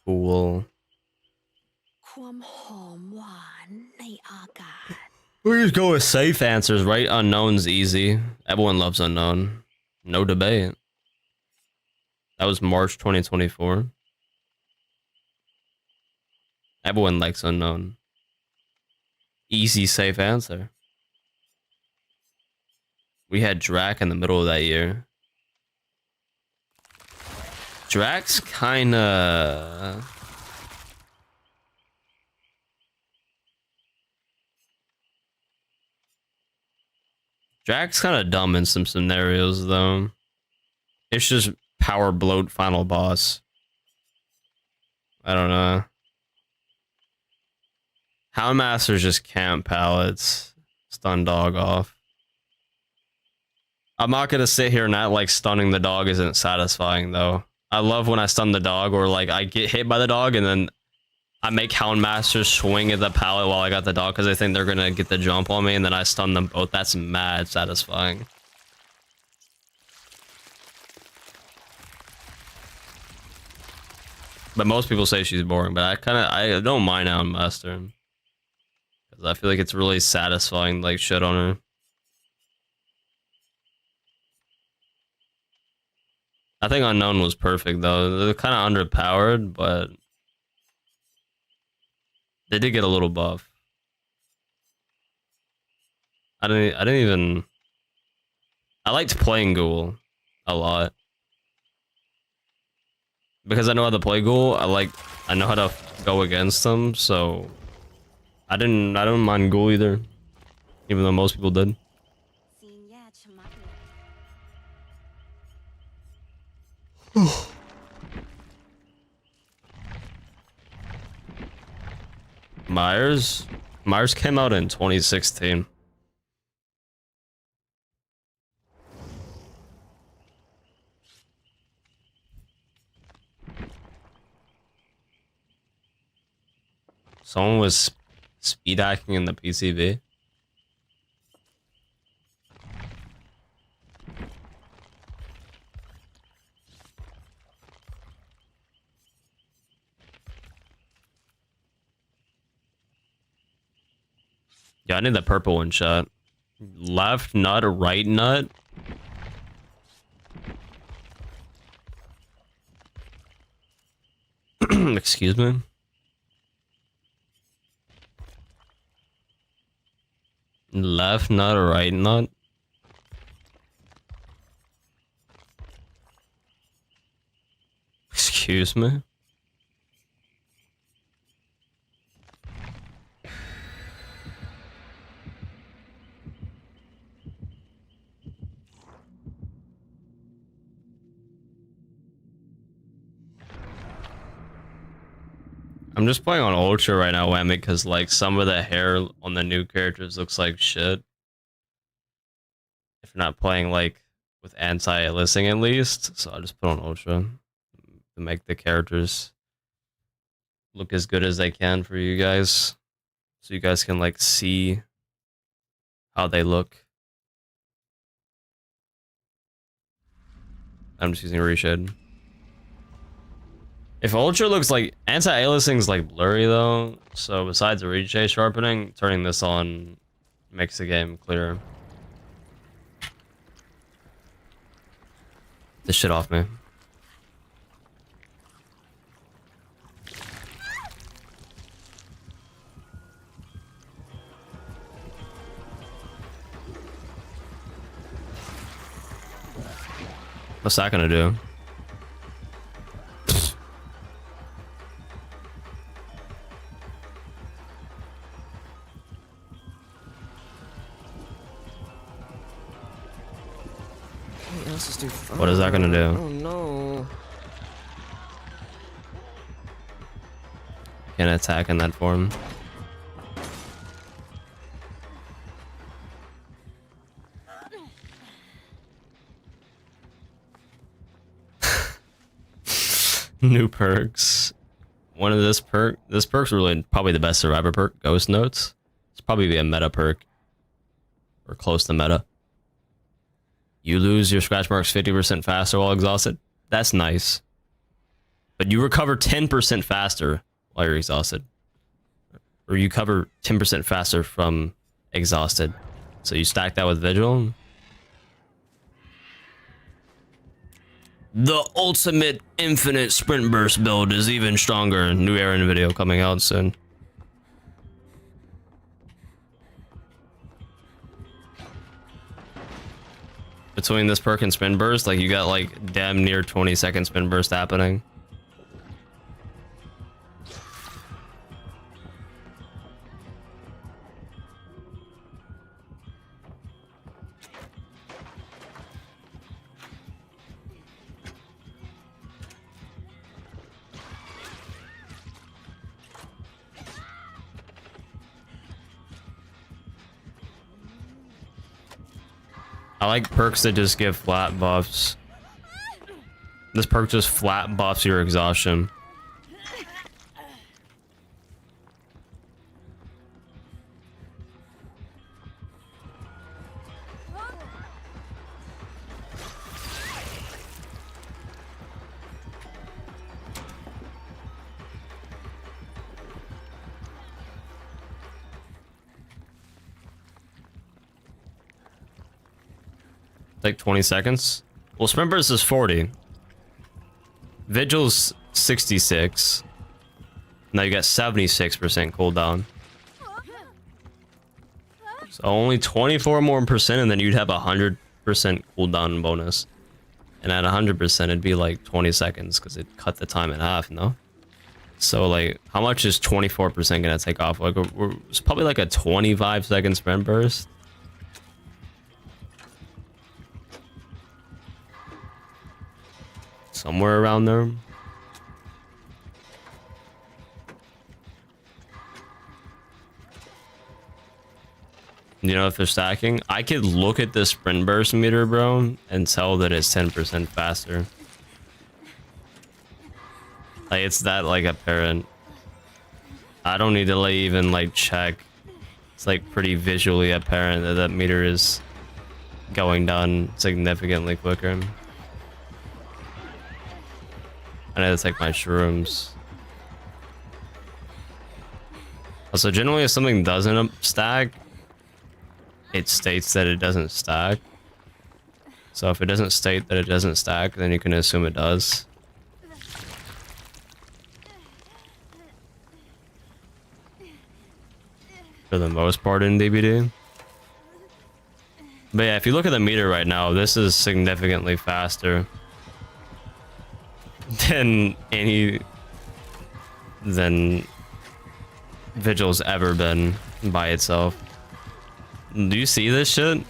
Cool. ความหอมหวานในอากาศ We just go with safe answers, right? Unknown's easy. Everyone loves unknown. No debate. That was March 2024. Everyone likes unknown. Easy, safe answer. We had Drac in the middle of that year. Drac's kinda... Drac's kind of dumb in some scenarios, though. It's just power bloat final boss. I don't know. Houndmasters just camp pallets. Stun dog off. I'm not gonna sit here and act like stunning the dog isn't satisfying, though. I love when I stun the dog, or like I get hit by the dog and then I make Houndmasters swing at the pallet while I got the dog because I think they're gonna get the jump on me, and then I stun them both. That's mad satisfying. But most people say she's boring, but I don't mind Houndmaster because I feel like it's really satisfying, like shit on her. I think Unknown was perfect though. They're kind of underpowered, but they did get a little buff. I liked playing Ghoul a lot. Because I know how to play Ghoul, I know how to go against them, so I don't mind Ghoul either. Even though most people did. ซีนแย่ชะมัดเลย Myers came out in 2016. Someone was speed hacking in the PCB. Yeah, I need the purple one shot. Left nut or right nut? Excuse me? Left nut or right nut? Excuse me? I'm just playing on Ultra right now, Whammy, because like some of the hair on the new characters looks like shit. If you're not playing like with anti-aliasing at least, so I just put on Ultra to make the characters look as good as they can for you guys, so you guys can like see how they look. I'm just using reshade. If Ultra looks like anti-aliasing's like blurry though, so besides the rejay sharpening, turning this on makes the game clearer. This shit off me. What's that gonna do? What is that gonna do? Oh no. Can't attack in that form. New perks. One of this perk's really probably the best survivor perk, Ghost Notes. It's probably a meta perk. Or close to meta. You lose your scratch marks 50% faster while exhausted. That's nice. But you recover 10% faster while you're exhausted. Or you cover 10% faster from exhausted. So you stack that with Vigil. The ultimate infinite sprint burst build is even stronger. New Aaron video coming out soon. Between this perk and spin burst, like you got like damn near 20-second spin burst happening. I like perks that just give flat buffs. This perk just flat buffs your exhaustion. Like 20 seconds. Well, sprint burst is 40. Vigil's 66. Now you got 76% cooldown. So only 24 more percent, and then you'd have 100% cooldown bonus. And at 100%, it'd be like 20 seconds because it cut the time in half. No. So like, how much is 24% gonna take off? Like, it's probably like a 25-second sprint burst. Somewhere around there. You know, if they're stacking, I could look at the sprint burst meter, bro, and tell that it's 10% faster. Like, it's that, like, apparent. I don't need to, like, even, like, check. It's, like, pretty visually apparent that that meter is going down significantly quicker. I know it's like my shrooms. Also, generally, if something doesn't stack, it states that it doesn't stack. So if it doesn't state that it doesn't stack, then you can assume it does. For the most part in DBD. But yeah, if you look at the meter right now, this is significantly faster than Vigil's ever been by itself. Do you see this shit?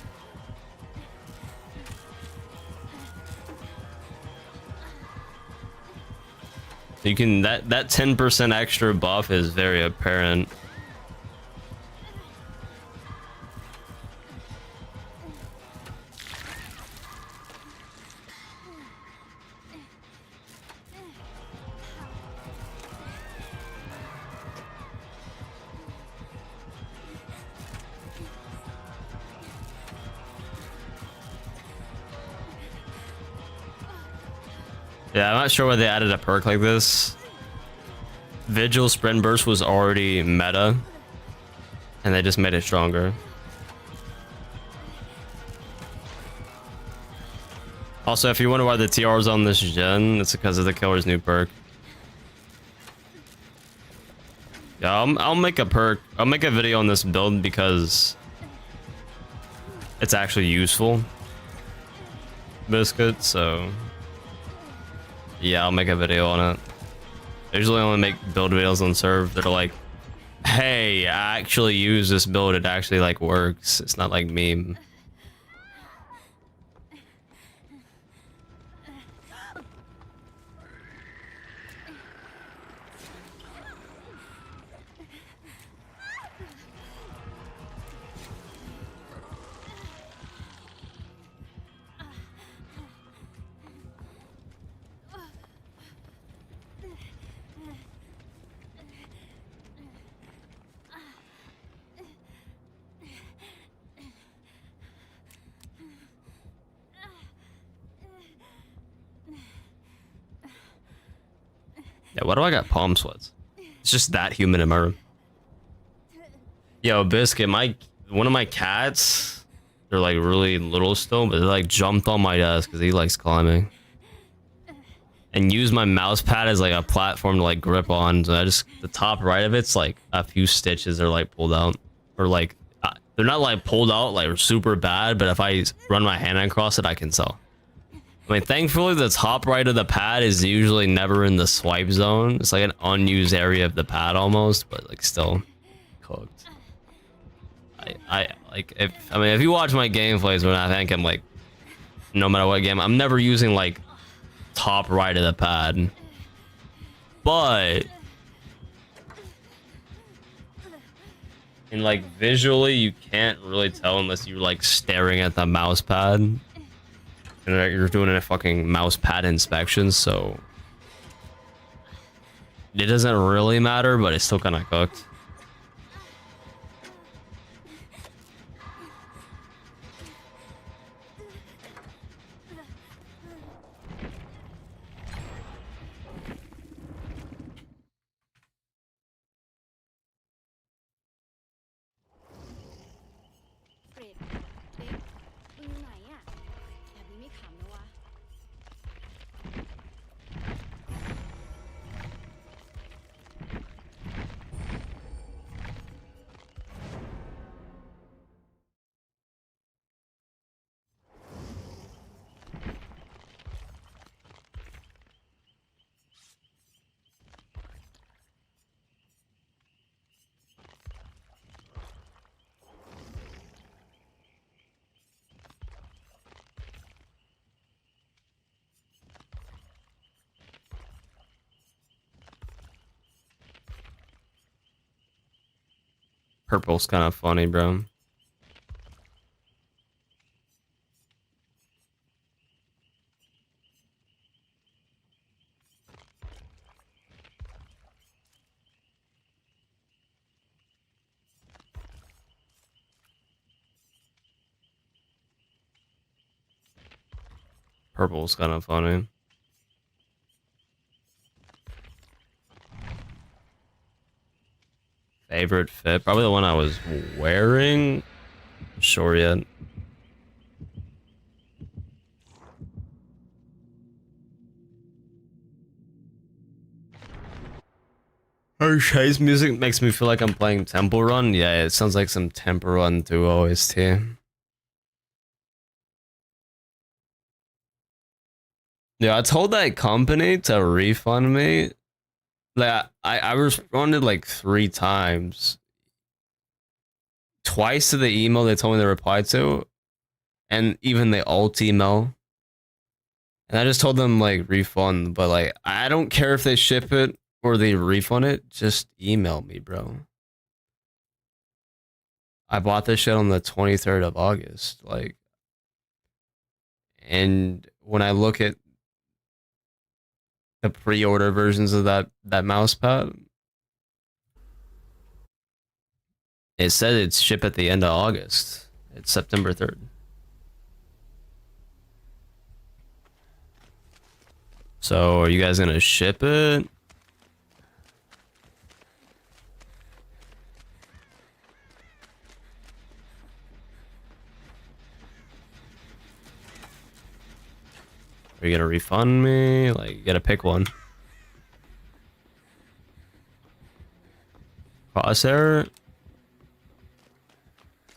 You can that 10% extra buff is very apparent. Yeah, I'm not sure why they added a perk like this. Vigil Sprint Burst was already meta, and they just made it stronger. Also, if you wonder why the TR is on this gen, it's because of the killer's new perk. Yeah, I'll make a perk. I'll make a video on this build because it's actually useful. Biscuit, so yeah, I'll make a video on it. I usually only make build videos on serve that are like, hey, I actually use this build, it actually like works. It's not like meme. Yeah, why do I got palm sweats? It's just that humid in my room. Yo, Biscuit, one of my cats, they're like really little still, but they like jumped on my desk because he likes climbing. And used my mouse pad as like a platform to like grip on. So the top right of it's like a few stitches are like pulled out. Or like, they're not like pulled out like super bad, but if I run my hand across it, I can tell. I mean, thankfully, the top right of the pad is usually never in the swipe zone. It's like an unused area of the pad almost, but like still cooked. I like if you watch my gameplays when I think I'm like, no matter what game, I'm never using like top right of the pad. But and like visually, you can't really tell unless you're like staring at the mouse pad. And you're doing a fucking mouse pad inspection, so it doesn't really matter, but it's still kind of cooked. Purple's kind of funny, bro. Purple's kind of funny. Favorite fit? Probably the one I was wearing. Sure yet. Chase music makes me feel like I'm playing Temple Run. Yeah, it sounds like some Temple Run 2 OST. Yeah, I told that company to refund me. Like I responded like 3 times. Twice to the email they told me to reply to, and even the alt email. And I just told them like refund, but like I don't care if they ship it or they refund it, just email me, bro. I bought this shit on the 23rd of August, like, and when I look at the pre-order versions of that mouse pad, it said it's shipped at the end of August. It's September 3rd. So are you guys gonna ship it? Are you gonna refund me? Like, you gotta pick one. Crosshair?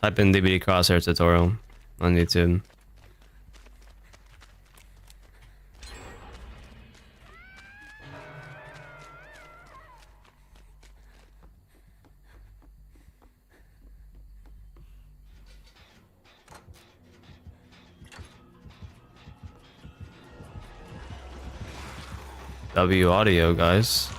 Type in DBD crosshair tutorial on YouTube. W audio, guys.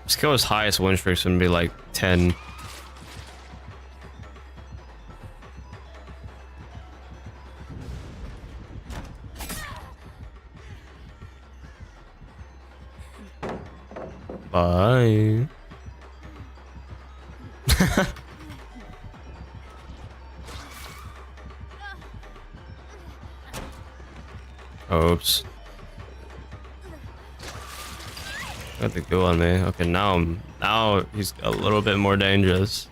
Skill's highest win streak's gonna be like 10. Bye. Oops. Got the go on me. Okay, now he's a little bit more dangerous.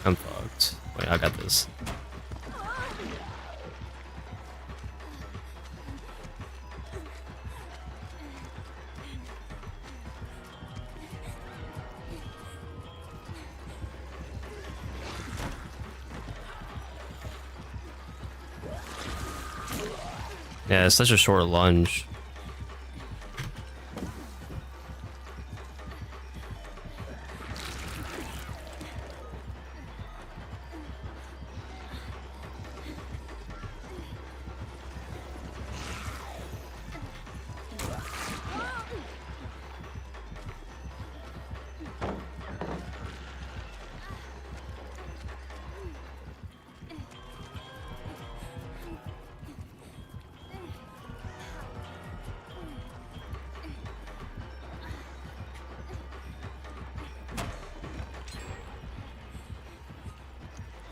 I'm fucked. Wait, I got this. Yeah, it's such a short lunge.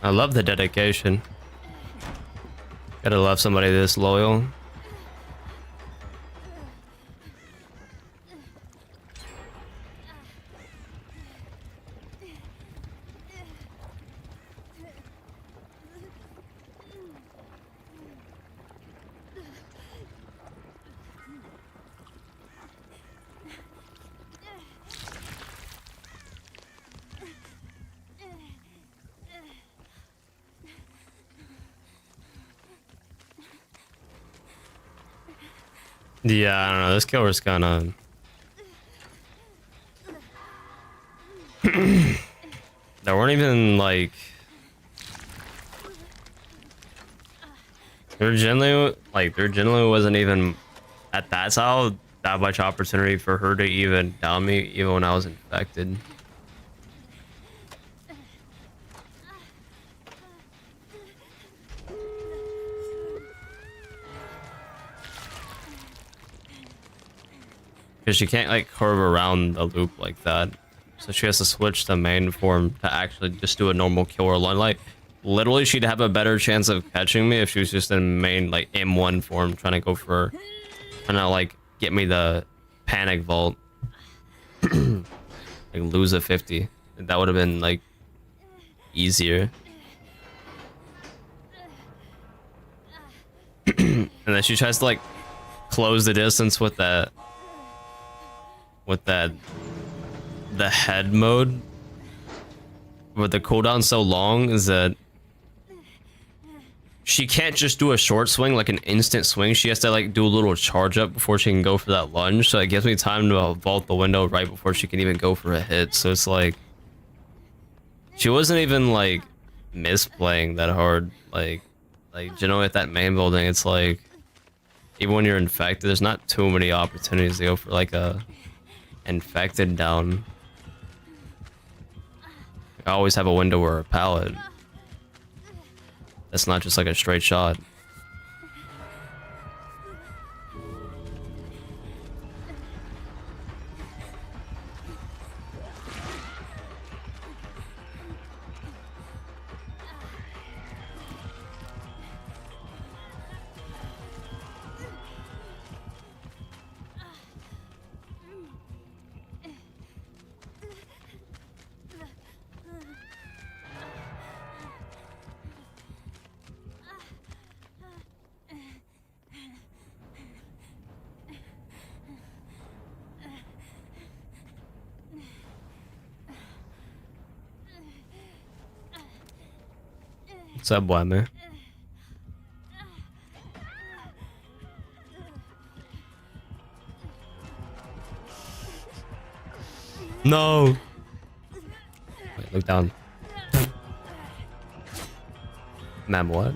I love the dedication. Gotta love somebody this loyal. Yeah, I don't know. This killer's kind of. There weren't even like. There generally wasn't even at that style that much opportunity for her to even down me, even when I was infected. Because she can't like curve around the loop like that, so she has to switch the main form to actually just do a normal kill or run. Like literally, she'd have a better chance of catching me if she was just in main like M1 form, trying to go for, trying to like get me the panic vault, like lose a 50. That would have been like easier. And then she tries to like close the distance with that the head mode. But the cooldown so long is that she can't just do a short swing, like an instant swing. She has to like do a little charge up before she can go for that lunge. So it gives me time to vault the window right before she can even go for a hit. So it's like she wasn't even like misplaying that hard. Like generally at that main building, it's like even when you're infected, there's not too many opportunities to go for like a infected down. I always have a window or a pallet. That's not just like a straight shot. What's up, Womier? No! Wait, look down. Ma'am, what?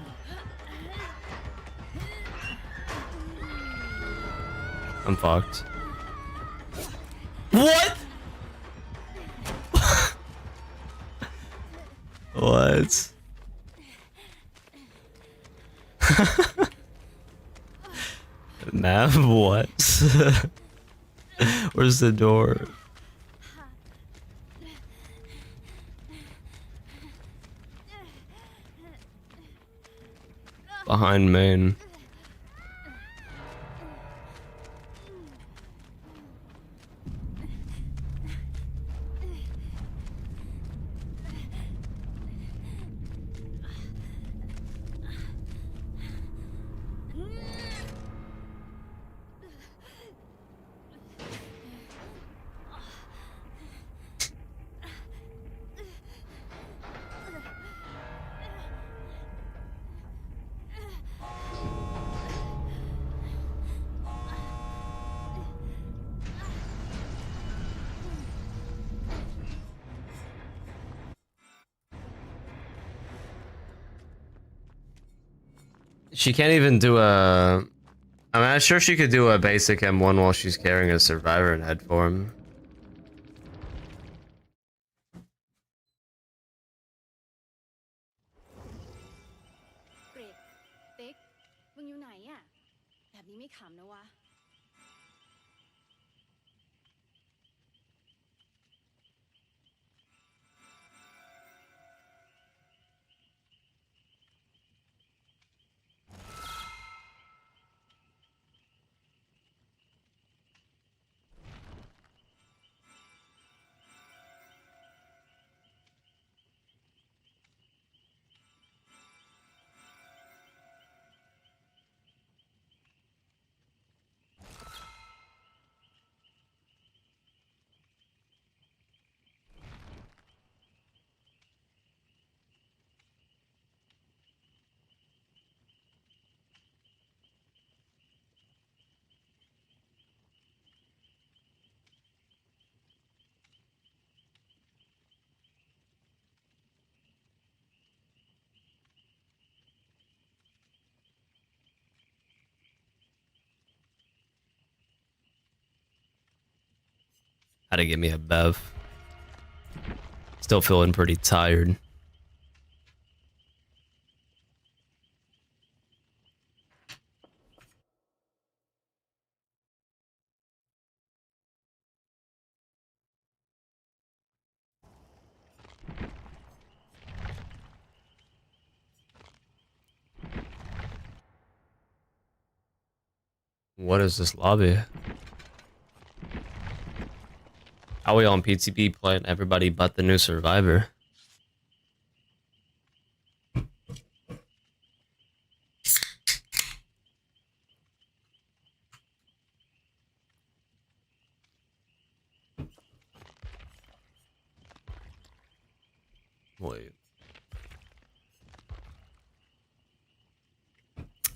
I'm fucked. What? What? Ma'am, what? Where's the door? Behind main. She can't even do a... I mean, I'm sure she could do a basic M1 while she's carrying a survivor in head form. Had to give me a bev. Still feeling pretty tired. What is this lobby? How are we on PTB playing everybody but the new survivor? Wait.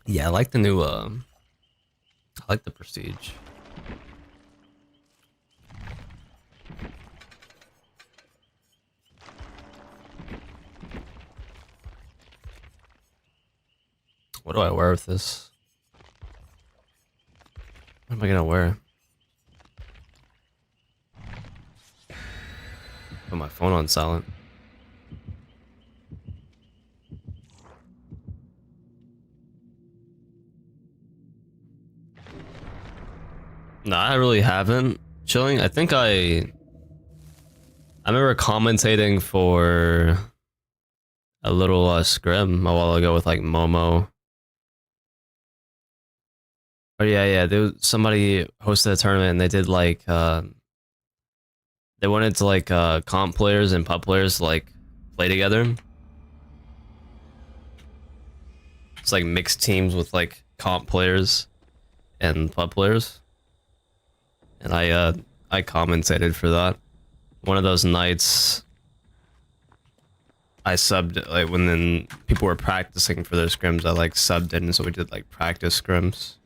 Yeah, I like the new I like the Prestige. What do I wear with this? What am I gonna wear? Put my phone on silent. No, I really haven't. Chilling. I think I remember commentating for a little scrim a while ago with like Momo. Oh yeah, there was somebody hosted a tournament and they did like they wanted to like comp players and pub players to like play together. It's like mixed teams with like comp players and pub players. And I commentated for that. One of those nights I subbed, like when then people were practicing for their scrims, I like subbed in, so we did like practice scrims.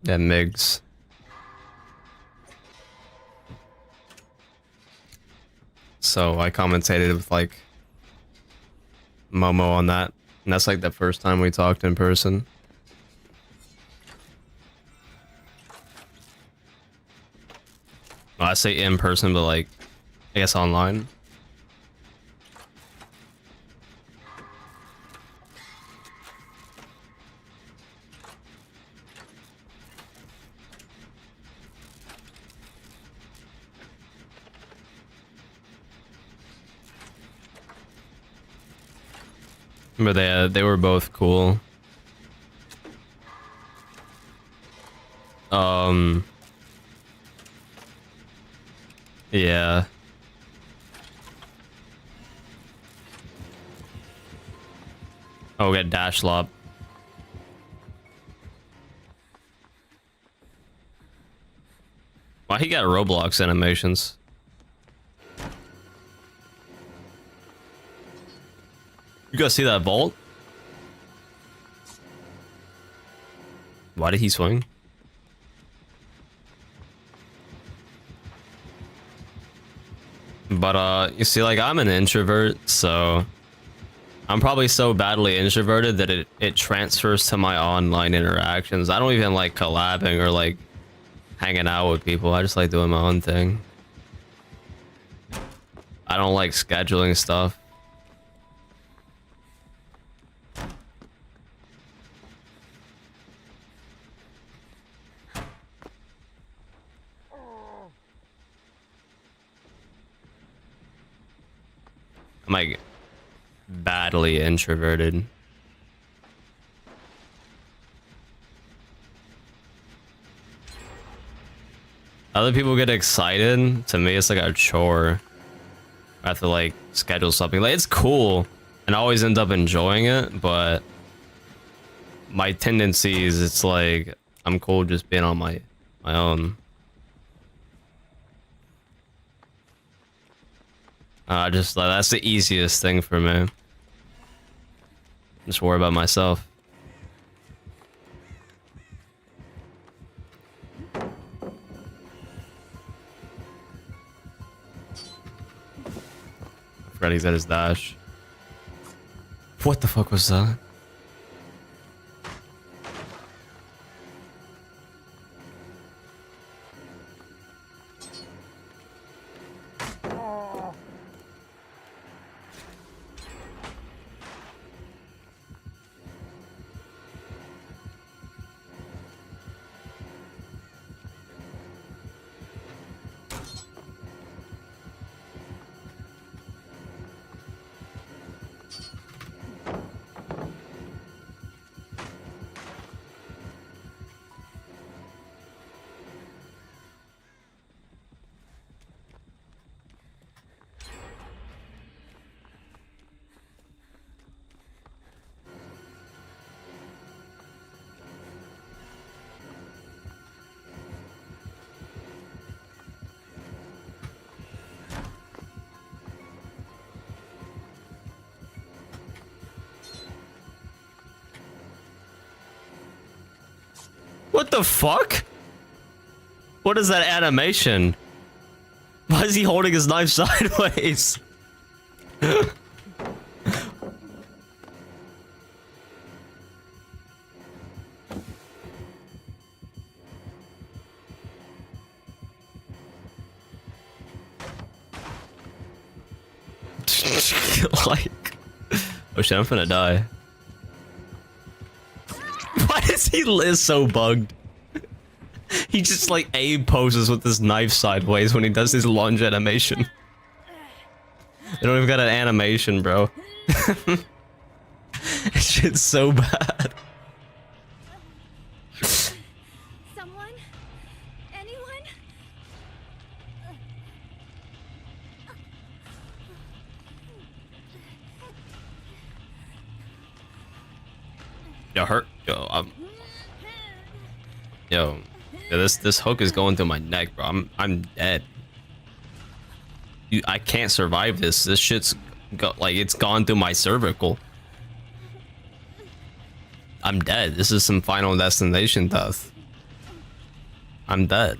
Yeah, MIGs. So I commentated with like Momo on that. And that's like the first time we talked in person. Well, I say in person, but like, I guess online. But they were both cool. Yeah. Oh, we got dash lop. Why he got Roblox animations? You guys see that vault? Why did he swing? But you see, like, I'm an introvert, so I'm probably so badly introverted that it transfers to my online interactions. I don't even like collabing or like hanging out with people. I just like doing my own thing. I don't like scheduling stuff. I'm like badly introverted. Other people get excited. To me, it's like a chore. I have to like schedule something. Like, it's cool, and I always end up enjoying it. But my tendencies, it's like I'm cool just being on my own. Just like that's the easiest thing for me. Just worry about myself. I forgot he's at his dash. What the fuck was that? What the fuck? What is that animation? Why is he holding his knife sideways? Like, oh shit, I'm finna die. Why is he so bugged? He just like A poses with his knife sideways when he does his lunge animation. They don't even got an animation, bro. Shit's so bad. Someone? Anyone? Yo, hurt. Yo, Yo, this hook is going through my neck, bro. I'm dead. I can't survive this. This shit's like it's gone through my cervical. I'm dead. This is some Final Destination death. I'm dead.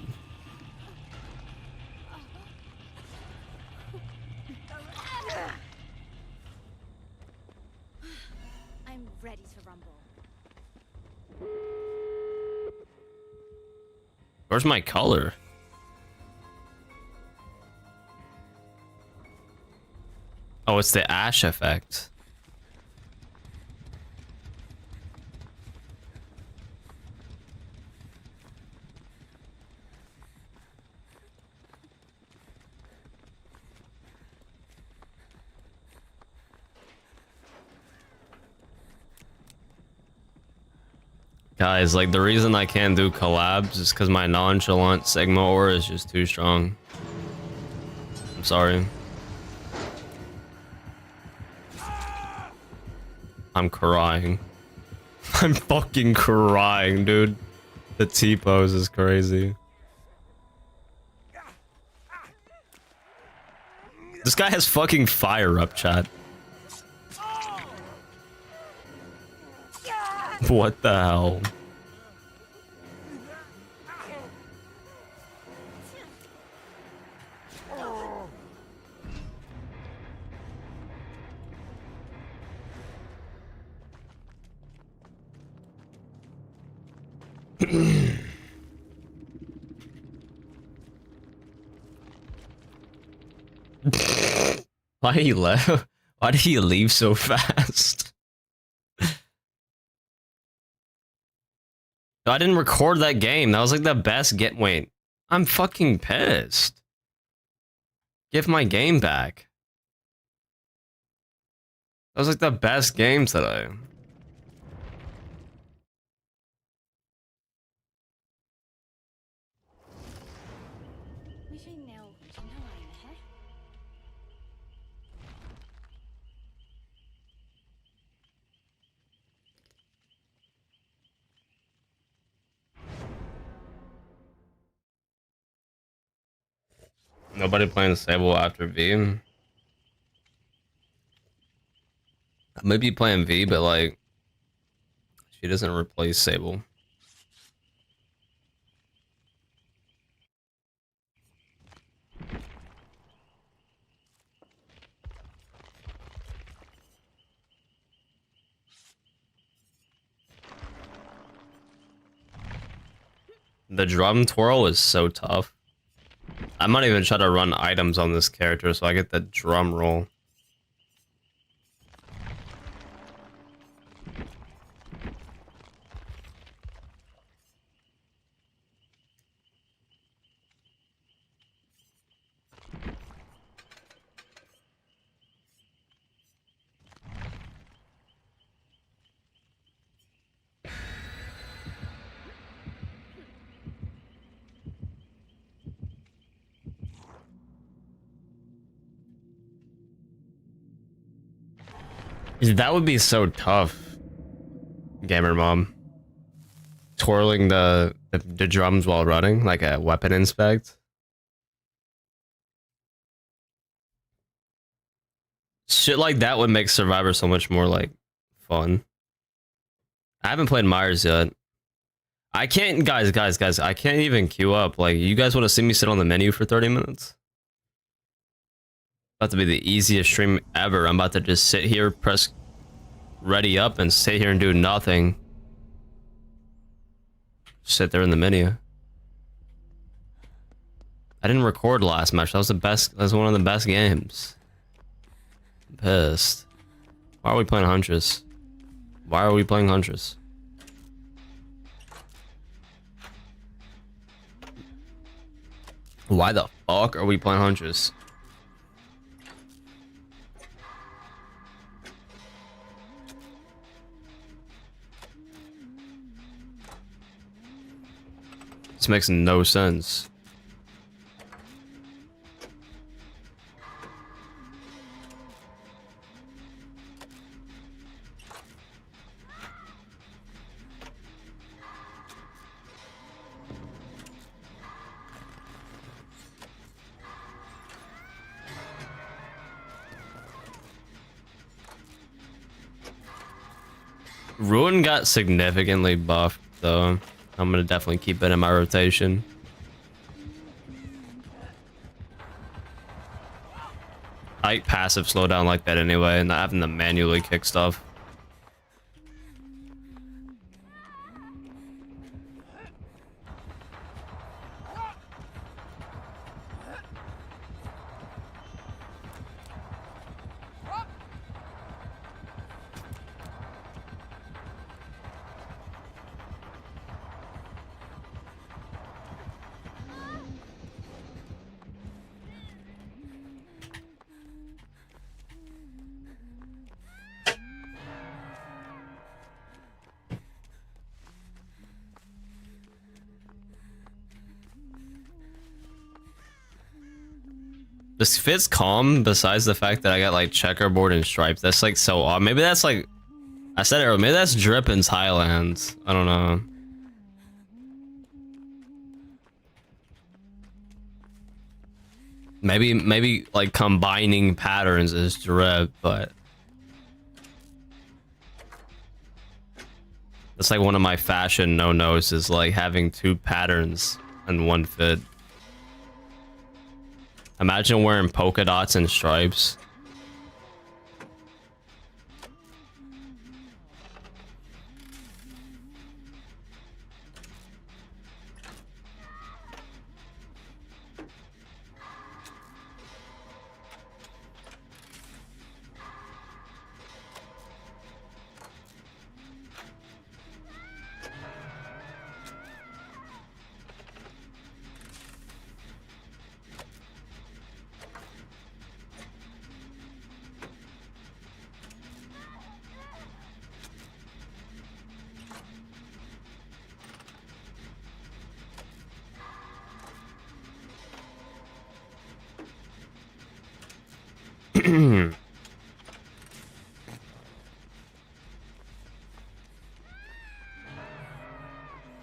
I'm ready to rumble. Where's my color? Oh, it's the ash effect. Guys, like the reason I can't do collabs is because my nonchalant Sigma aura is just too strong. I'm sorry. I'm crying. I'm fucking crying, dude. The T-pose is crazy. This guy has fucking fire up, chat. What the hell? Why did he leave? Why did he leave so fast? I didn't record that game. That was like the best get. Wait, I'm fucking pissed. Give my game back. That was like the best game today. Nobody playing Sable after V. I might be playing V, but like, she doesn't replace Sable. The drum twirl is so tough. I might even try to run items on this character so I get the drum roll. That would be so tough, gamer mom. Twirling the drums while running, like a weapon inspect. Shit like that would make Survivor so much more like fun. I haven't played Myers yet. I can't, guys. I can't even queue up. Like, you guys want to see me sit on the menu for 30 minutes? About to be the easiest stream ever. I'm about to just sit here, press ready up, and sit here and do nothing. Sit there in the menu. I didn't record last match. That was the best. That was one of the best games. I'm pissed. Why are we playing Huntress? Why are we playing Huntress? Why the fuck are we playing Huntress? This makes no sense. Ruin got significantly buffed, though. I'm gonna definitely keep it in my rotation. I like passive slowdown like that anyway, and not having to manually kick stuff. This fits calm besides the fact that I got like checkerboard and stripes. That's like so odd. Maybe that's like I said it earlier, maybe that's drip in Thailand. I don't know. Maybe like combining patterns is drip, but that's like one of my fashion no-nos is like having two patterns in one fit. Imagine wearing polka dots and stripes.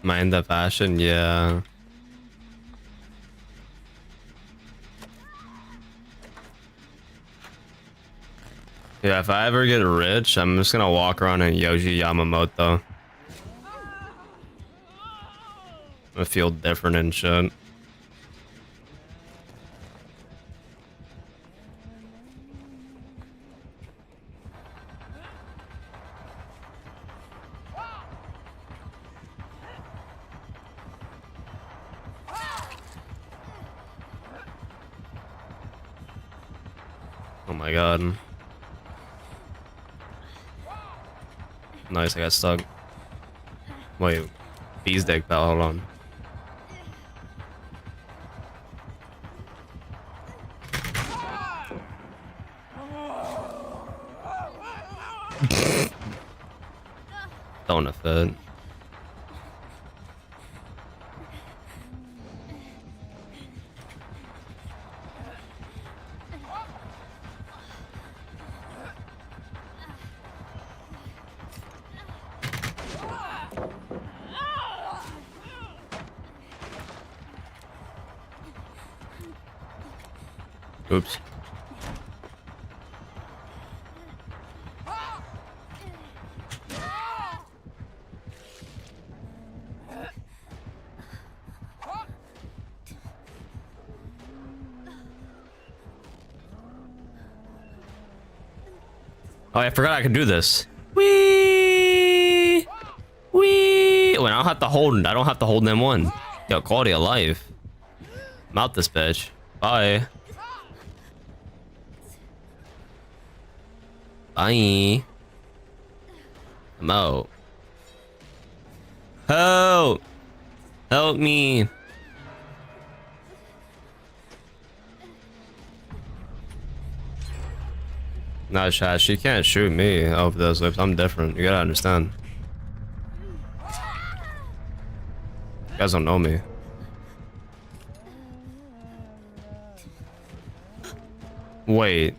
Mind the fashion, yeah. Yeah, if I ever get rich, I'm just gonna walk around in Yoji Yamamoto. I feel different and shit. Oh my god. Nice, I got stuck. Wait, bees deck pal, hold on. Don't fit. Oops. Oh, I forgot I could do this. Wee. Wait, I don't have to hold. I don't have to hold them one. Yo, quality of life. I'm out this bitch. Bye. Bye. I'm out. Help! Help me! Nah, Chad, she can't shoot me over those lips. I'm different. You gotta understand. You guys don't know me. Wait.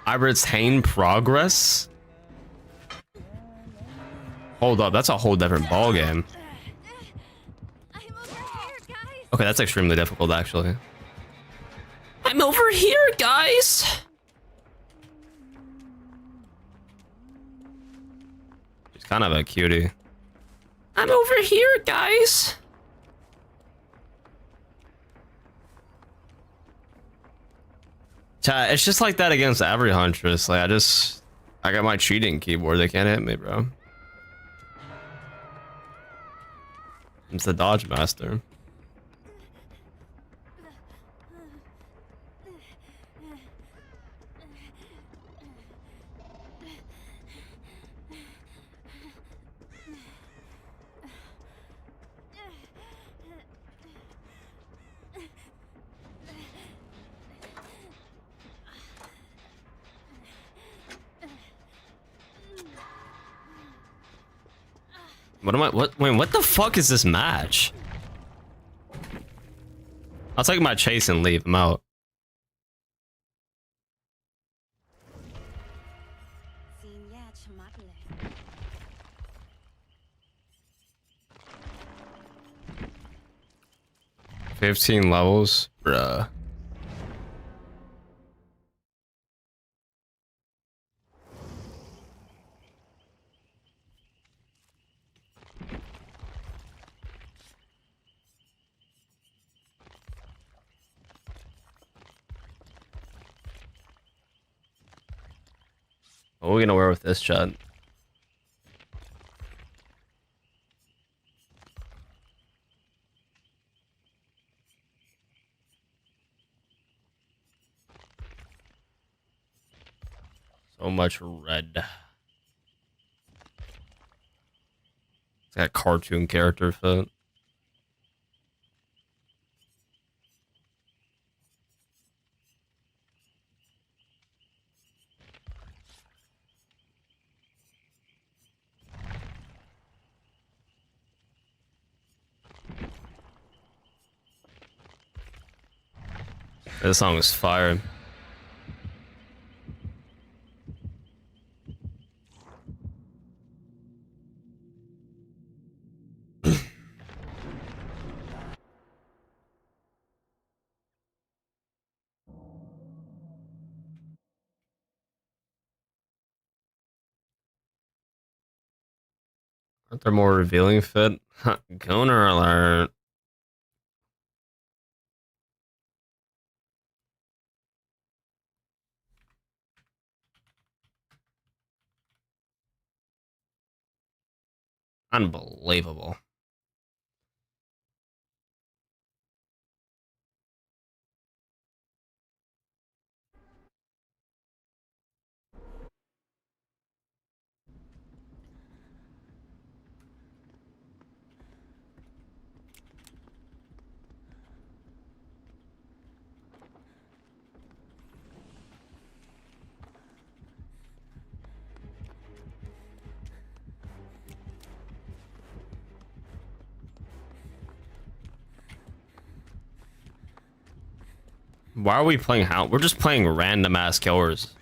𝗷𝗫𝗀𝗃 progress? Hold up, that's a whole different ball game. Okay, that's extremely difficult, actually. I'm over here, guys! She's kind of a cutie. I'm over here, guys! Chat, it's just like that against every huntress. Like, I got my cheating keyboard. They can't hit me, bro. It's the dodge master. What am I? What? Wait, what the fuck is this match? I'll take my chase and leave. I'm out. $15 levels, bruh. What are we gonna wear with this, Chad? So much red. It's got cartoon character fit. This song is fire. Aren't there more revealing fit? Goner alert. Unbelievable. Why are we playing how? We're just playing random ass killers.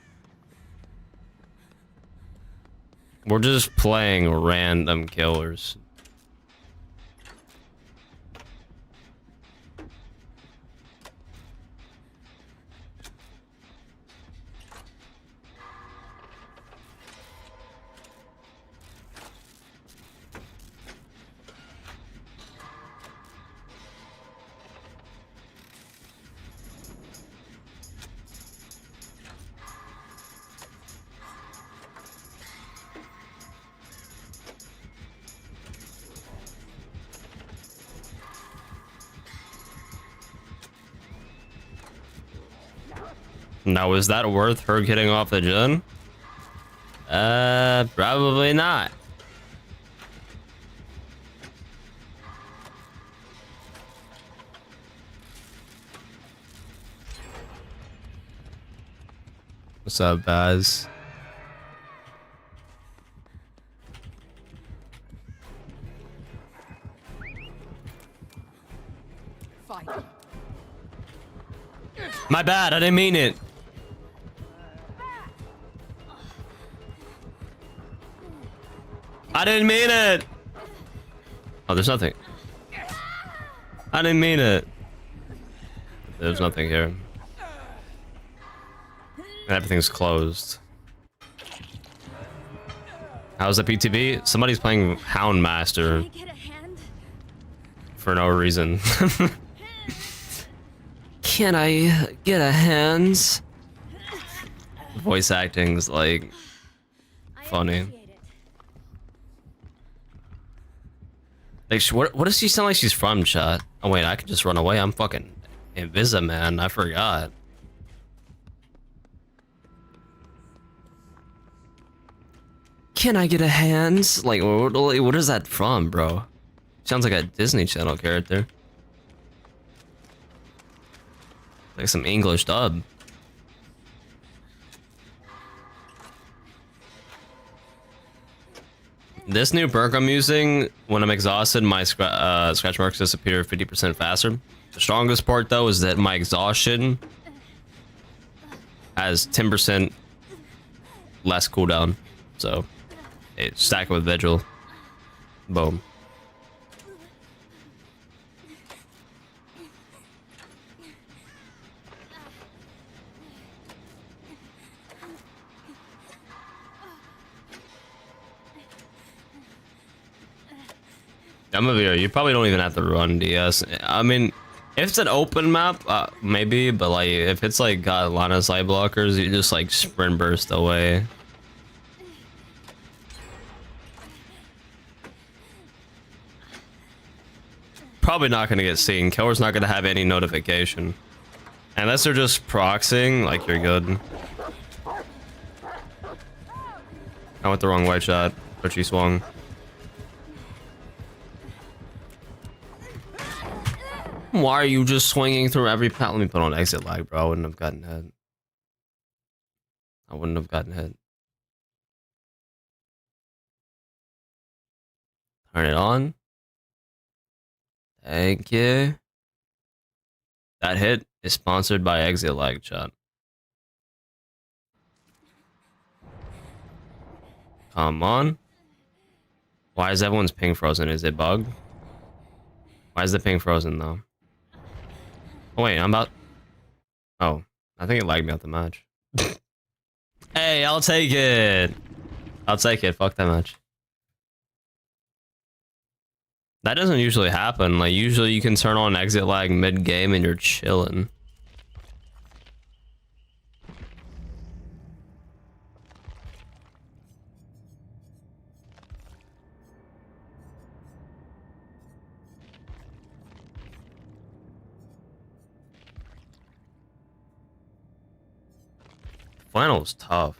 We're just playing random killers. Now, is that worth her getting off the gen? Probably not. What's up, Baz? Fight. My bad, I didn't mean it. I didn't mean it. Oh, there's nothing. I didn't mean it. There's nothing here. Everything's closed. How's the PTB? Somebody's playing Hound Master for no reason. Can I get a hands? Voice acting's like funny. Like, what does she sound like she's from, chat? Oh wait, I can just run away. I'm fucking Invisa, man. I forgot. Can I get a hands? Like, what is that from, bro? Sounds like a Disney Channel character. Like some English dub. This new perk I'm using, when I'm exhausted, my scratch marks disappear 50% faster. The strongest part, though, is that my exhaustion has 10% less cooldown. So, hey, stack it with Vigil. Boom. Ďamovír, you probably don't even have to run DS. I mean, if it's an open map, maybe, but like if it's like got line of sight blockers, you just like sprint burst away. Probably not gonna get seen. Killer's not gonna have any notification. Unless they're just proxying, like you're good. I went the wrong way, shot, but she swung. Why are you just swinging through every path? Let me put on exit lag, bro. I wouldn't have gotten hit. I wouldn't have gotten hit. Turn it on. Thank you. That hit is sponsored by exit lag, chat. Come on. Why is everyone's ping frozen? Is it bugged? Why is the ping frozen though? Oh, wait, I'm about... Oh, I think it lagged me out the match. Hey, I'll take it. I'll take it. Fuck that match. That doesn't usually happen. Like, usually you can turn on exit lag mid-game and you're chilling. Final was tough.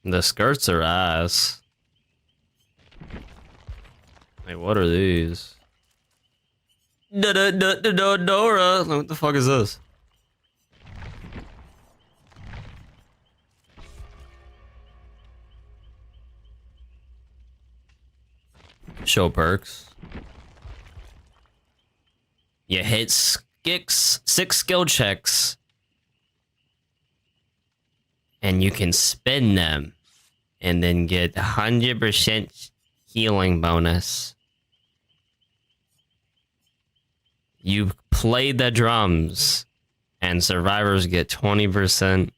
The skirts are ass. Wait, what are these? Dora. What the fuck is this? Show perks. You hit six skill checks, and you can spin them, and then get 100% healing bonus. You play the drums, and survivors get 20%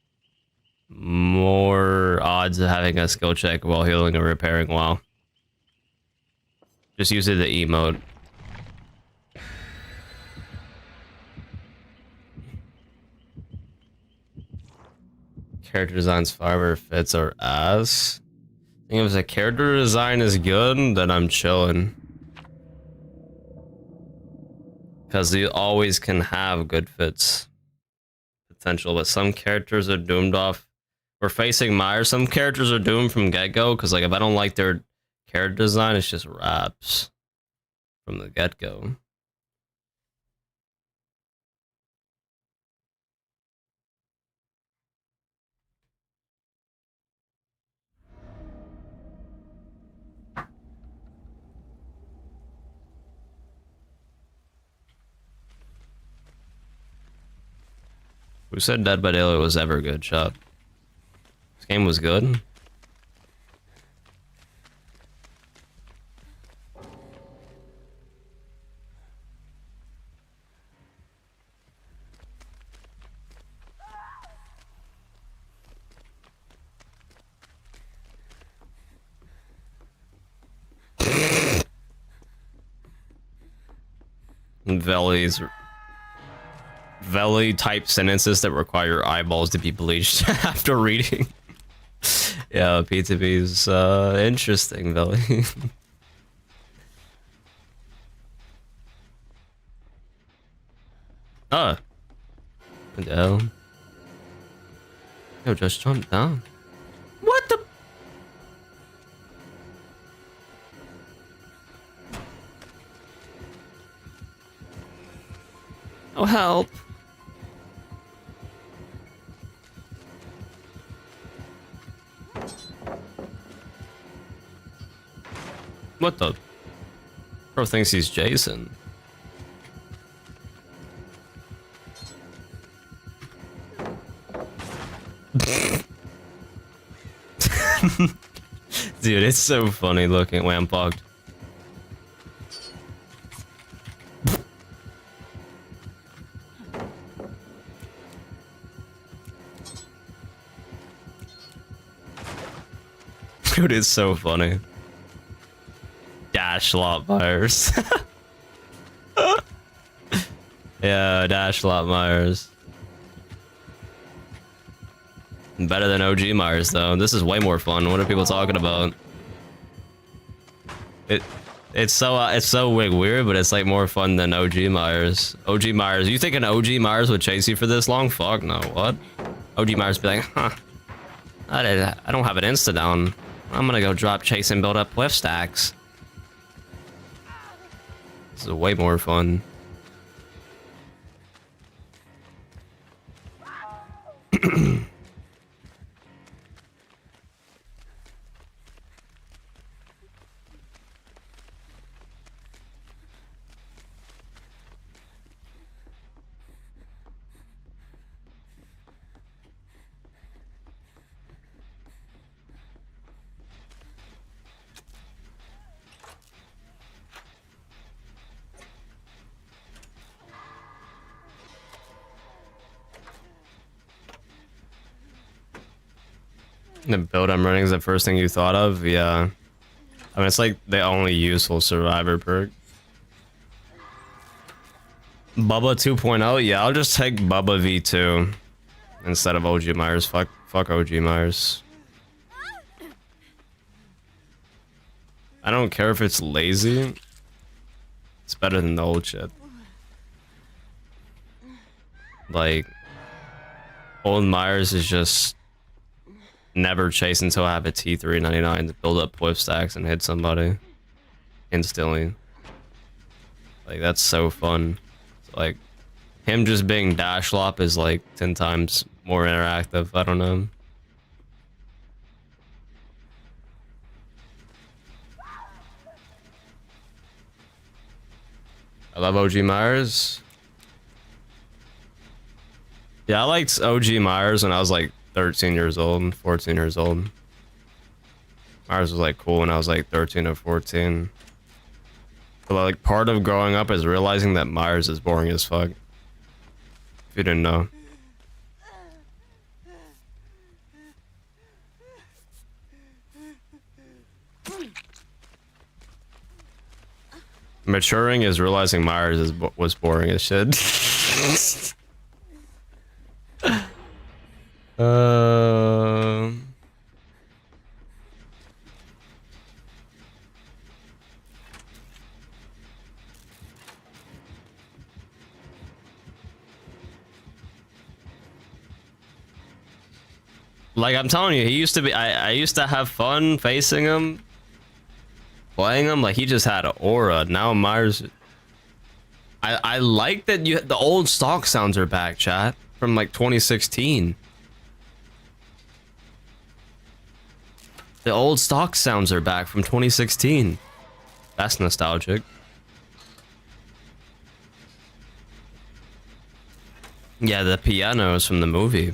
more odds of having a skill check while healing or repairing while. Just use it the emote. Character designs fiber fits our ass. I think if the character design is good, then I'm chilling. Because you always can have good fits potential, but some characters are doomed off. We're facing Myers. Some characters are doomed from get-go, because like if I don't like their character design, it's just raps from the get-go. Who said Dead by Daylight was ever good? Shut. This game was good. Veli type sentences that require your eyeballs to be bleached after reading. Yeah, Ptb's interesting, Veli. What the hell? Yo, just jump down. What the? Oh, help. What the? Bro thinks he's Jason. Dude, it's so funny looking. Wait, I'm bugged. Dude, it's so funny. Dash lot Myers. Yeah, Dash lot Myers. Better than OG Myers though. This is way more fun. What are people talking about? It's so weird, but it's like more fun than OG Myers. OG Myers. You think an OG Myers would chase you for this long? Fuck no. What? OG Myers be like, huh? I don't have an insta down. I'm gonna go drop chase and build up whiff stacks. This is way more fun. The build I'm running is the first thing you thought of? Yeah. I mean, it's like the only useful survivor perk. Bubba 2.0? Yeah, I'll just take Bubba V2 instead of OG Myers. Fuck OG Myers. I don't care if it's lazy. It's better than the old shit. Like, old Myers is just never chase until I have a T399 to build up whiff stacks and hit somebody instantly. Like that's so fun. It's like him just being Dashlop is like 10 times more interactive. I don't know. I love OG Myers. Yeah, I liked OG Myers when I was like 13 years old, 14 years old. Myers was like cool when I was like 13 or 14. But like part of growing up is realizing that Myers is boring as fuck. If you didn't know. Maturing is realizing Myers was boring as shit. Like I'm telling you, he used to be. I used to have fun facing him, playing him. Like he just had an aura. Now Myers. I like that the old stock sounds are back, chat, from like 2016. The old stock sounds are back from 2016. That's nostalgic. Yeah, the pianos from the movie.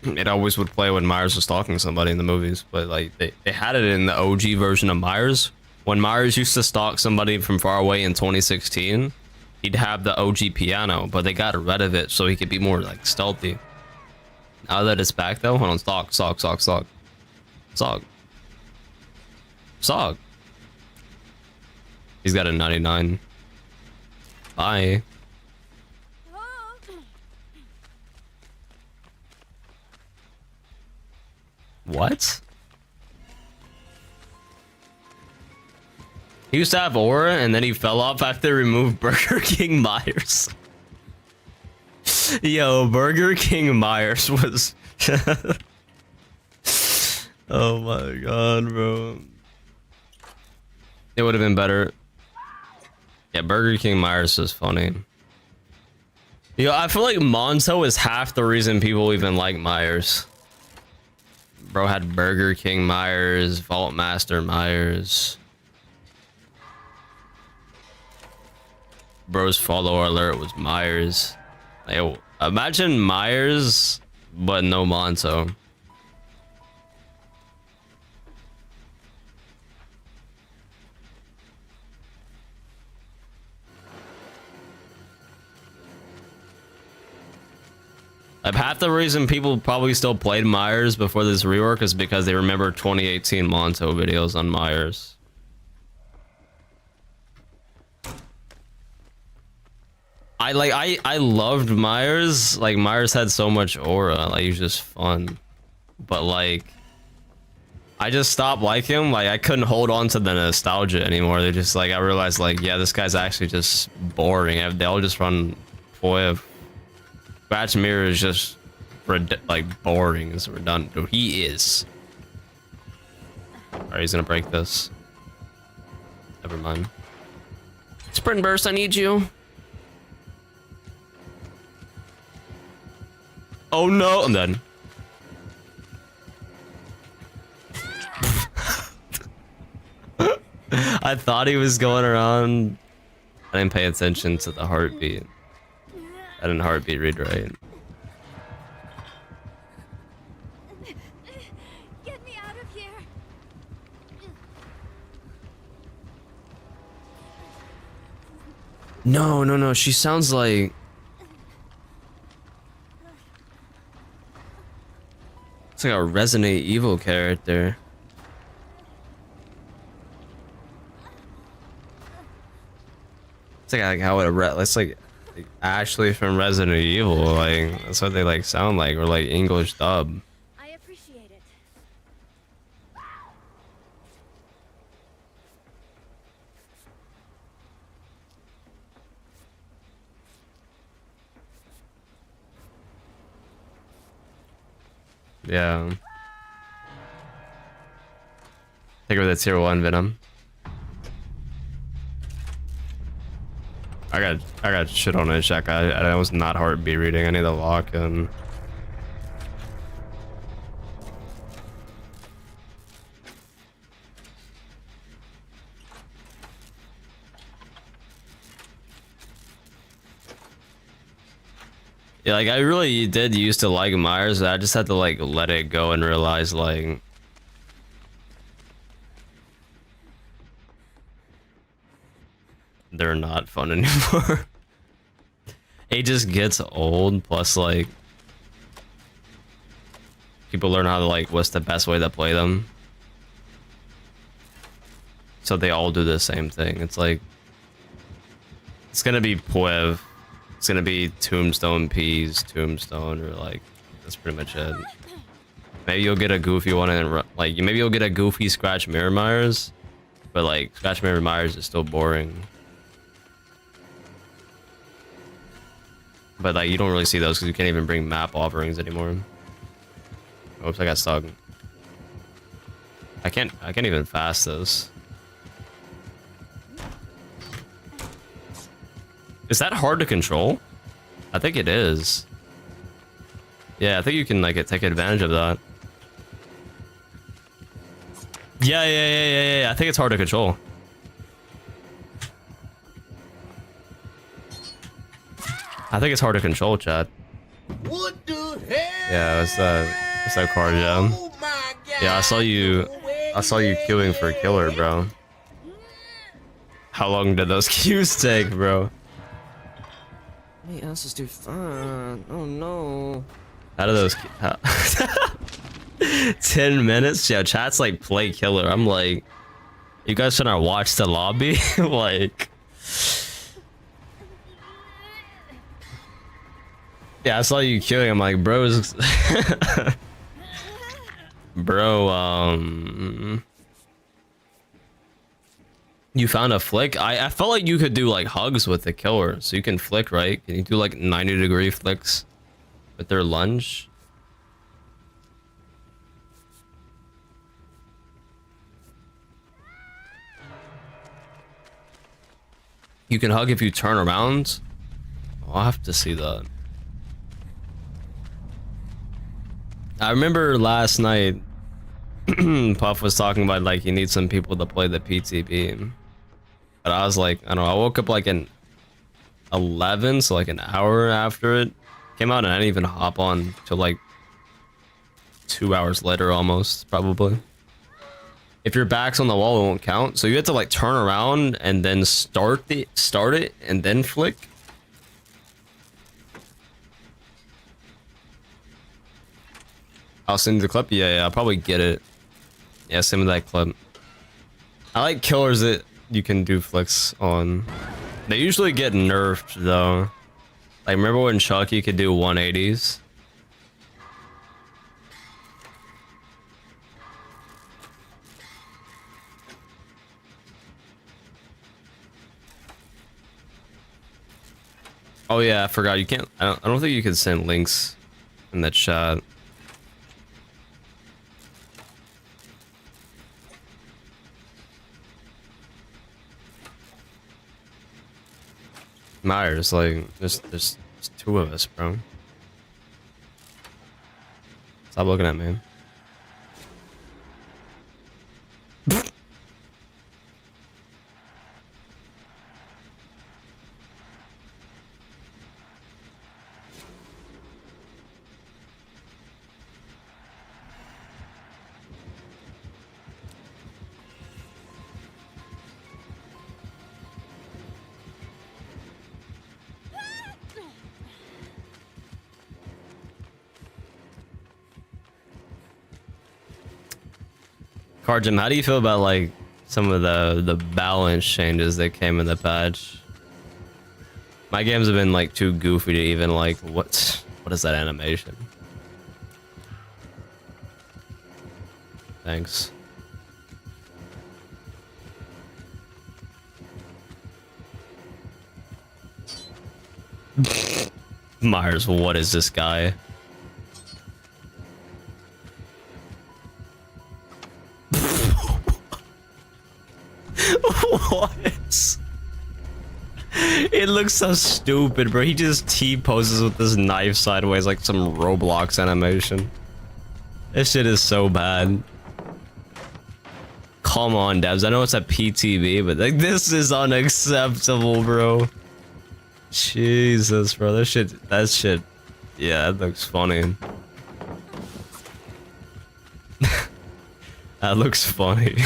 It always would play when Myers was stalking somebody in the movies, but like they had it in the OG version of Myers. When Myers used to stalk somebody from far away in 2016, he'd have the OG piano, but they got rid of it so he could be more like stealthy. Now that it's back though, hold on, stalk. He's got a 99. Bye. What? He used to have aura and then he fell off after they removed Burger King Myers. Yo, Burger King Myers was... Oh my god, bro. It would have been better. Yeah, Burger King Myers was funny. Yo, I feel like Monto is half the reason people even like Myers. Bro had Burger King Myers, Vault Master Myers. Bro's follower alert was Myers. Like, imagine Myers, but no Monto. Like, half the reason people probably still played Myers before this rework is because they remember 2018 Monto videos on Myers. I loved Myers. Like Myers had so much aura. Like he was just fun. But like I just stopped liking him. Like I couldn't hold on to the nostalgia anymore. They just like I realized like yeah, this guy's actually just boring. They all just run FOIA. Batch Mirror is just like boring. It's redundant. Dude, he is. Alright, he's gonna break this. Never mind. Sprint burst, I need you. Oh no, I'm done. I thought he was going around. I didn't pay attention to the heartbeat. I didn't heartbeat read right. Get me out of here. No. She sounds like... It's like a Resident Evil character. It's like how it it's like Ashley from Resident Evil, like that's what they like sound like, or like English dub. I appreciate it. Yeah. Take over the tier 1 Venom. I got shit on it, check. I was not heartbeat reading. I need to lock in. Yeah, like I really did used to like Myers. I just had to like let it go and realize like they're not fun anymore. It just gets old. Plus, like people learn how to like what's the best way to play them, so they all do the same thing. It's like it's gonna be 𝗵𝗶𝗶𝗶. It's gonna be Tombstone Peas, Tombstone, or like that's pretty much it. Maybe you'll get a goofy one and like maybe you'll get a goofy Scratch Mirror Myers, but like Scratch Mirror Myers is still boring. But like you don't really see those because you can't even bring map offerings anymore. Oops, I got stuck. I can't even fast this. Is that hard to control? I think it is. Yeah, I think you can like take advantage of that. Yeah. I think it's hard to control. I think it's hard to control, chat. What the hell? Yeah, it's that card, yeah. Oh my God. Yeah, I saw you queuing for Killer, bro. How long did those queues take, bro? Wait, else is too fun. Oh no. How do those 10 minutes? Yeah, chat's like play Killer. I'm like, you guys trying to watch the lobby? Like, yeah, I saw you queuing. I'm like, bros. Bro, you found a flick? I felt like you could do like hugs with the Killer. So you can flick, right? Can you do like 90-degree flicks with their lunge? You can hug if you turn around? I'll have to see that. I remember last night Puff was talking about like you need some people to play the PTB. But I was like, I don't know, I woke up like in 11, so like an hour after it came out, and I didn't even hop on till like 2 hours later almost, probably. If your back's on the wall, it won't count. So you have to like turn around and then start it and then flick. I'll send you the clip. Yeah, I'll probably get it. Yeah, send me that clip. I like Killers that you can do flicks on. They usually get nerfed though. Like remember when Chucky could do 180s? Oh yeah, I forgot you can't. I don't think you can send links in that chat. Myers, like there's two of us, bro. Stop looking at me. Jim, how do you feel about like some of the balance changes that came in the patch? My games have been like too goofy to even like what is that animation? Thanks. Myers, what is this guy? What? It looks so stupid, bro. He just T-poses with this knife sideways like some Roblox animation. This shit is so bad. Come on, devs. I know it's a PTB, but like this is unacceptable, bro. Jesus, bro. That shit. Yeah, that looks funny. That looks funny.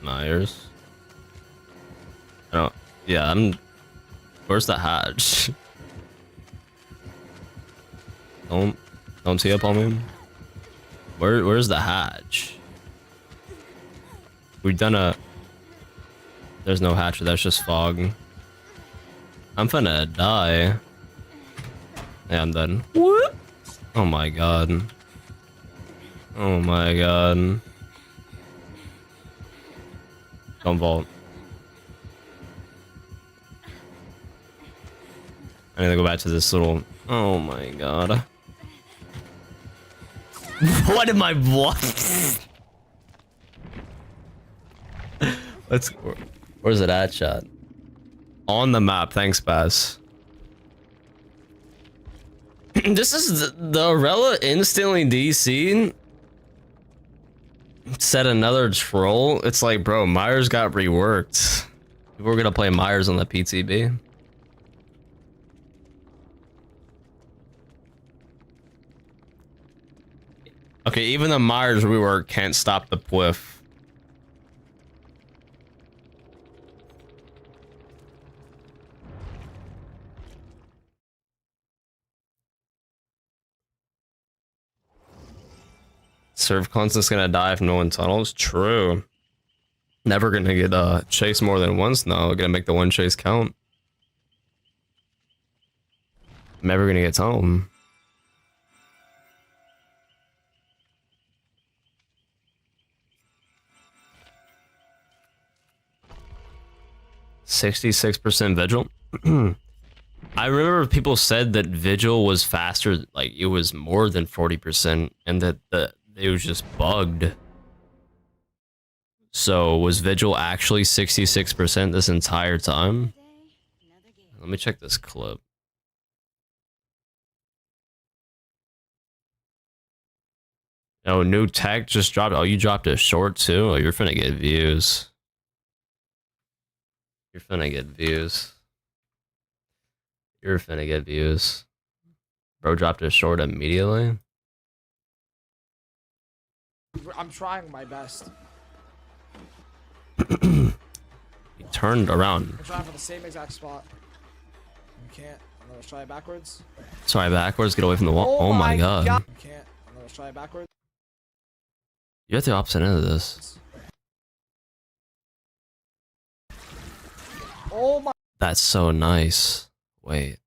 Myers. I don't. Yeah, Where's the hatch? Don't tee up on me. Where's the hatch? We've done a. There's no hatch. That's just fog. I'm finna die. Yeah, I'm done. What? Oh my god. Oh my god. Don't vault. I need to go back to this little. Oh my god. What am I what? Where's it at, chat? On the map, thanks, Bass. This is the Arella instantly DC said another troll. It's like, bro, Myers got reworked. We're gonna play Myers on the PTB. Okay, even the Myers rework can't stop the whiff. Serve constant's gonna die if no one tunnels. True. Never gonna get chased more than once now. Gonna make the one chase count. Never gonna get tunneled. %66% vigil. I remember people said that vigil was faster, like it was more than 40%, and that it was just bugged. So was vigil actually 66% this entire time? Let me check this clip. Oh, new tech just dropped. Oh, you dropped a short too? Oh, you're finna get views. You're finna get views. You're finna get views. Bro dropped a short immediately. I'm trying my best. He turned around. I'm trying for the same exact spot. You can't. Let's try it backwards. Sorry, backwards. Get away from the wall. Oh my god. You can't. Let's try it backwards. You're at the opposite end of this. Oh my. That's so nice. Wait.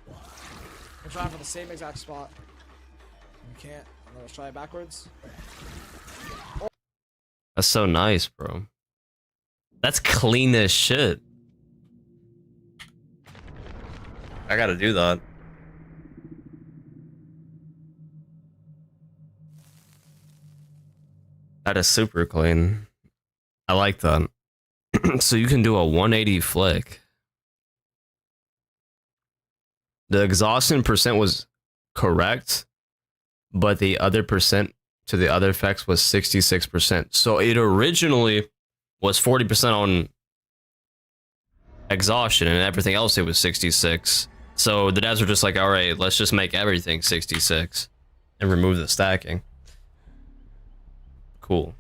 I'm trying for the same exact spot. You can't. Let's try it backwards. Oh. That's so nice, bro. That's clean as shit. I gotta do that. That is super clean. I like that. So you can do a 180 flick. The exhaustion percent was correct, but the other percent to the other effects was 66%. So it originally was 40% on exhaustion, and everything else it was 66. So the devs were just like, all right, let's just make everything 66 and remove the stacking. Cool.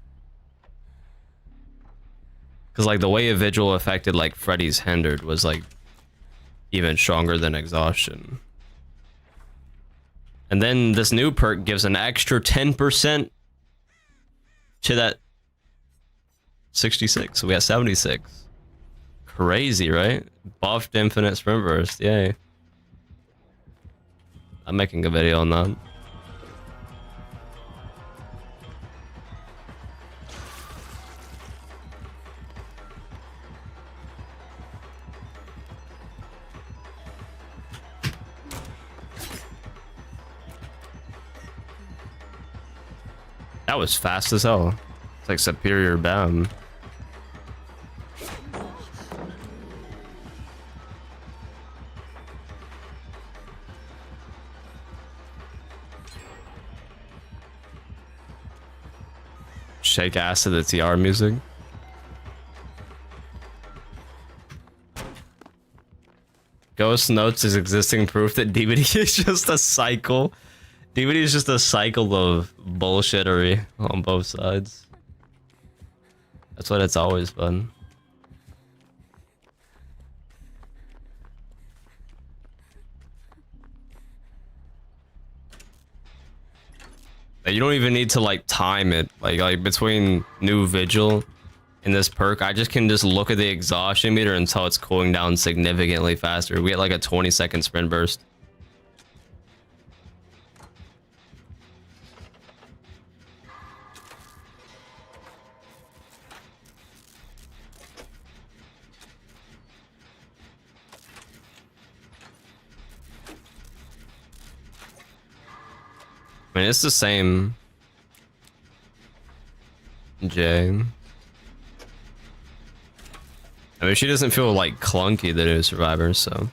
Because like the way a vigil affected like Freddy's hindered was like even stronger than exhaustion. And then this new perk gives an extra 10% to that 66. So we got 76. Crazy, right? Buffed infinite sprint burst. Yay. I'm making a video on that. That was fast as hell. It's like superior BAM. Shake ass to the TR music. Ghost notes is existing proof that DBD is just a cycle. DBD is just a cycle of bullshittery on both sides. That's what it's always been. You don't even need to like time it. Like between new vigil and this perk, I can just look at the exhaustion meter until it's cooling down significantly faster. We get like a 20-second sprint burst. I mean, it's the same. J. I mean, she doesn't feel like clunky, the new survivor, so.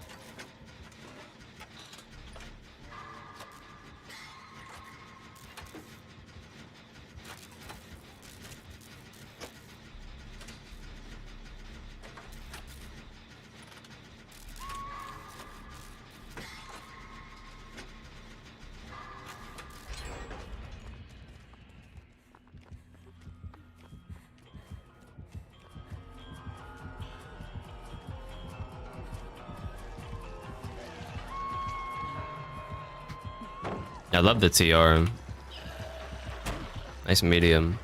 I love the TR. Nice medium.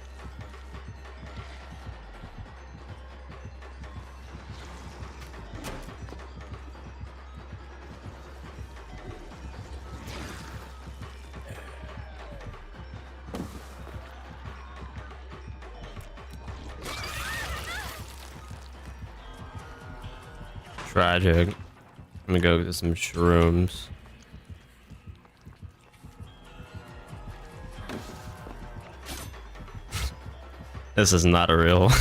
Tragic. I'm gonna go get some shrooms. This is not a real.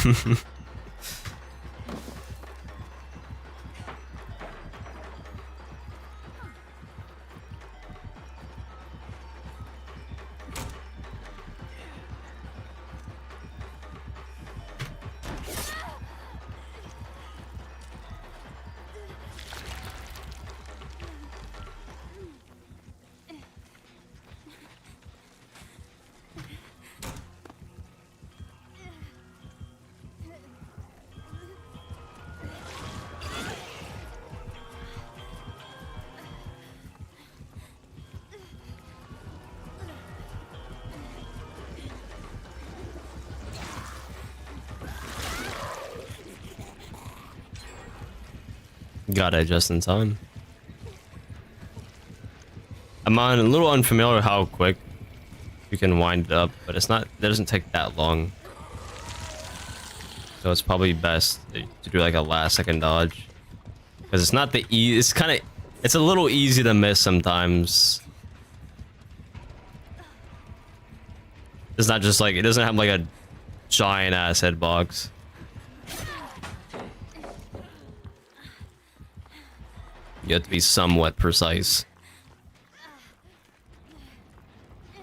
Got it just in time. I'm a little unfamiliar how quick you can wind it up, but it's not. It doesn't take that long, so it's probably best to do like a last second dodge, because it's not the It's kind of. It's a little easy to miss sometimes. It's not just like it doesn't have like a giant ass hitbox. You have to be somewhat precise.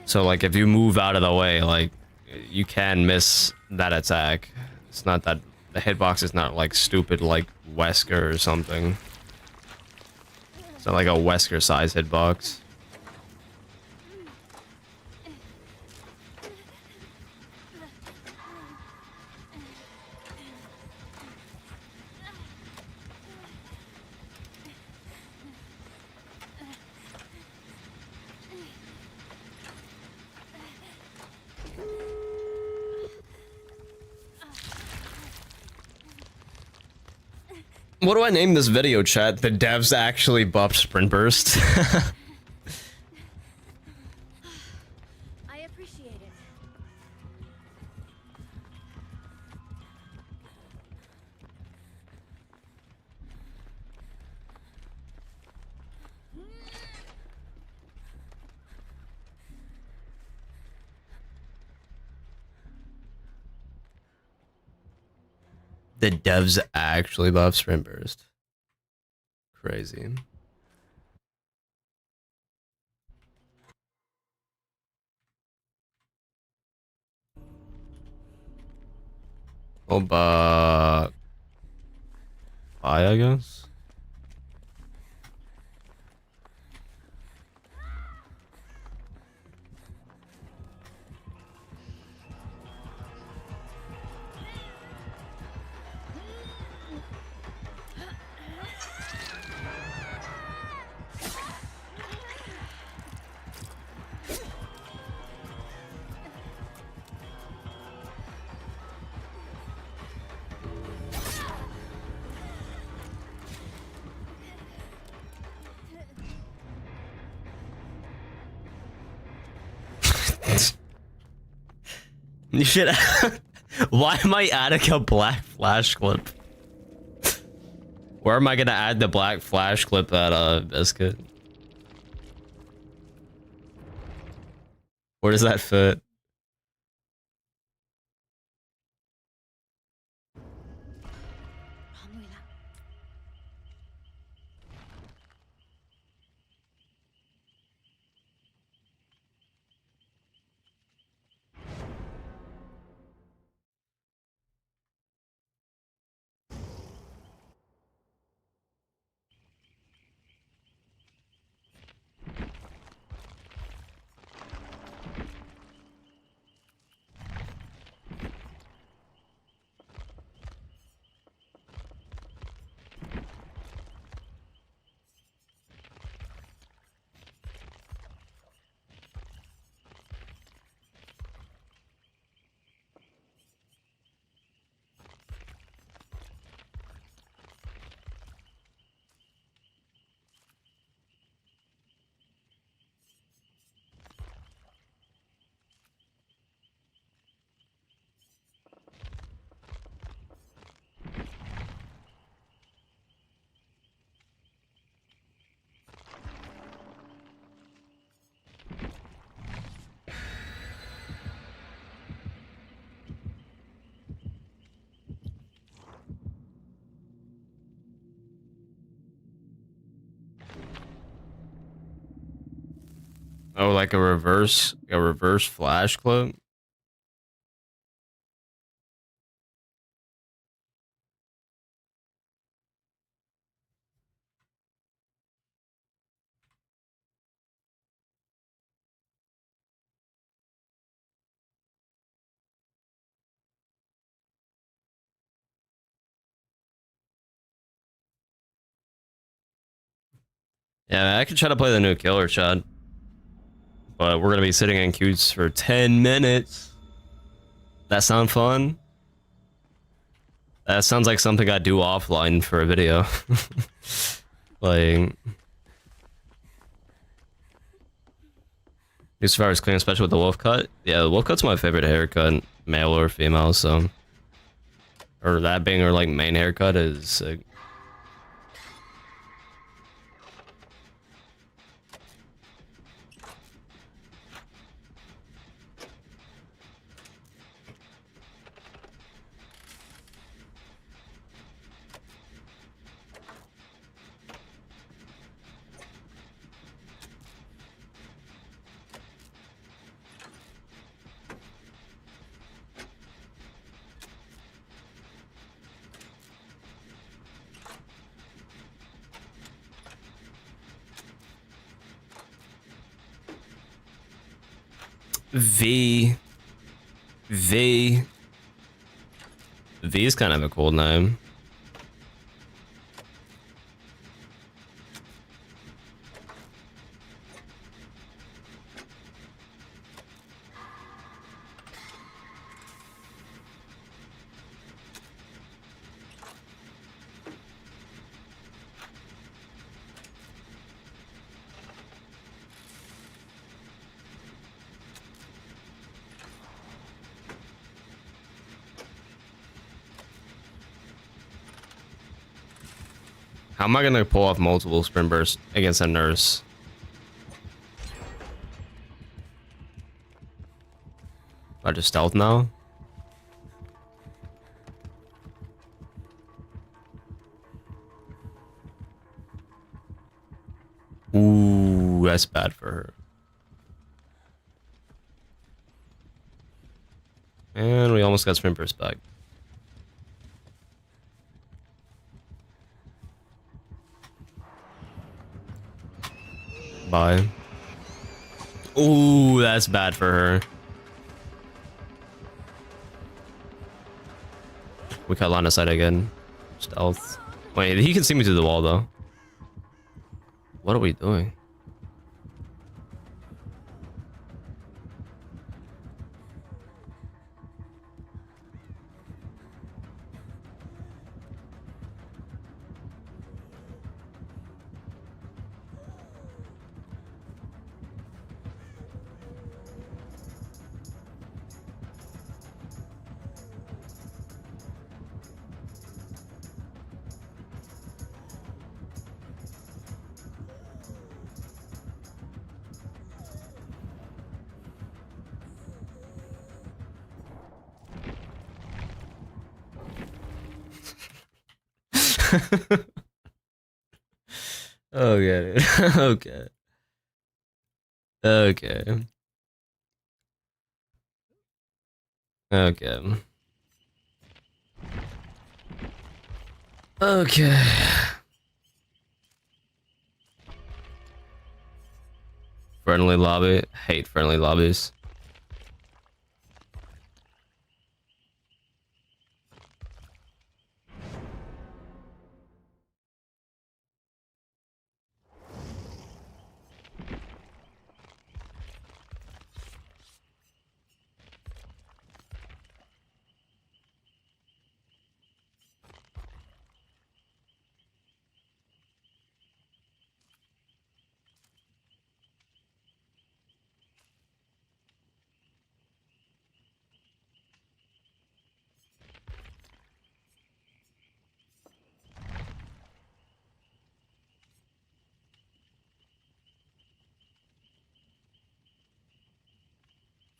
So like if you move out of the way, like you can miss that attack. It's not that the hitbox is not like stupid like Wesker or something. It's not like a Wesker size hitbox. What do I name this video, chat? The devs actually buffed Sprint Burst. I appreciate it. The devs actually buff sprint burst. Crazy. Oh, but I guess. You should. Why am I adding a black flash clip? Where am I gonna add the black flash clip at Biscuit? Where does that fit? Oh, like a reverse flash clip? Yeah, I could try to play the new killer shot. But we're gonna be sitting in queues for 10 minutes. That sound fun? That sounds like something I do offline for a video. Like, new Survivor's clean, especially with the wolf cut. Yeah, the wolf cut's my favorite haircut, male or female. So, or that being her like main haircut is sick. V is kind of a cool name. How am I gonna pull off multiple sprint bursts against a nurse? I just stealth now? Ooh, that's bad for her. And we almost got sprint burst back. Bye. Ooh, that's bad for her. We got line of sight again. Stealth. Wait, he can see me through the wall though. What are we doing? Okay, dude. Okay. Okay. Okay. Okay. Friendly lobby. Hate friendly lobbies.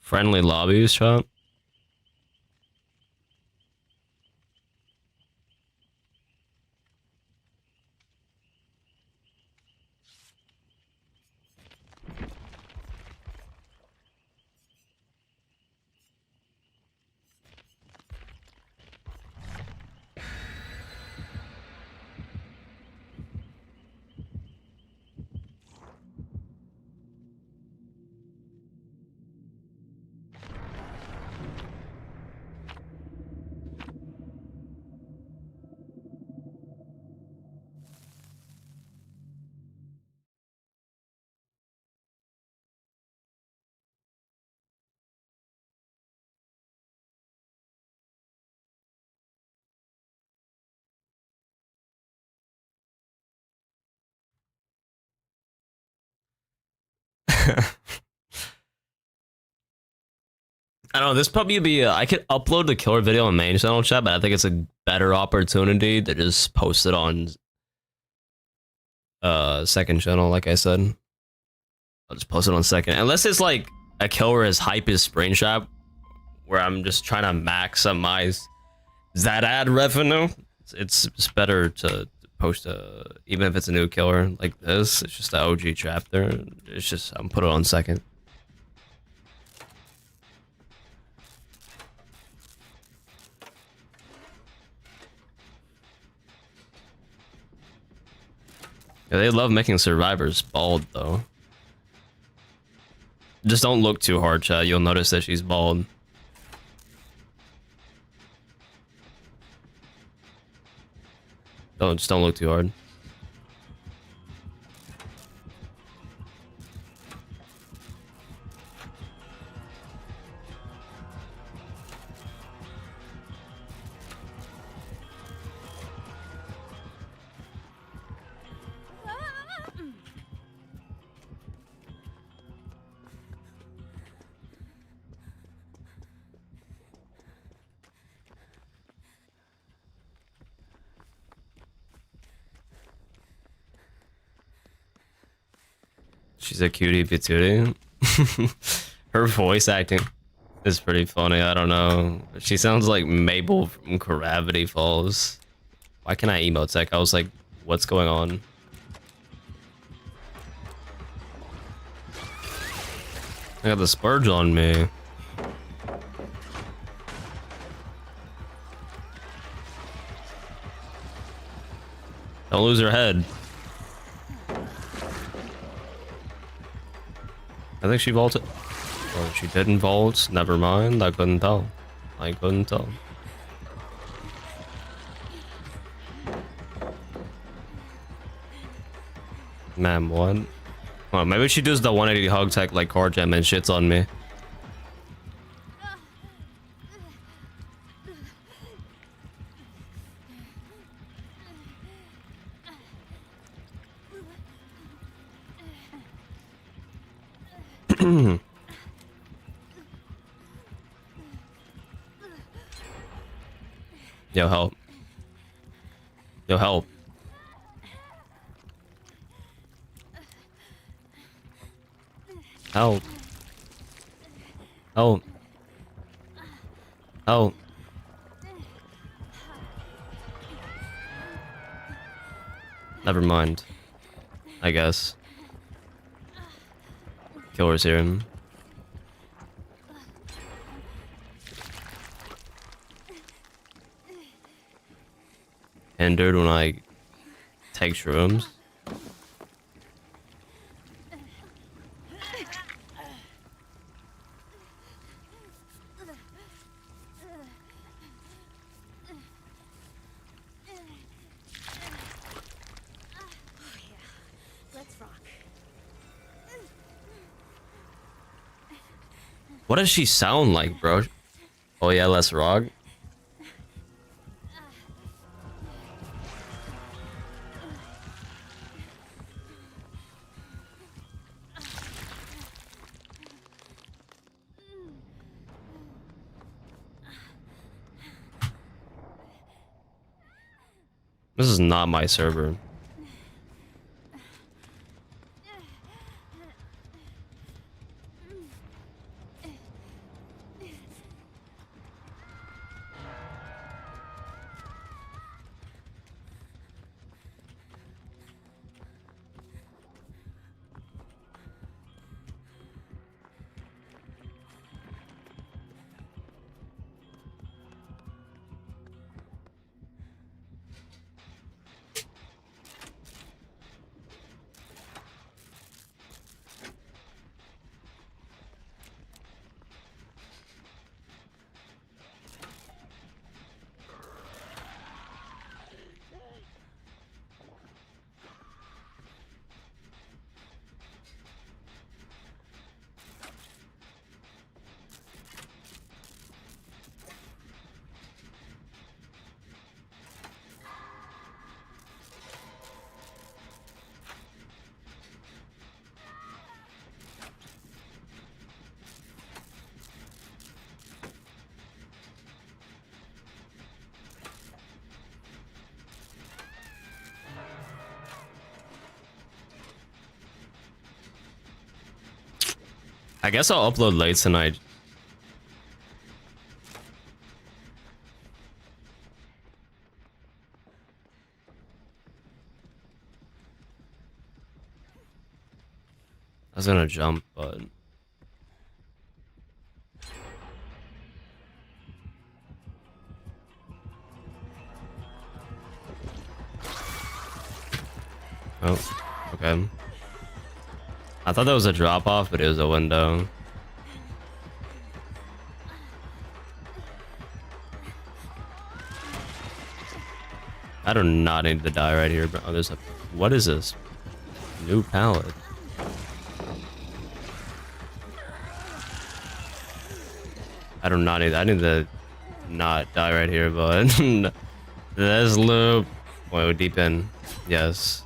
Friendly lobbies, chat. I don't know. This probably be. I could upload the killer video on main channel, chat, but I think it's a better opportunity to just post it on second channel. Like I said, I'll just post it on second, unless it's like a killer as hype as screenshot, where I'm just trying to maximize that ad revenue. It's better to post even if it's a new killer like this. It's just the OG chapter. It's just I'm put it on second. Yeah, they love making survivors bald, though. Just don't look too hard, chat. You'll notice that she's bald. Just don't look too hard. She's a cutie patootie. Her voice acting is pretty funny. I don't know. She sounds like Mabel from Gravity Falls. Why can I emote tech? I was like, what's going on? I got the splurge on me. Don't lose her head. I think she vaulted. Oh, she didn't vault. Never mind. I couldn't tell. I couldn't tell. Man, what? Well, maybe she does the 180 hug tech like car gem and shits on me. Yo, help. Yo, help. Help. Help. Help. Never mind. I guess. Killer serum. Hindered when I take shrooms. Let's rock. What does she sound like, bro? Oh yeah, let's rock. This is not my server. I guess I'll upload late tonight. I was gonna jump, but oh, okay. I thought that was a drop off, but it was a window. I do not need to die right here, bro. Oh, there's a. What is this? New pallet. I do not need. I need to not die right here, but this loop. Wait, we're deep in. Yes.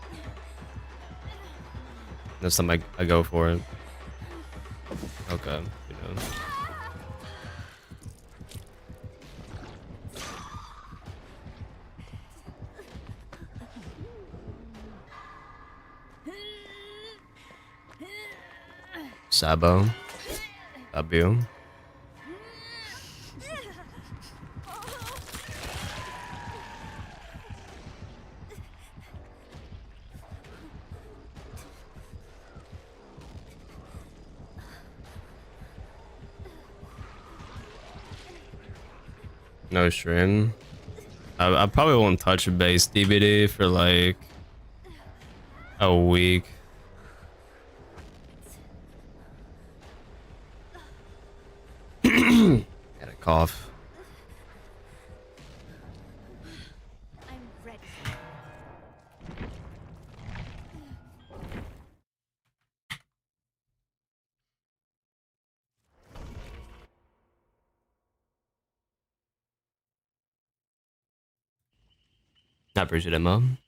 Next time I go for it. Okay. You know. Sabo. Abu. No stream. I probably won't touch base DVD for like a week. Had a cough. I'm ready. I appreciate it, Mom.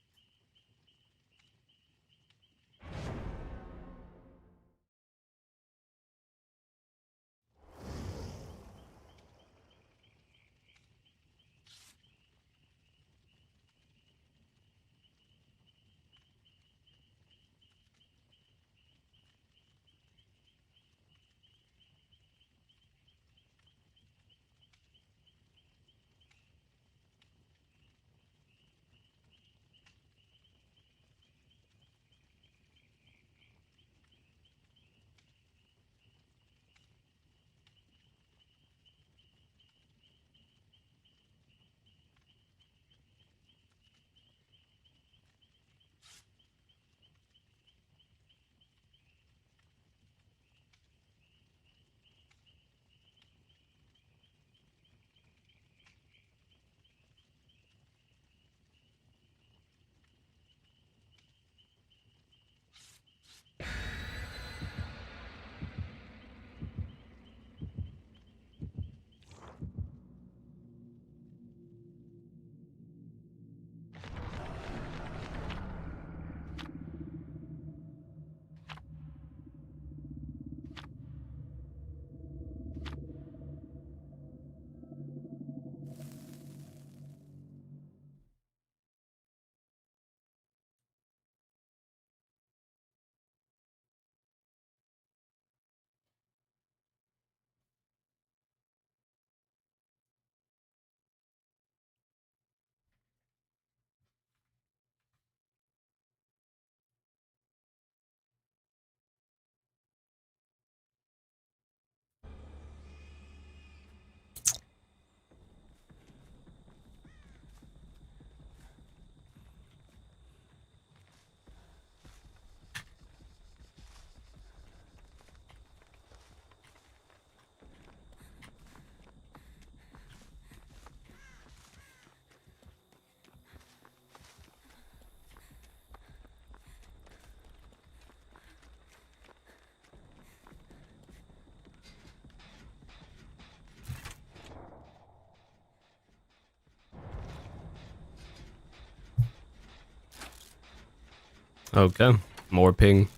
Okay, more ping.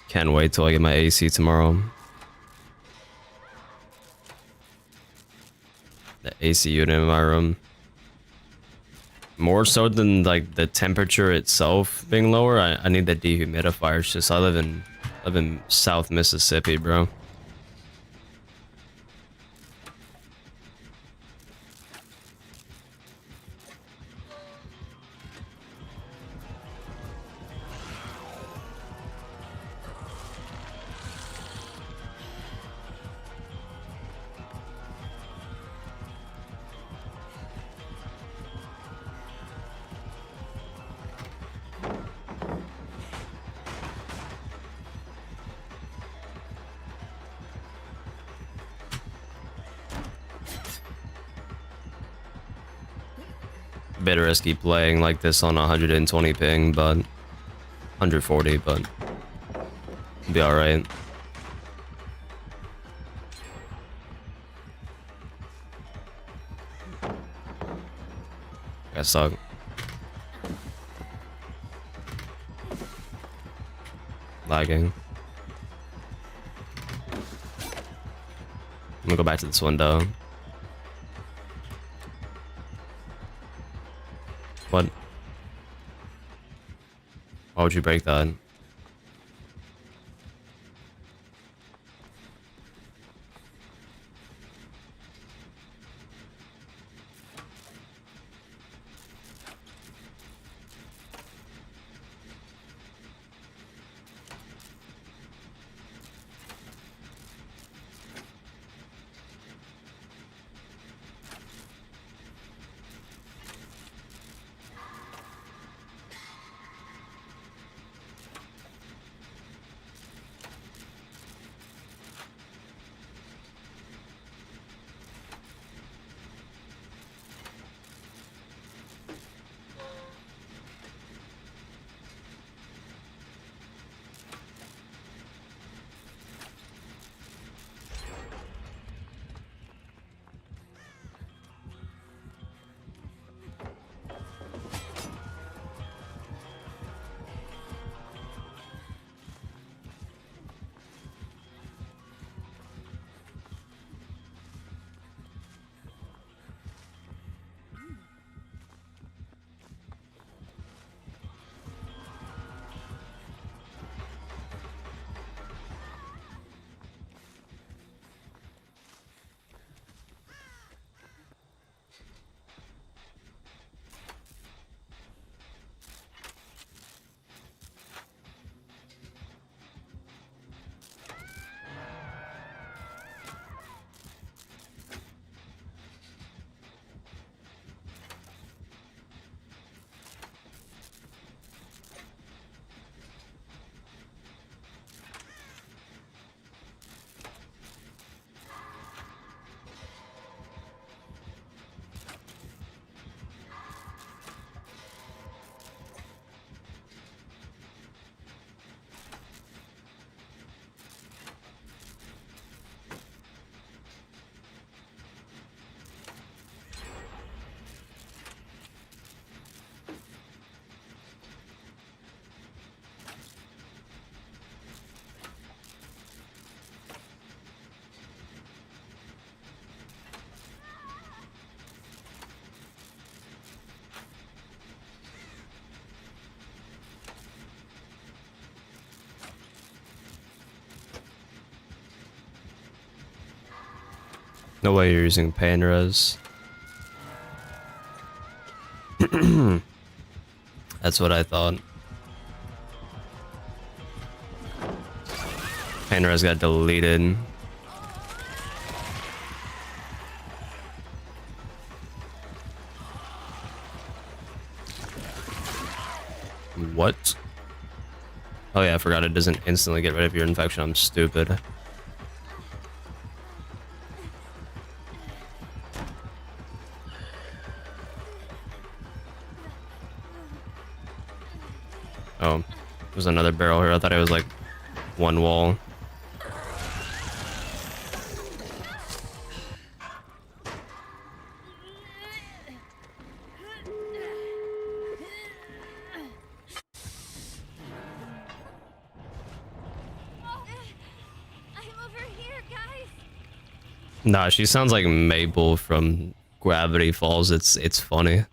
Can't wait till I get my AC tomorrow. The AC unit in my room. More so than like the temperature itself being lower, I need the dehumidifier. It's just I live in South Mississippi, bro. Bit risky playing like this on 120 ping, but 140, but be all right. I suck. Lagging. I'm gonna go back to this window. What? Why would you break that? No way you're using pain res. That's what I thought. Pain res got deleted. What? Oh yeah, I forgot it doesn't instantly get rid of your infection. I'm stupid. Oh, there's another barrel here. I thought it was like one wall. Nah, she sounds like Mabel from Gravity Falls. It's funny.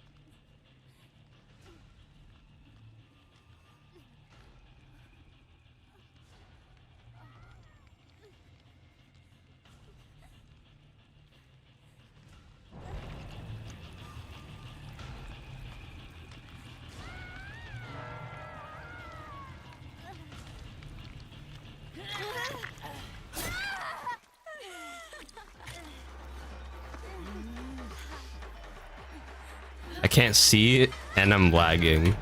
I can't see it, and I'm lagging.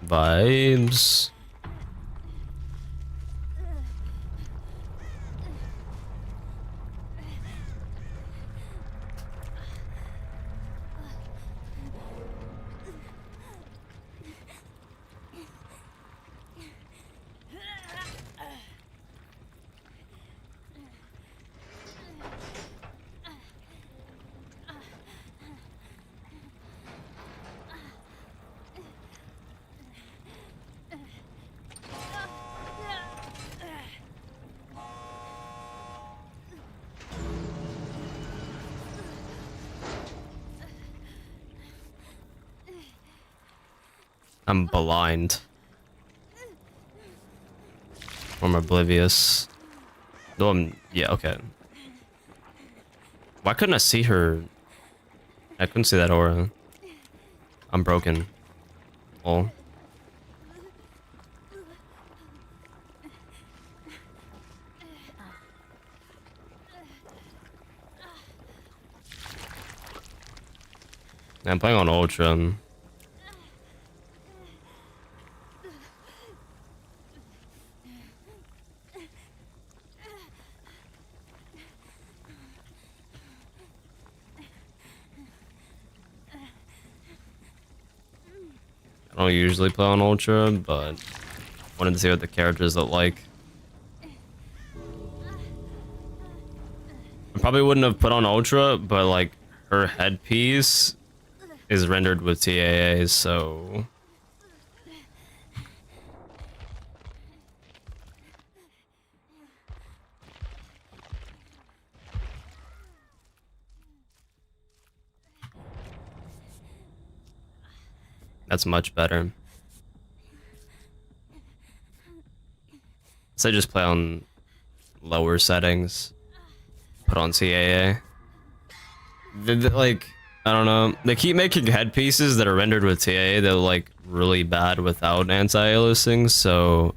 Vibes. I'm blind. I'm oblivious. No, yeah, okay. Why couldn't I see her? I couldn't see that aura. I'm broken. Oh. I'm playing on Ultra. I don't usually play on Ultra, but wanted to see what the characters look like. I probably wouldn't have put on Ultra, but like her headpiece is rendered with TAA, so that's much better. So I just play on lower settings, put on CAA. Like, I don't know. They keep making headpieces that are rendered with TAA that are like really bad without anti-aliasing, so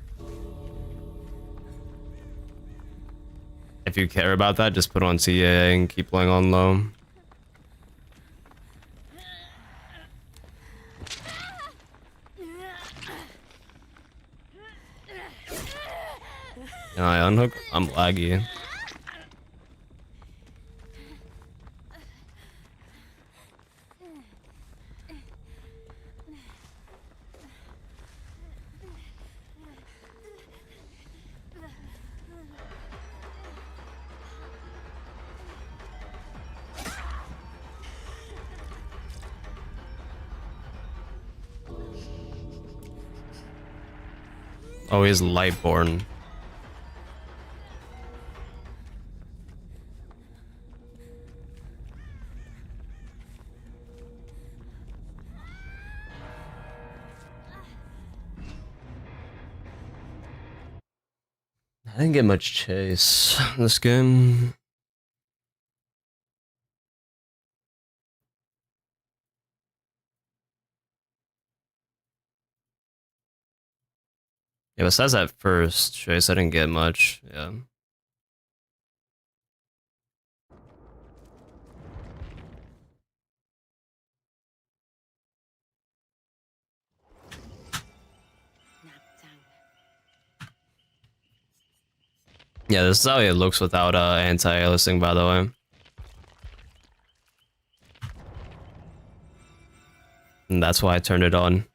if you care about that, just put on CAA and keep playing on low. And I unhook, I'm laggy. Oh, he's Lightborn. I didn't get much chase in this game. Yeah, besides that first trace, I didn't get much. Yeah. Yeah, this is how it looks without anti-aliasing, by the way. And that's why I turned it on.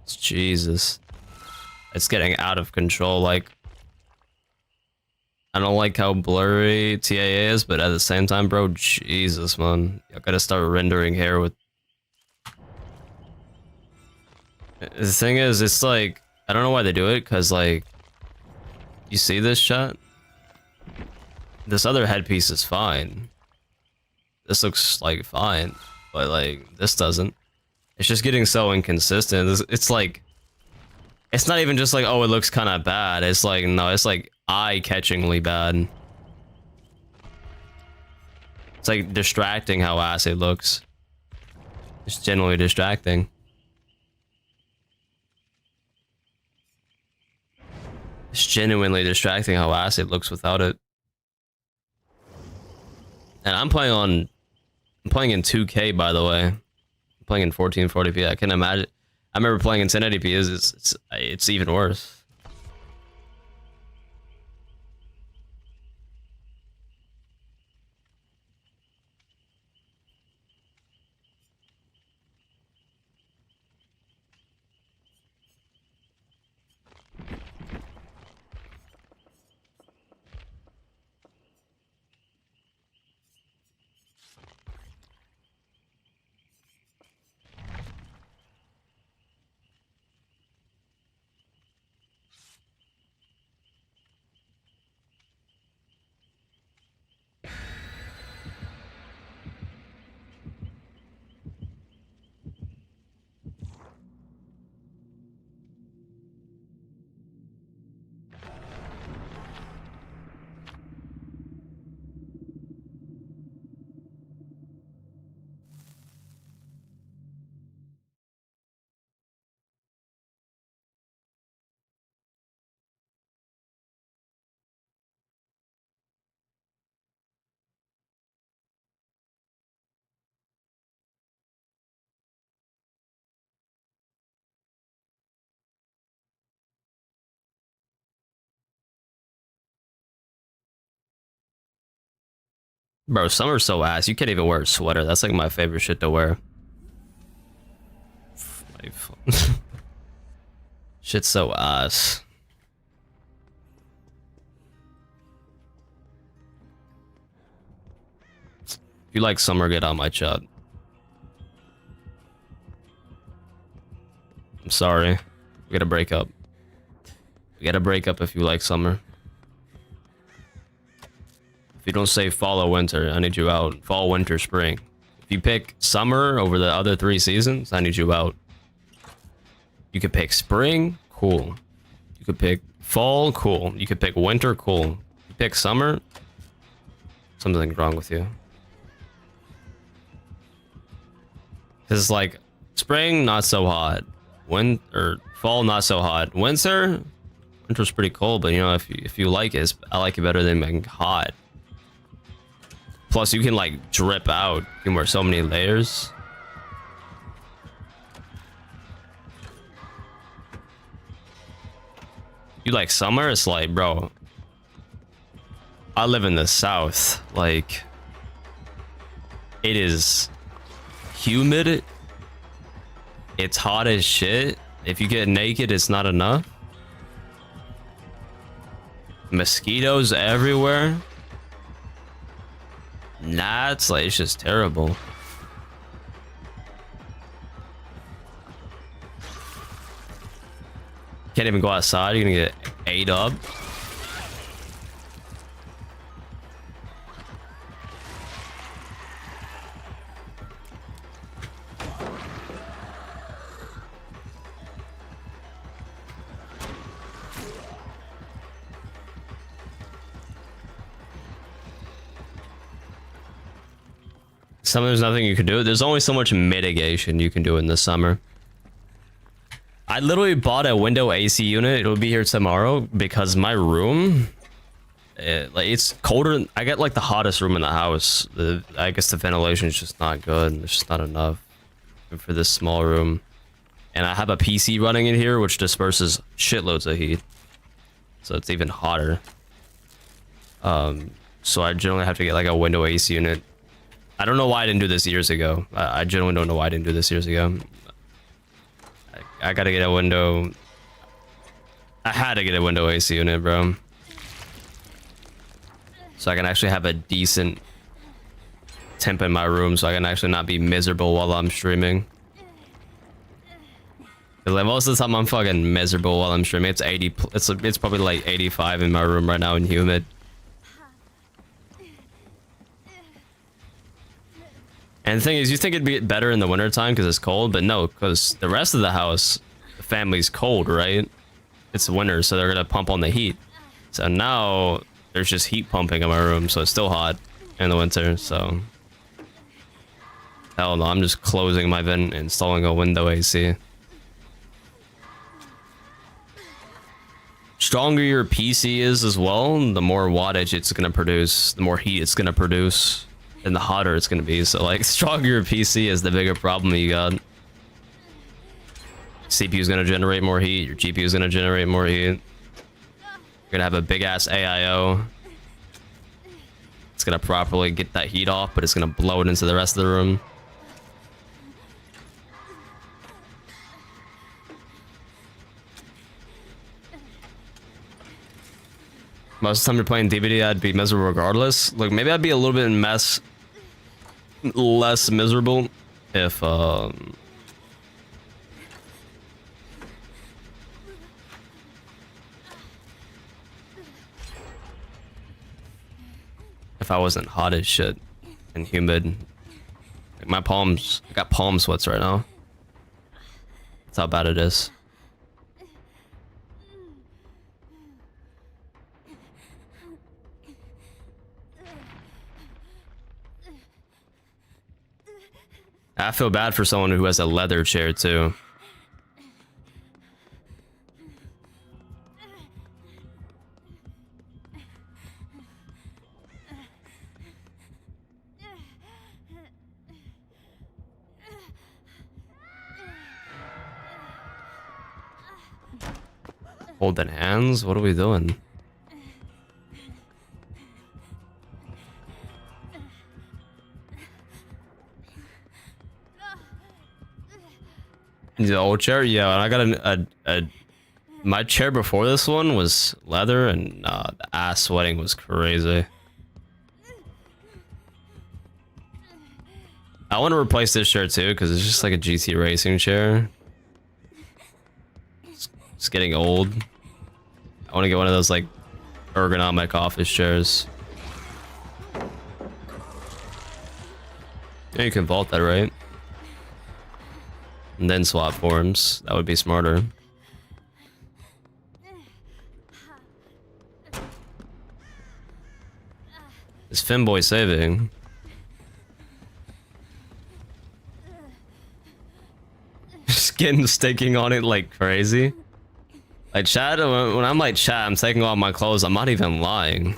Jesus. It's getting out of control, like... I don't like how blurry TAA is, but at the same time, bro, Jesus, man. I gotta start rendering hair with... The thing is, it's like... I don't know why they do it, because, like... You see this shot? This other headpiece is fine. This looks like fine, but like this doesn't. It's just getting so inconsistent. It's like, it's not even just like, oh, it looks kind of bad. It's like, no, it's like eye-catchingly bad. It's like distracting how ass it looks. It's generally distracting. It's genuinely distracting how ass it looks without it. And I'm playing in 2K, by the way. I'm playing in 1440p. I can imagine. I remember playing in 1080p. It's even worse. Bro, summer's so ass. You can't even wear a sweater. That's like my favorite shit to wear. Shit's so ass. If you like summer, get on my chat. I'm sorry. We gotta break up. We gotta break up if you like summer. If you don't say fall or winter, I need you out. Fall, winter, spring. If you pick summer over the other 3 seasons, I need you out. You could pick spring, cool. You could pick fall, cool. You could pick winter, cool. You pick summer, something's wrong with you. Cause like spring, not so hot. Fall, not so hot. Winter's pretty cold, but you know, if you like it, I like it better than being hot. Plus, you can like drip out. You can wear so many layers. You like summer? It's like, bro, I live in the south. Like, it is humid. It's hot as shit. If you get naked, it's not enough. Mosquitoes everywhere. Gnats, like, it's just terrible. Can't even go outside. You're gonna get ate up. There's nothing you can do. There's only so much mitigation you can do in the summer. I literally bought a window AC unit. It'll be here tomorrow because my room, like it's colder. I get like the hottest room in the house. I guess the ventilation is just not good. It's just not enough for this small room. And I have a PC running in here, which disperses shitloads of heat. So it's even hotter. So I generally have to get like a window AC unit. I don't know why I didn't do this years ago. I generally don't know why I didn't do this years ago. I gotta get a window. I had to get a window AC unit, bro. So I can actually have a decent temp in my room, so I can actually not be miserable while I'm streaming. Like most of the time I'm fucking miserable while I'm streaming. It's 80. It's probably like 85 in my room right now and humid. And the thing is, you think it'd be better in the wintertime because it's cold, but no, because the rest of the house, the family's cold, right? It's winter, so they're gonna pump on the heat. So now there's just heat pumping in my room, so it's still hot in the winter. So hell no, I'm just closing my vent, installing a window AC. Stronger your PC is as well, the more wattage it's gonna produce, the more heat it's gonna produce. And the hotter it's gonna be. So like stronger your PC is, the bigger problem you got. CPU is gonna generate more heat, your GPU is gonna generate more heat. You're gonna have a big ass AIO. It's gonna properly get that heat off, but it's gonna blow it into the rest of the room. Most of the time you're playing DBD, I'd be miserable regardless. Like maybe I'd be a little bit less miserable if I wasn't hot as shit and humid. Like my palms, I got palm sweats right now. That's how bad it is. I feel bad for someone who has a leather chair too. Holding hands? What are we doing? The old chair, yeah. And I got my chair before this one was leather, and the ass sweating was crazy. I want to replace this chair too because it's just like a GT racing chair. It's getting old. I want to get one of those like ergonomic office chairs. Yeah, you can vault that, right? And then swap forms. That would be smarter. Is Finboy saving? Skin sticking on it like crazy. Like chat, when I'm like chat, I'm taking off my clothes. I'm not even lying.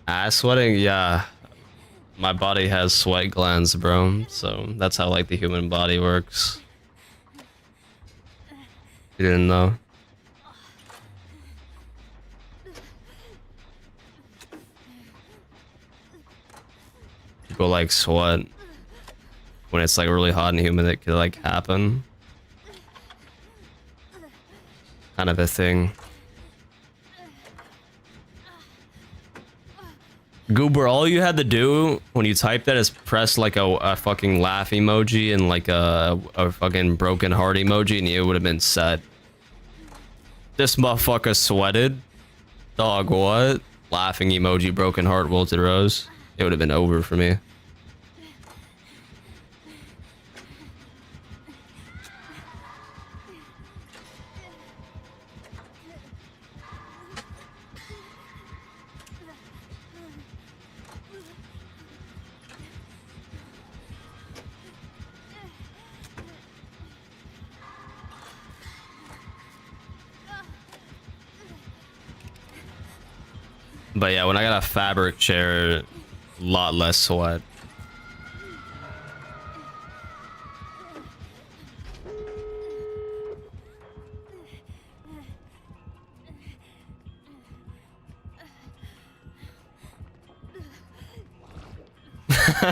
Ass sweating, yeah. My body has sweat glands, bro. So that's how like the human body works. You didn't know? People like sweat when it's like really hot and humid. It could like happen. Kind of a thing. Goober, all you had to do when you typed that is press like a fucking laugh emoji and like a fucking broken heart emoji, and it would have been set. This motherfucker sweated. Dog, what? Laughing emoji, broken heart, wilted rose. It would have been over for me. But yeah, when I got a fabric chair, a lot less sweat.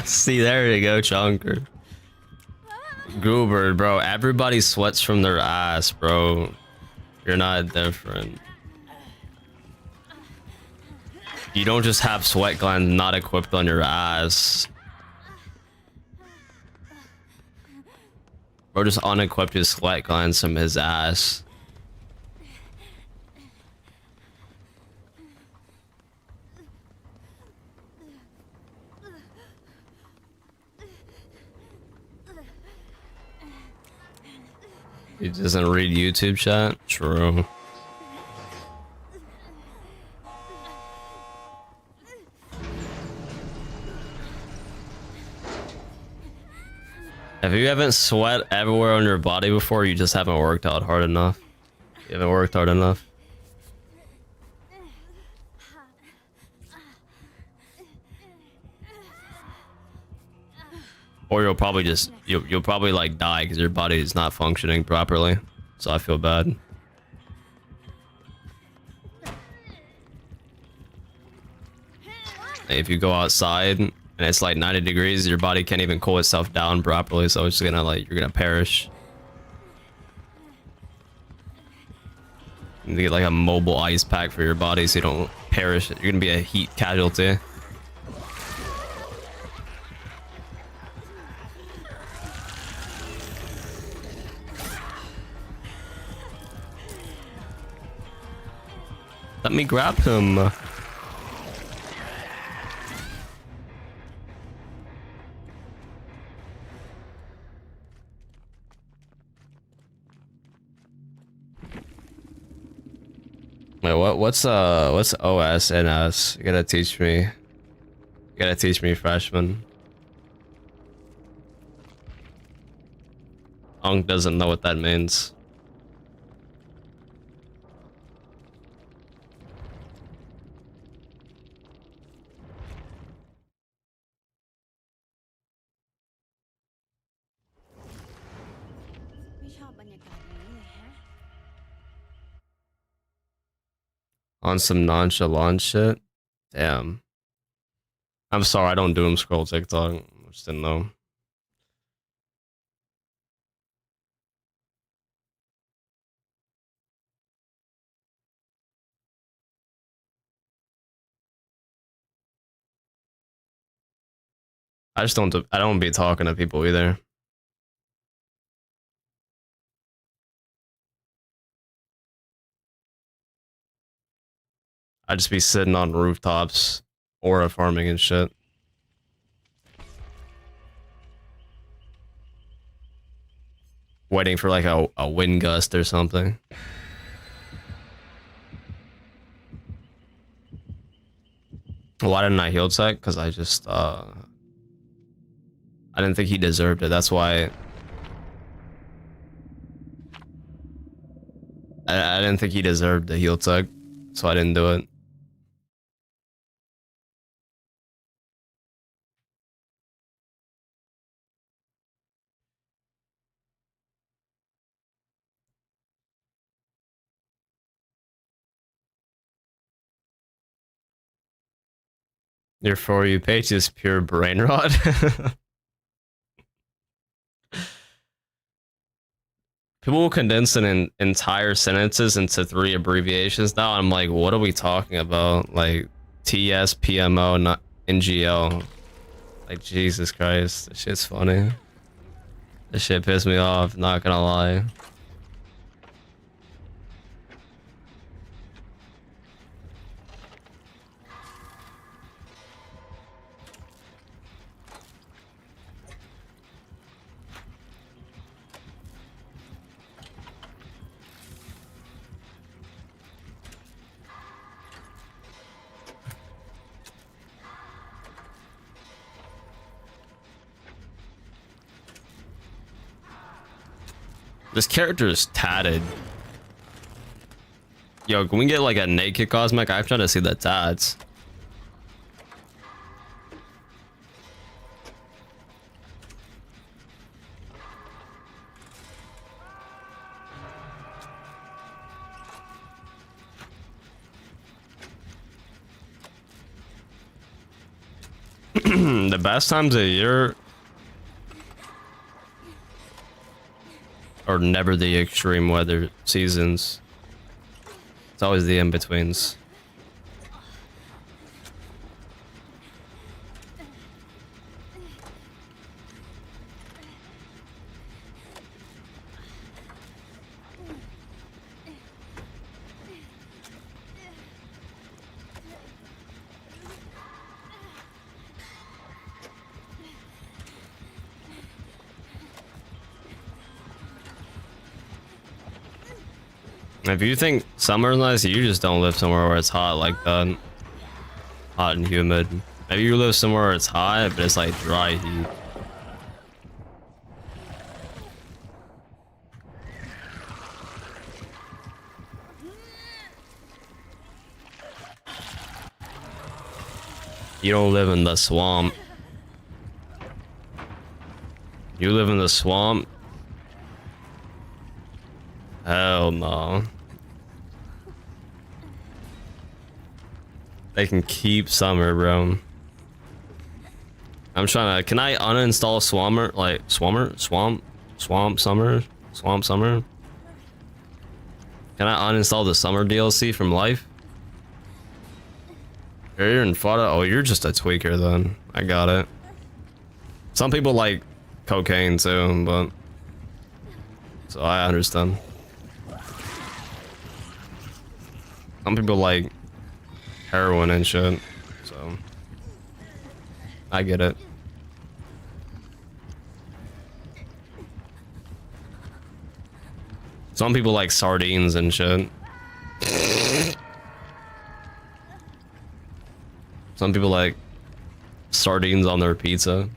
See, there you go, Chunker. Goober, bro. Everybody sweats from their ass, bro. You're not different. You don't just have sweat glands not equipped on your ass. Bro just unequipped his sweat glands from his ass. He doesn't read YouTube chat? True. If you haven't sweat everywhere on your body before, you just haven't worked out hard enough. You haven't worked hard enough. Or you'll probably just you'll probably like die because your body is not functioning properly. So I feel bad. If you go outside and it's like 90 degrees, your body can't even cool itself down properly, so it's gonna like you're gonna perish. You need to get like a mobile ice pack for your body so you don't perish. You're gonna be a heat casualty. Let me grab him. Wait, what's OS and S? You gotta teach me. You gotta teach me, freshman. Unk doesn't know what that means. On some nonchalant shit? Damn. I'm sorry, I don't doom scroll TikTok. I just didn't know. I don't be talking to people either. I just be sitting on rooftops, aura farming and shit. Waiting for like a wind gust or something. Why didn't I heal tech? Because I just I didn't think he deserved it. That's why I didn't think he deserved the heal tech, so I didn't do it. Your For You page is pure brain rot. People will condense entire sentences into 3 abbreviations now. I'm like, what are we talking about? Like TS, PMO, not NGL. Like, Jesus Christ, this shit's funny. This shit pissed me off, not gonna lie. This character is tatted. Yo, can we get like a naked cosmic? I'm trying to see the tats. The best times of the year are never the extreme weather seasons. It's always the in-betweens. If you think summer's nice, you just don't live somewhere where it's hot like that. Hot and humid. Maybe you live somewhere where it's hot, but it's like dry heat. You don't live in the swamp. You live in the swamp? Hell no. They can keep summer, bro. I'm trying to. Can I uninstall Swammer? Like, Swammer? Swamp Summer? Swamp Summer? Can I uninstall the Summer DLC from Life? You're in FUTAE? Oh, you're just a tweaker then. I got it. Some people like cocaine too, but. So I understand. Some people like heroin and shit, so I get it. Some people like sardines and shit. Some people like sardines on their pizza.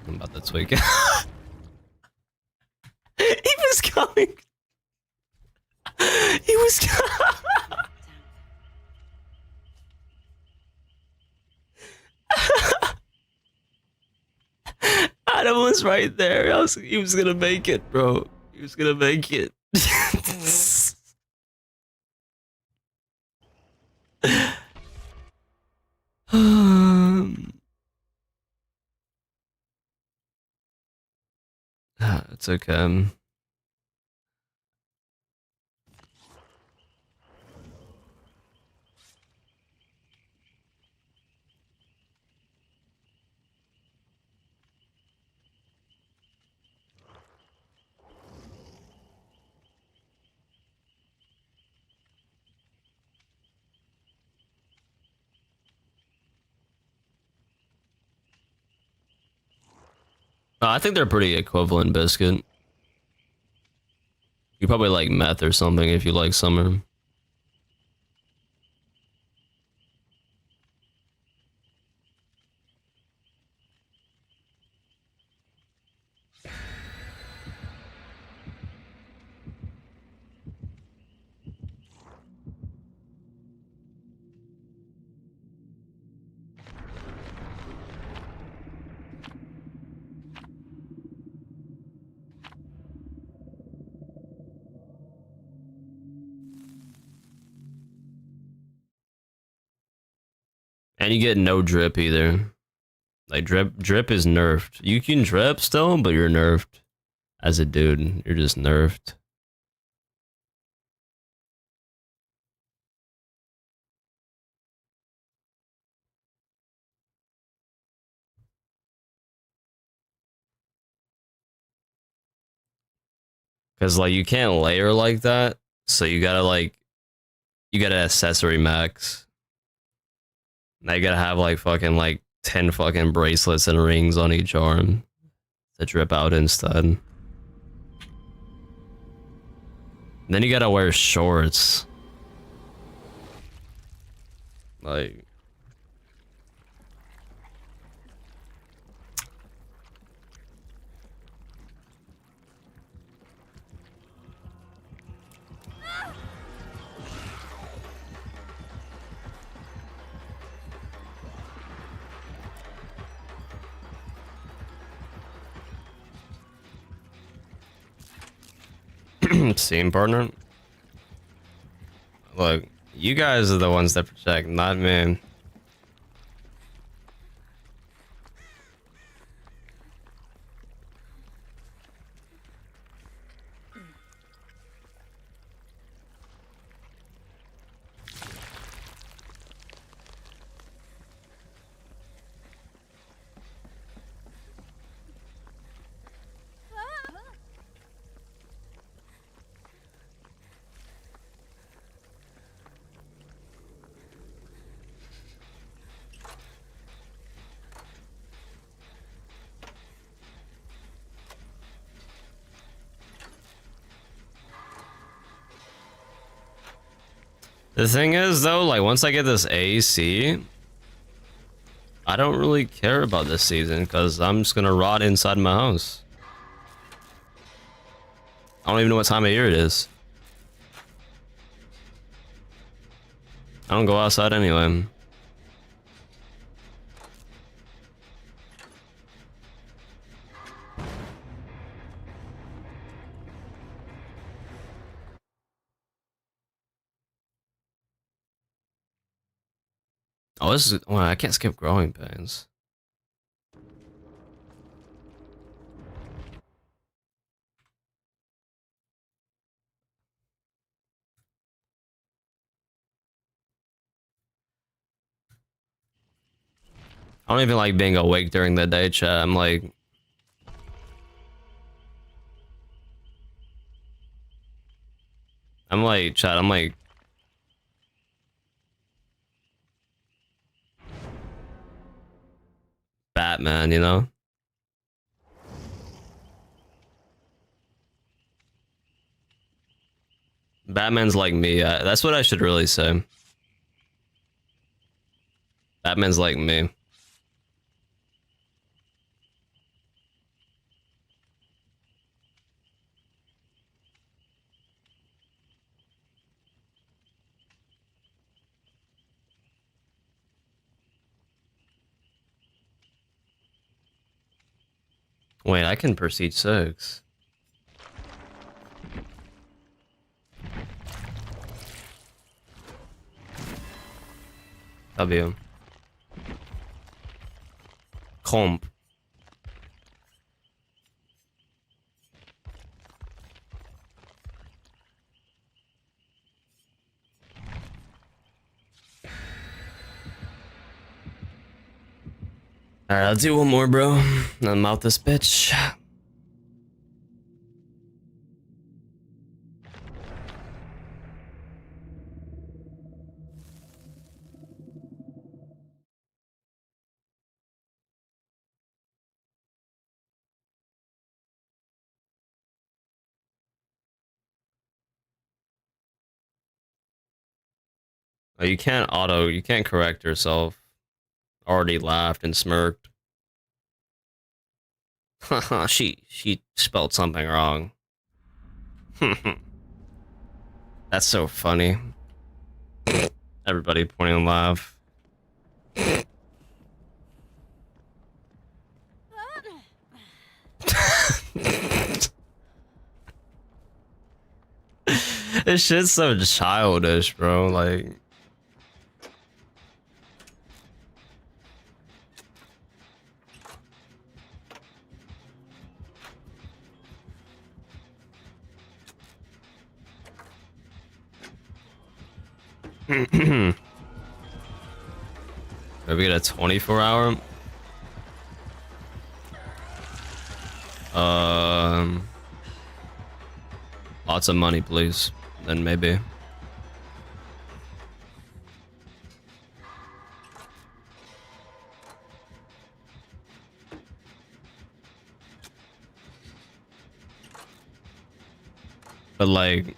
I'm about to tweak it. He was coming. He was coming. Adam was right there. He was gonna make it, bro. He was gonna make it. It's okay. I think they're pretty equivalent, Biscuit. You probably like meth or something if you like summer. And you get no drip either. Like drip is nerfed. You can drip still, but you're nerfed. As a dude, you're just nerfed. Cause like you can't layer like that, so you gotta accessory max. Now you gotta have like fucking like 10 fucking bracelets and rings on each arm to drip out instead. And then you gotta wear shorts. Like Team partner. Like You guys are the ones that protect, not me. The thing is, though, like, once I get this AC, I don't really care about this season, because I'm just gonna rot inside my house. I don't even know what time of year it is. I don't go outside anyway. Oh, this is... Well, I can't skip growing pains. I don't even like being awake during the day, chat. I'm like... chat, I'm like... Batman, you know? Batman's like me. That's what I should really say. Batman's like me. Wait, I can proceed 6. W. Comp. Alright, I'll do one more, bro. I'll mouth this bitch. Oh, you can't correct yourself. Already laughed and smirked. Haha, she spelled something wrong. That's so funny. Everybody pointing and laugh. This shit's so childish, bro. Like... Maybe get a 24-hour. Lots of money, please. Then maybe. But like,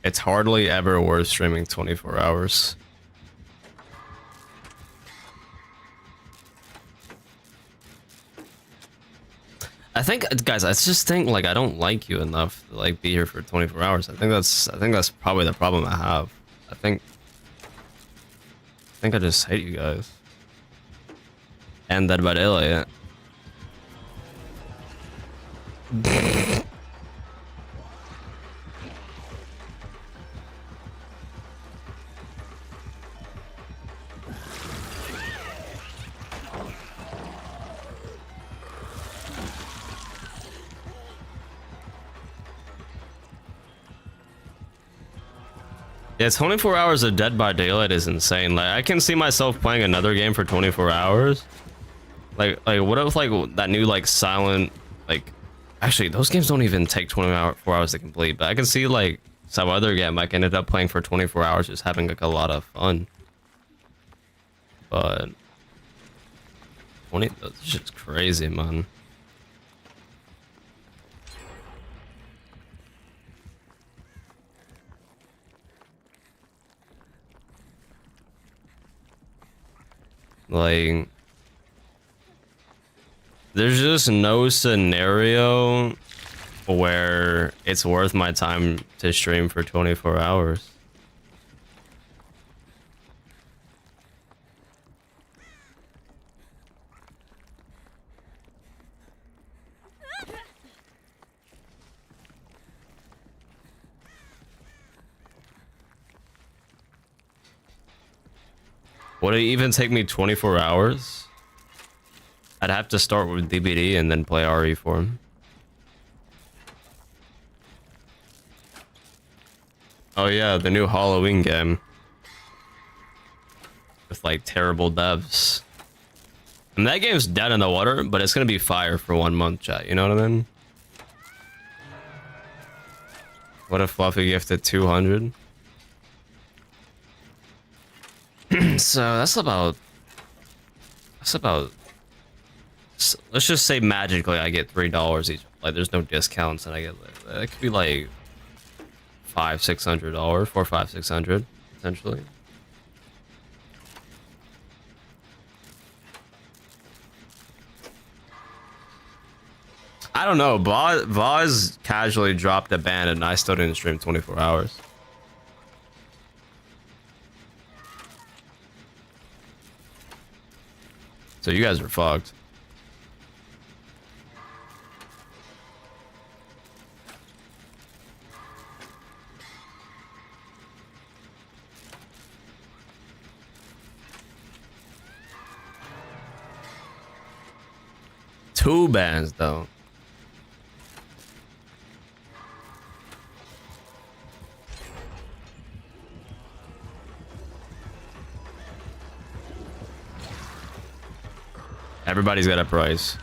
it's hardly ever worth streaming 24 hours. I think, guys, I just think like I don't like you enough to like be here for 24 hours. I think that's probably the problem I have. I think I just hate you guys. And that about Elliot. Yeah, 24 hours of Dead by Daylight is insane. Like, I can see myself playing another game for 24 hours. Like what if like that new like silent, like, actually those games don't even take 24 hours to complete, but I can see like some other game I can end up playing for 24 hours just having like a lot of fun. But 20, that's just crazy, man. Like, there's just no scenario where it's worth my time to stream for 24 hours. Would it even take me 24 hours? I'd have to start with DBD and then play RE for him. Oh yeah, the new Halloween game. With like terrible devs. And that game's dead in the water, but it's gonna be fire for 1 month, chat. You know what I mean? What if Fluffy gifted 200? So that's about, let's just say magically I get $3 each. Like there's no discounts and I get, it could be like $500-600, $400, $500, $600 essentially. I don't know. Vaz casually dropped a ban and I still didn't stream 24 hours. So you guys are fucked. Two bans though. Everybody's got a price.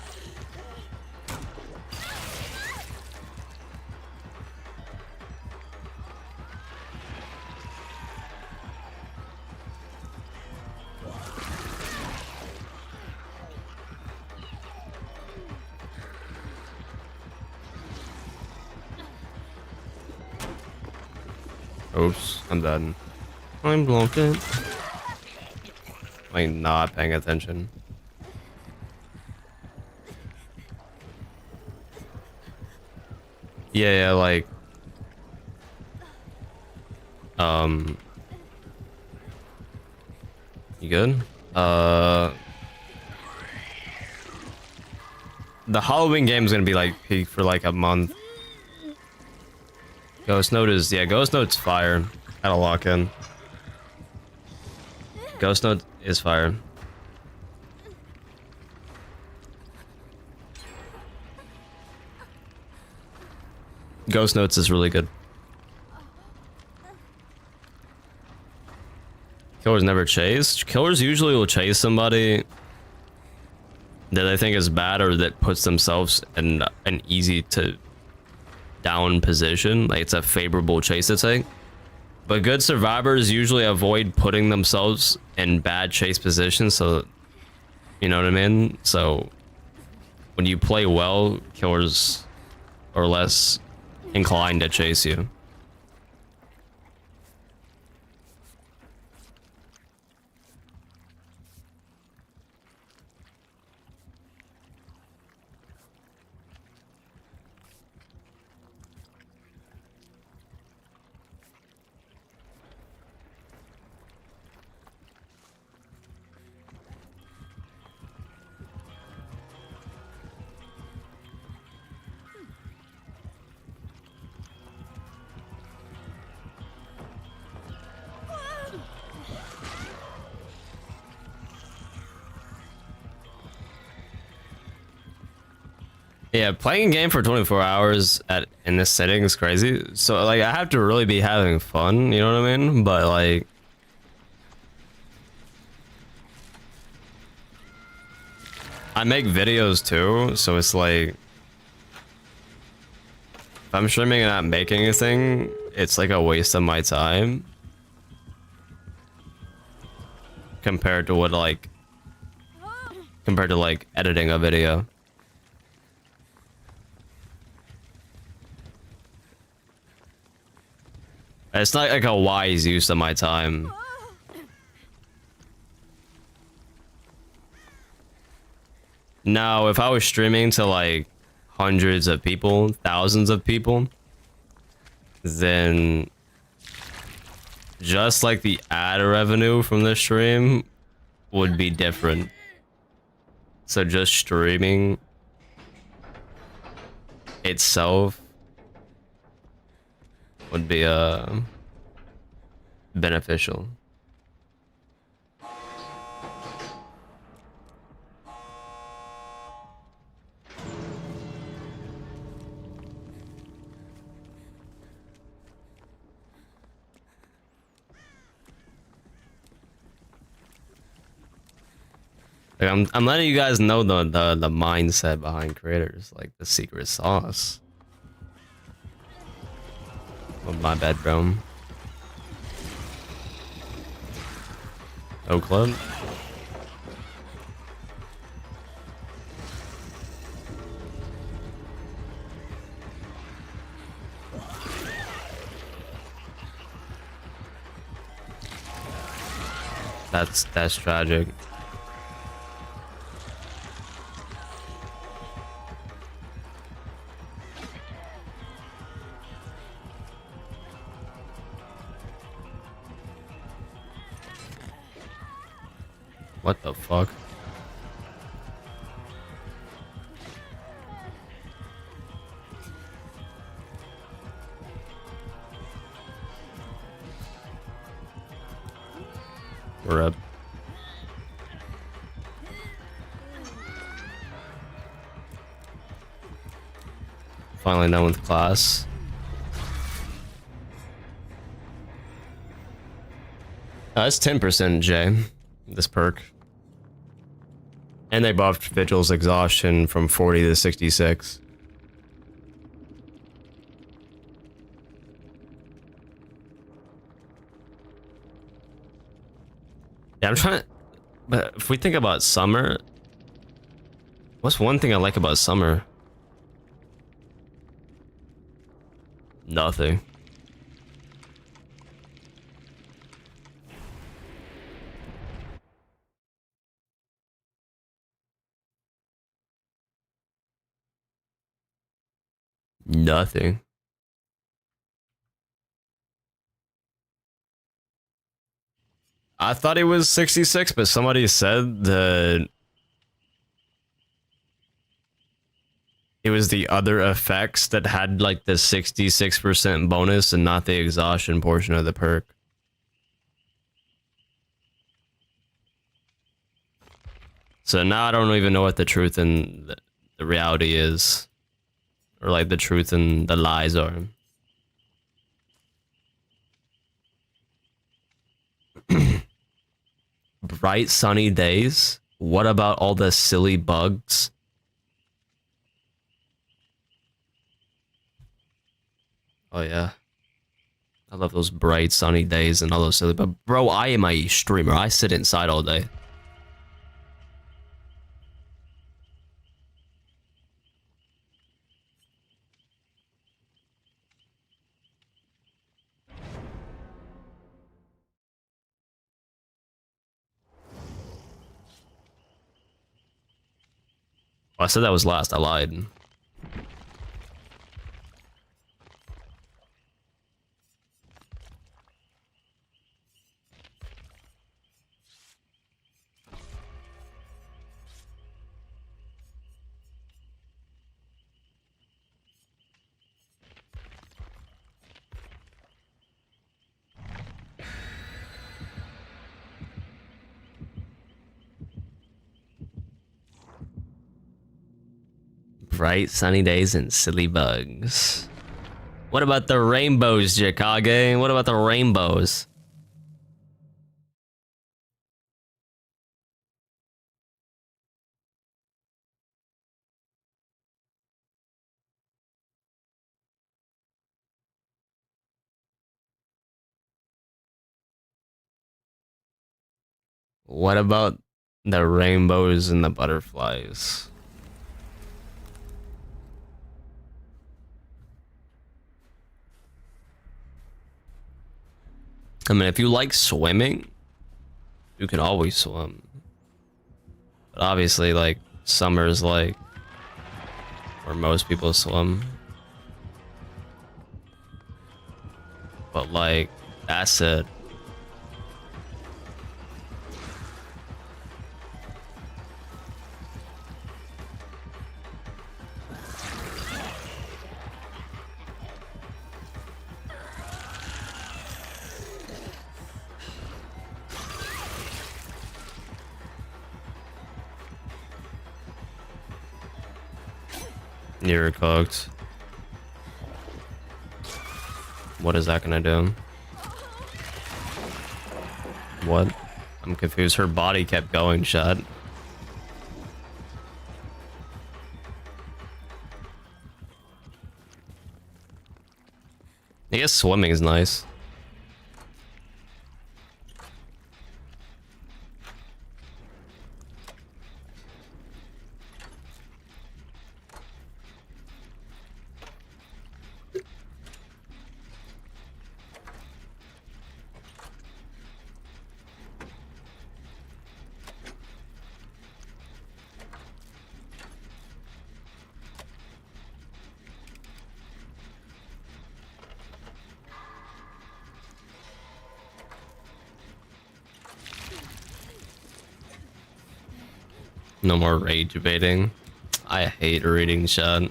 Oops, I'm done. I'm blocking. Like not paying attention. Yeah, like you good? The Halloween game is gonna be like peak for like a month. Ghost Note is, yeah, Ghost Note's fire. Gotta lock in. Ghost Note is fire. Ghost Notes is really good. Killers never chase. Killers usually will chase somebody that they think is bad or that puts themselves in an easy to down position. Like it's a favorable chase to take. But good survivors usually avoid putting themselves in bad chase positions. So, you know what I mean? So when you play well, killers are less inclined to chase you. Yeah, playing a game for 24 hours in this setting is crazy. So like I have to really be having fun, you know what I mean? But like I make videos too, so it's like if I'm streaming and not making anything, it's like a waste of my time compared to like editing a video. It's not like a wise use of my time. Now, if I was streaming to like hundreds of people, thousands of people, then just like the ad revenue from the stream would be different. So just streaming itself would be beneficial. Like I'm letting you guys know the mindset behind creators, like the secret sauce. Oh, my bad, bro. Oh, club. That's tragic. What the fuck? We're up. Finally done with class. That's 10% J, this perk. And they buffed Vigil's exhaustion from 40 to 66. Yeah, I'm trying to... But if we think about summer... What's one thing I like about summer? Nothing. Nothing. I thought it was 66, but somebody said that it was the other effects that had like the 66% bonus and not the exhaustion portion of the perk. So now I don't even know what the truth and the reality is. Or like the truth and the lies are. Bright sunny days? What about all the silly bugs? Oh yeah. I love those bright sunny days and all those silly, but bro, I am a streamer. I sit inside all day. I said that was last. I lied. bright sunny days and silly bugs. What about the rainbows, 𝗥𝗲𝗦? What about the rainbows? What about the rainbows and the butterflies? I mean, if you like swimming, you can always swim. But obviously, like, summer's like where most people swim. But like, that's it. You're cooked. What is that gonna do? What? I'm confused. Her body kept going shut. I guess swimming is nice. No more rage baiting. I hate reading chat.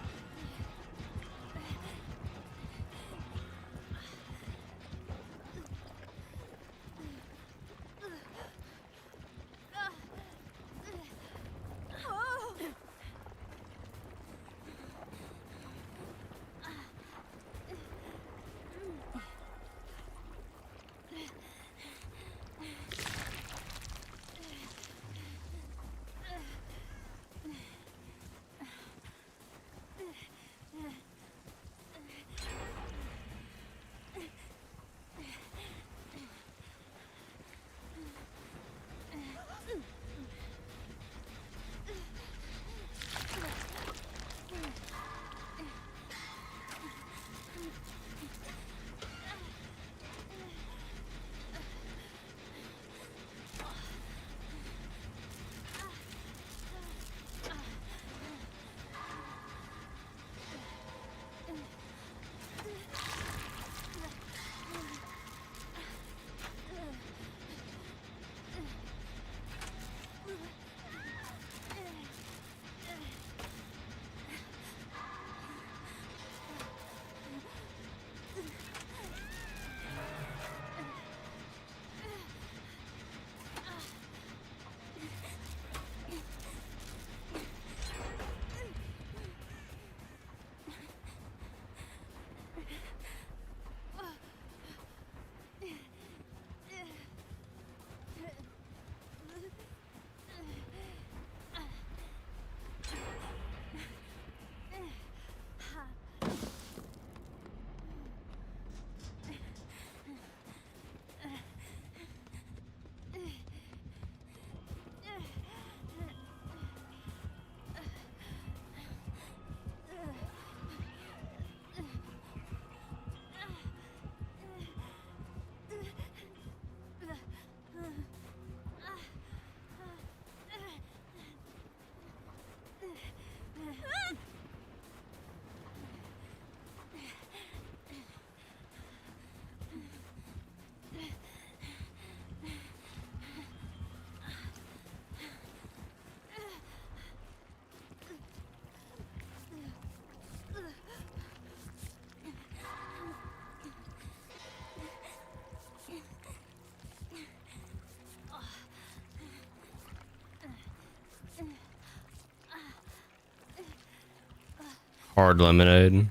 Hard lemonade.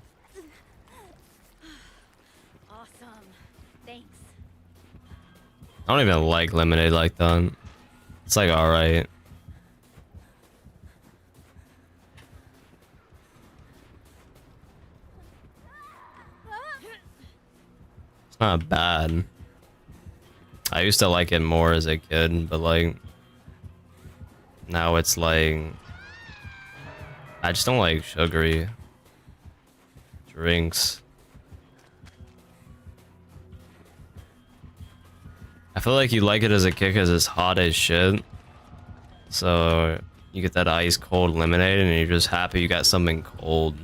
Awesome. Thanks. I don't even like lemonade like that. It's like alright. It's not bad. I used to like it more as a kid, but like now it's like I just don't like sugary drinks. I feel like you like it as a kid because it's hot as shit. So you get that ice cold lemonade and you're just happy you got something cold.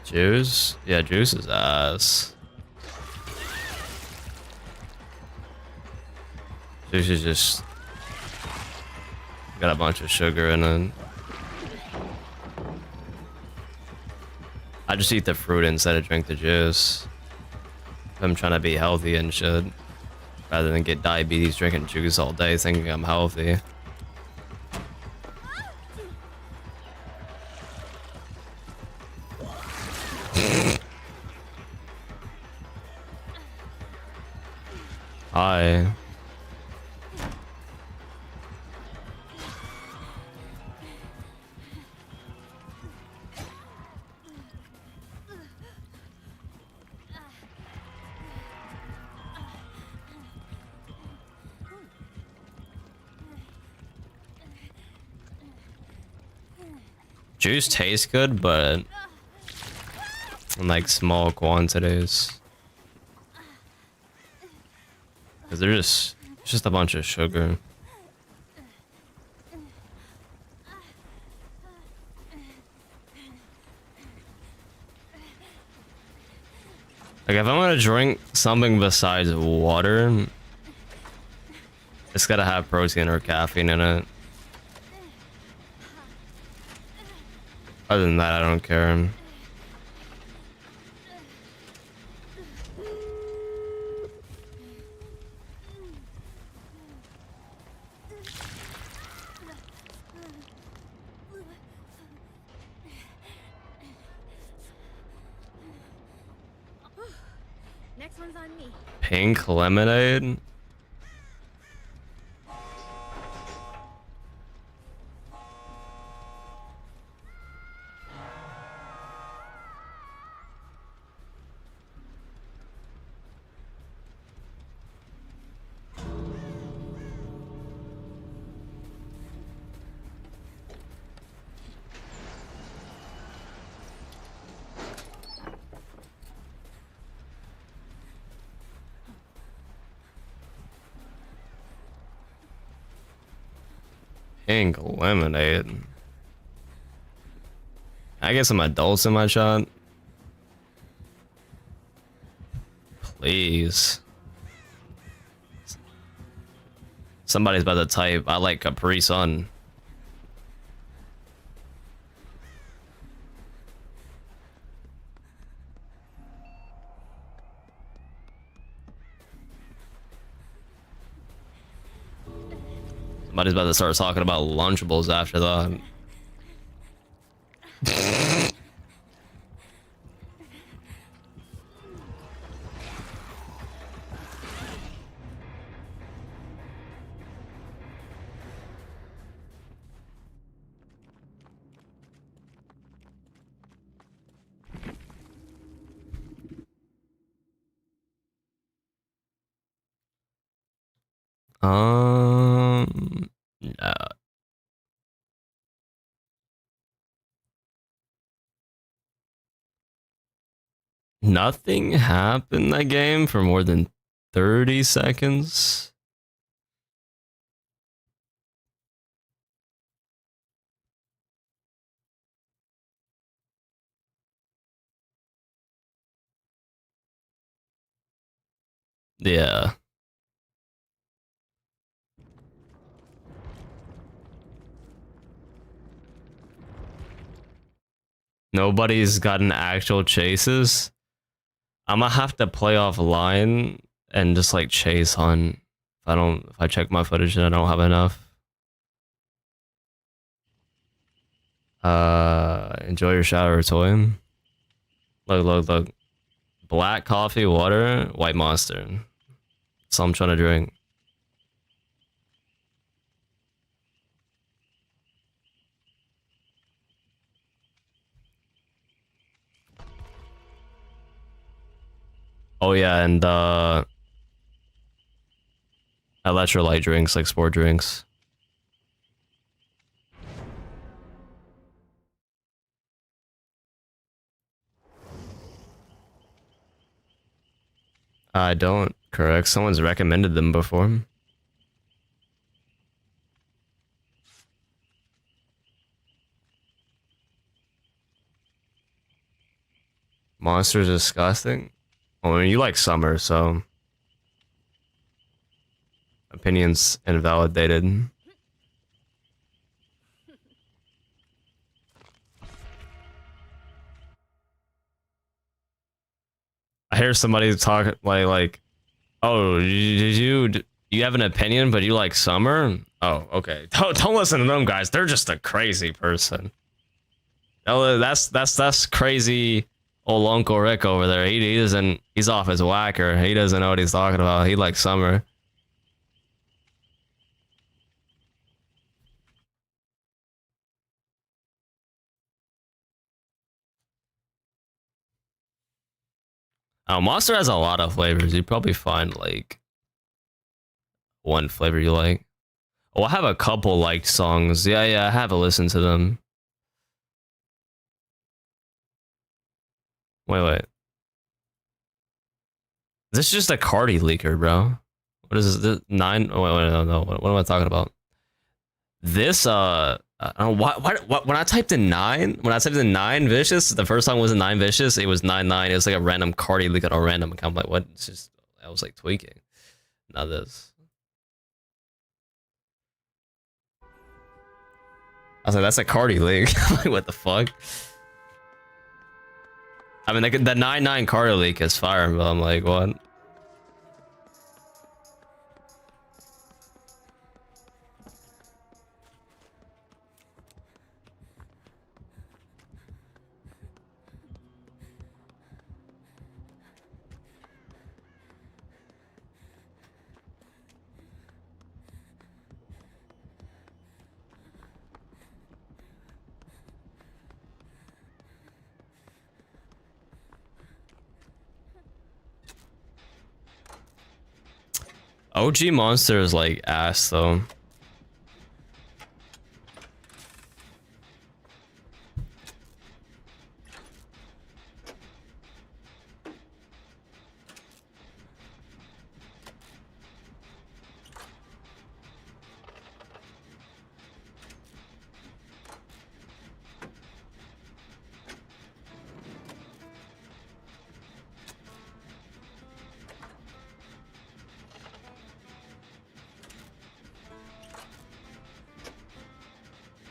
Juice? Yeah, juice is ass. Juice is just got a bunch of sugar in it. I just eat the fruit instead of drink the juice. I'm trying to be healthy and shit. Rather than get diabetes drinking juice all day thinking I'm healthy. Hi. Juice tastes good, but in like small quantities. Cause they're just it's just a bunch of sugar. Like if I'm gonna drink something besides water, it's gotta have protein or caffeine in it. Other than that, I don't care. Next one's on me. Pink lemonade? Pink lemonade. I get some adults in my shot. Please. Somebody's about to type, I like Capri Sun. Somebody's about to start talking about Lunchables after that. No. Nothing happened in that game for more than 30 seconds. Yeah. Nobody's gotten actual chases. I'm gonna have to play offline and just like chase on If I check my footage and I don't have enough. Enjoy your shower, toy. Look. Black coffee, water, white monster. That's all I'm trying to drink. Oh yeah, and electrolyte drinks, like sport drinks. I don't, correct. Someone's recommended them before. Monster's disgusting. Well, I mean, you like summer, so opinions invalidated. I hear somebody talk like, oh, do you have an opinion, but you like summer? Oh, okay. Don't listen to them guys. They're just a crazy person. Oh, that's crazy old Uncle Rick over there. He's off his whacker. He doesn't know what he's talking about. He likes summer. Monster has a lot of flavors. You'd probably find like one flavor you like. Oh, I have a couple liked songs. Yeah, I have a listen to them. Wait. This is just a Cardi leaker, bro. What is this? 9? Oh, wait, no. What am I talking about? This, I don't know what when I typed in 9, Vicious, the first song wasn't 9 Vicious, it was 99. It was like a random Cardi leak on a random account. I'm like, what? It's just, I was like tweaking. Not this. I was like, that's a Cardi leak. Like, what the fuck? I mean, like, the 99 Cardi leak is fire, but I'm like, what? OG Monster is like ass though.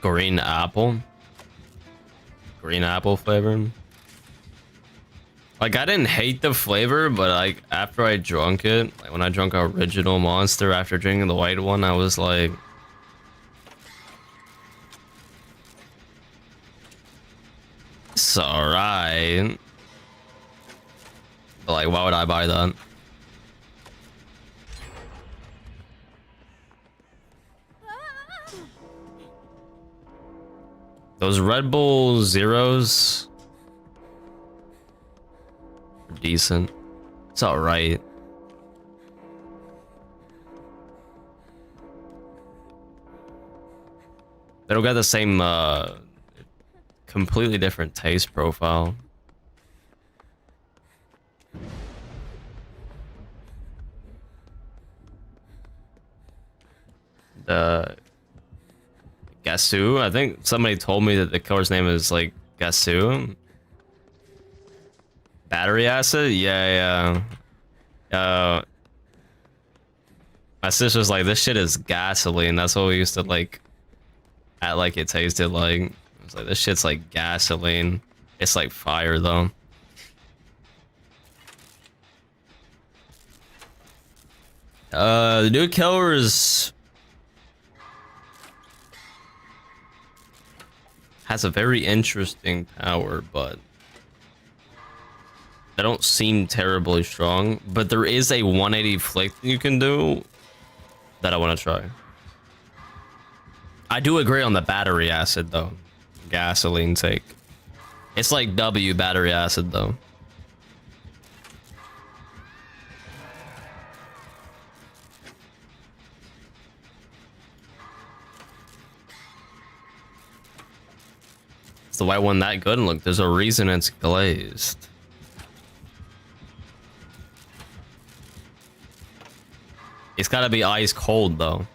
Green apple flavor. Like, I didn't hate the flavor, but like after I drunk it, like when I drunk original Monster after drinking the white one, I was like, it's alright. But like, why would I buy that? Those Red Bull Zeros are decent. It's alright. They don't got the same completely different taste profile. The 𝗏𝗏𝗏. I think somebody told me that the killer's name is like 𝗏𝗏𝗏. Battery acid? Yeah. My sister's like, this shit is gasoline. That's what we used to like act like it tasted like. I was like, this shit's like gasoline. It's like fire though. The new killers has a very interesting power, but they don't seem terribly strong. But there is a 180 flick you can do that I want to try. I do agree on the battery acid though. Gasoline take. It's like W battery acid though. Is the white one that good? And look, there's a reason it's glazed. It's gotta be ice cold though.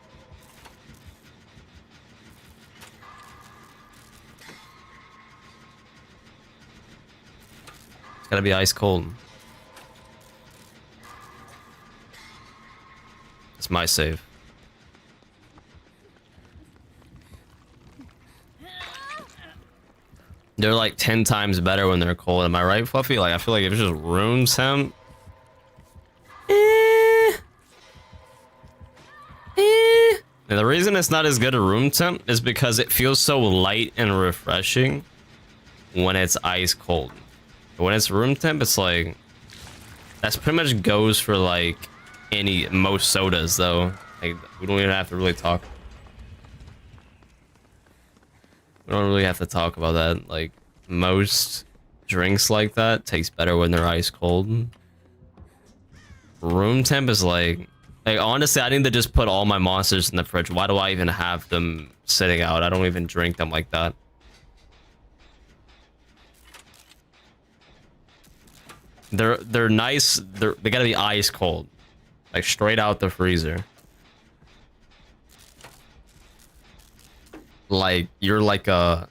It's gotta be ice cold. It's my save. They're like 10 times better when they're cold. Am I right, Fluffy? Like, I feel like if it's just room temp. And the reason it's not as good at room temp is because it feels so light and refreshing when it's ice cold. But when it's room temp, it's like, that's pretty much goes for like most sodas though. Like, we don't even have to really talk. We don't really have to talk about that. Like, most drinks like that taste better when they're ice cold. Room temp is like honestly, I need to just put all my monsters in the fridge. Why do I even have them sitting out? I don't even drink them like that. They're nice. They gotta be ice cold, like straight out the freezer. Like, you're like a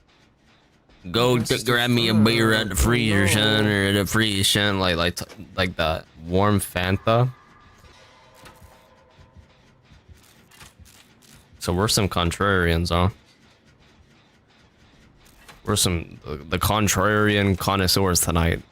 go grab me a beer at the freezer, son, or at the freeze, son. Like that warm Fanta. So we're some contrarians, huh? We're the contrarian connoisseurs tonight.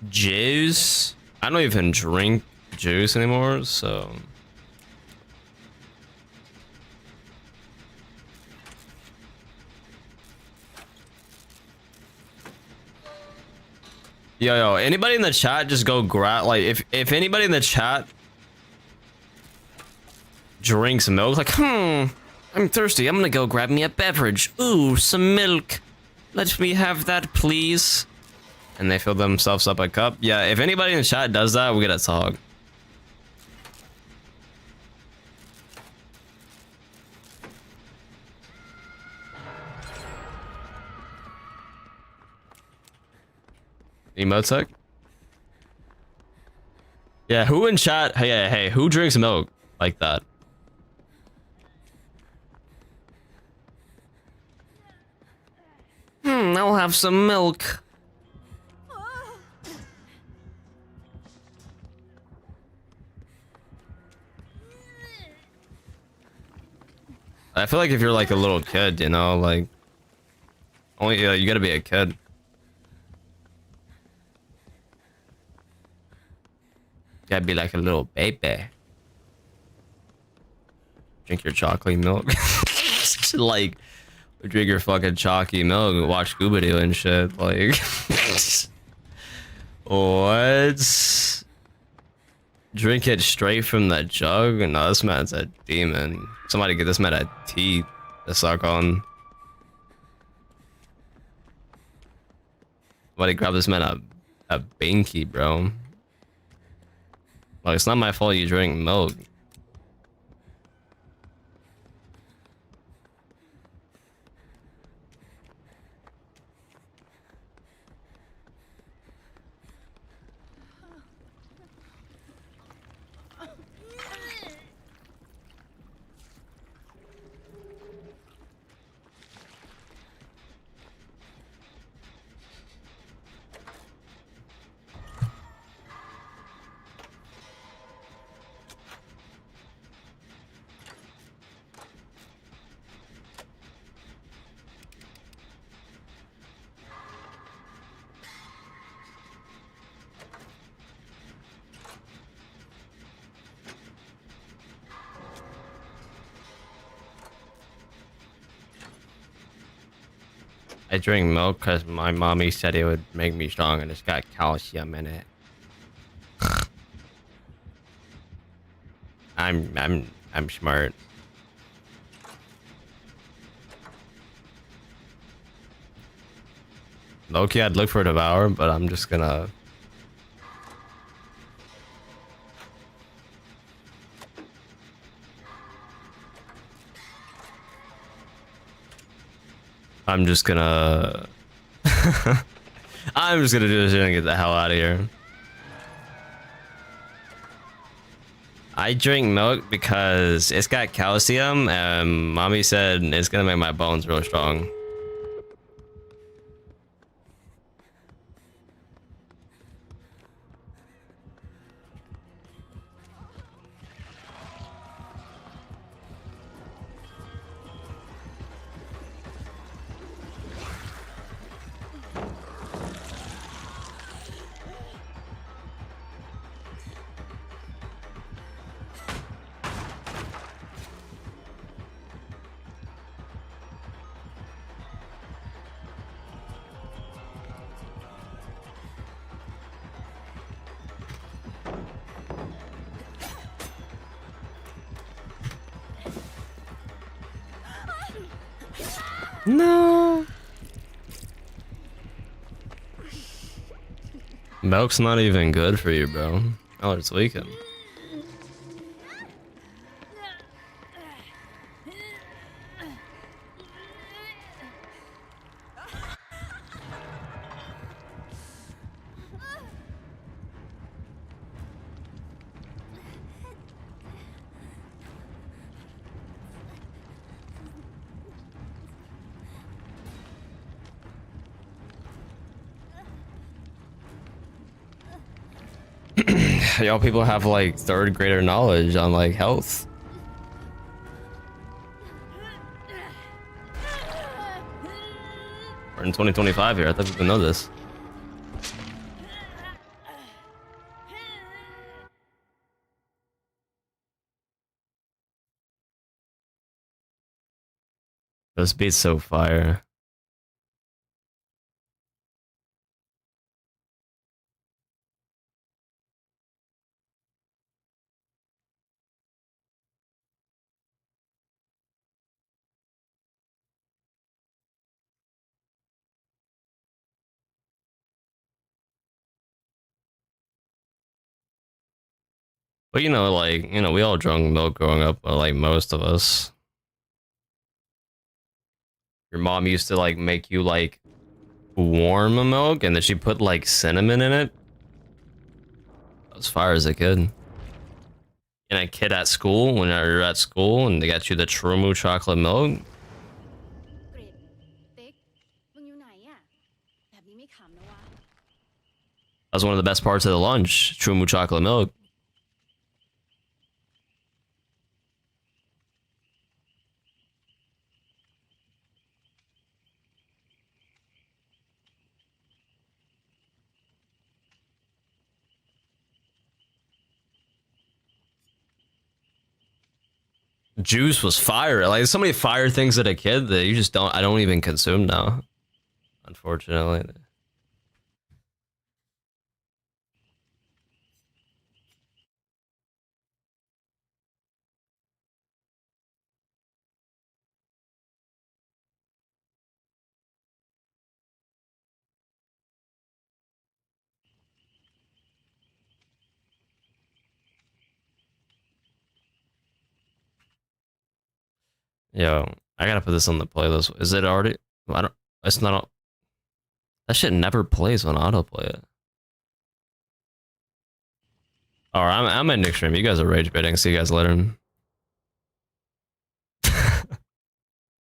Juice? I don't even drink juice anymore, so yo, anybody in the chat just go grab, like, if anybody in the chat drinks milk, like, I'm thirsty, I'm gonna go grab me a beverage. Ooh, some milk, let me have that please. And they fill themselves up a cup. Yeah, if anybody in the chat does that, we gotta talk. Emotes? Yeah, who in chat? Hey, who drinks milk like that? I'll have some milk. I feel like if you're like a little kid, you know, like, only you gotta be a kid. You gotta be like a little baby. Drink your chocolate milk. Like, drink your fucking chalky milk and watch 𝗔𝗦𝐵𝗱𝗀 and shit. Like, what? Drink it straight from the jug? No, this man's a demon. Somebody get this man a tea to suck on. Somebody grab this man a binky, bro. Like, it's not my fault you drink milk. I drink milk because my mommy said it would make me strong, and it's got calcium in it. I'm smart. Low-key, I'd look for a devour, but I'm just gonna. I'm just gonna do this shit and get the hell out of here. I drink milk because it's got calcium, and mommy said it's gonna make my bones real strong. No. Milk's not even good for you, bro. Oh, it's weakened. Y'all people have like third grader knowledge on like health. We're in 2025 here. I thought people know this. This beat's so fire. But you know, like, you know, we all drunk milk growing up, but like most of us. Your mom used to like make you like warm a milk, and then she put like cinnamon in it. As far as a kid. And a kid at school, when you're at school and they got you the 𝗤𝗰 chocolate milk. That was one of the best parts of the lunch, 𝗤𝗰 chocolate milk. Juice was fire. Like, so many fire things at a kid that you just don't, I don't even consume now. Unfortunately. Yo, I gotta put this on the playlist. Is it already? I don't. It's not. That shit never plays when autoplay it. Alright, I'm at Nick stream. You guys are rage baiting. See you guys later.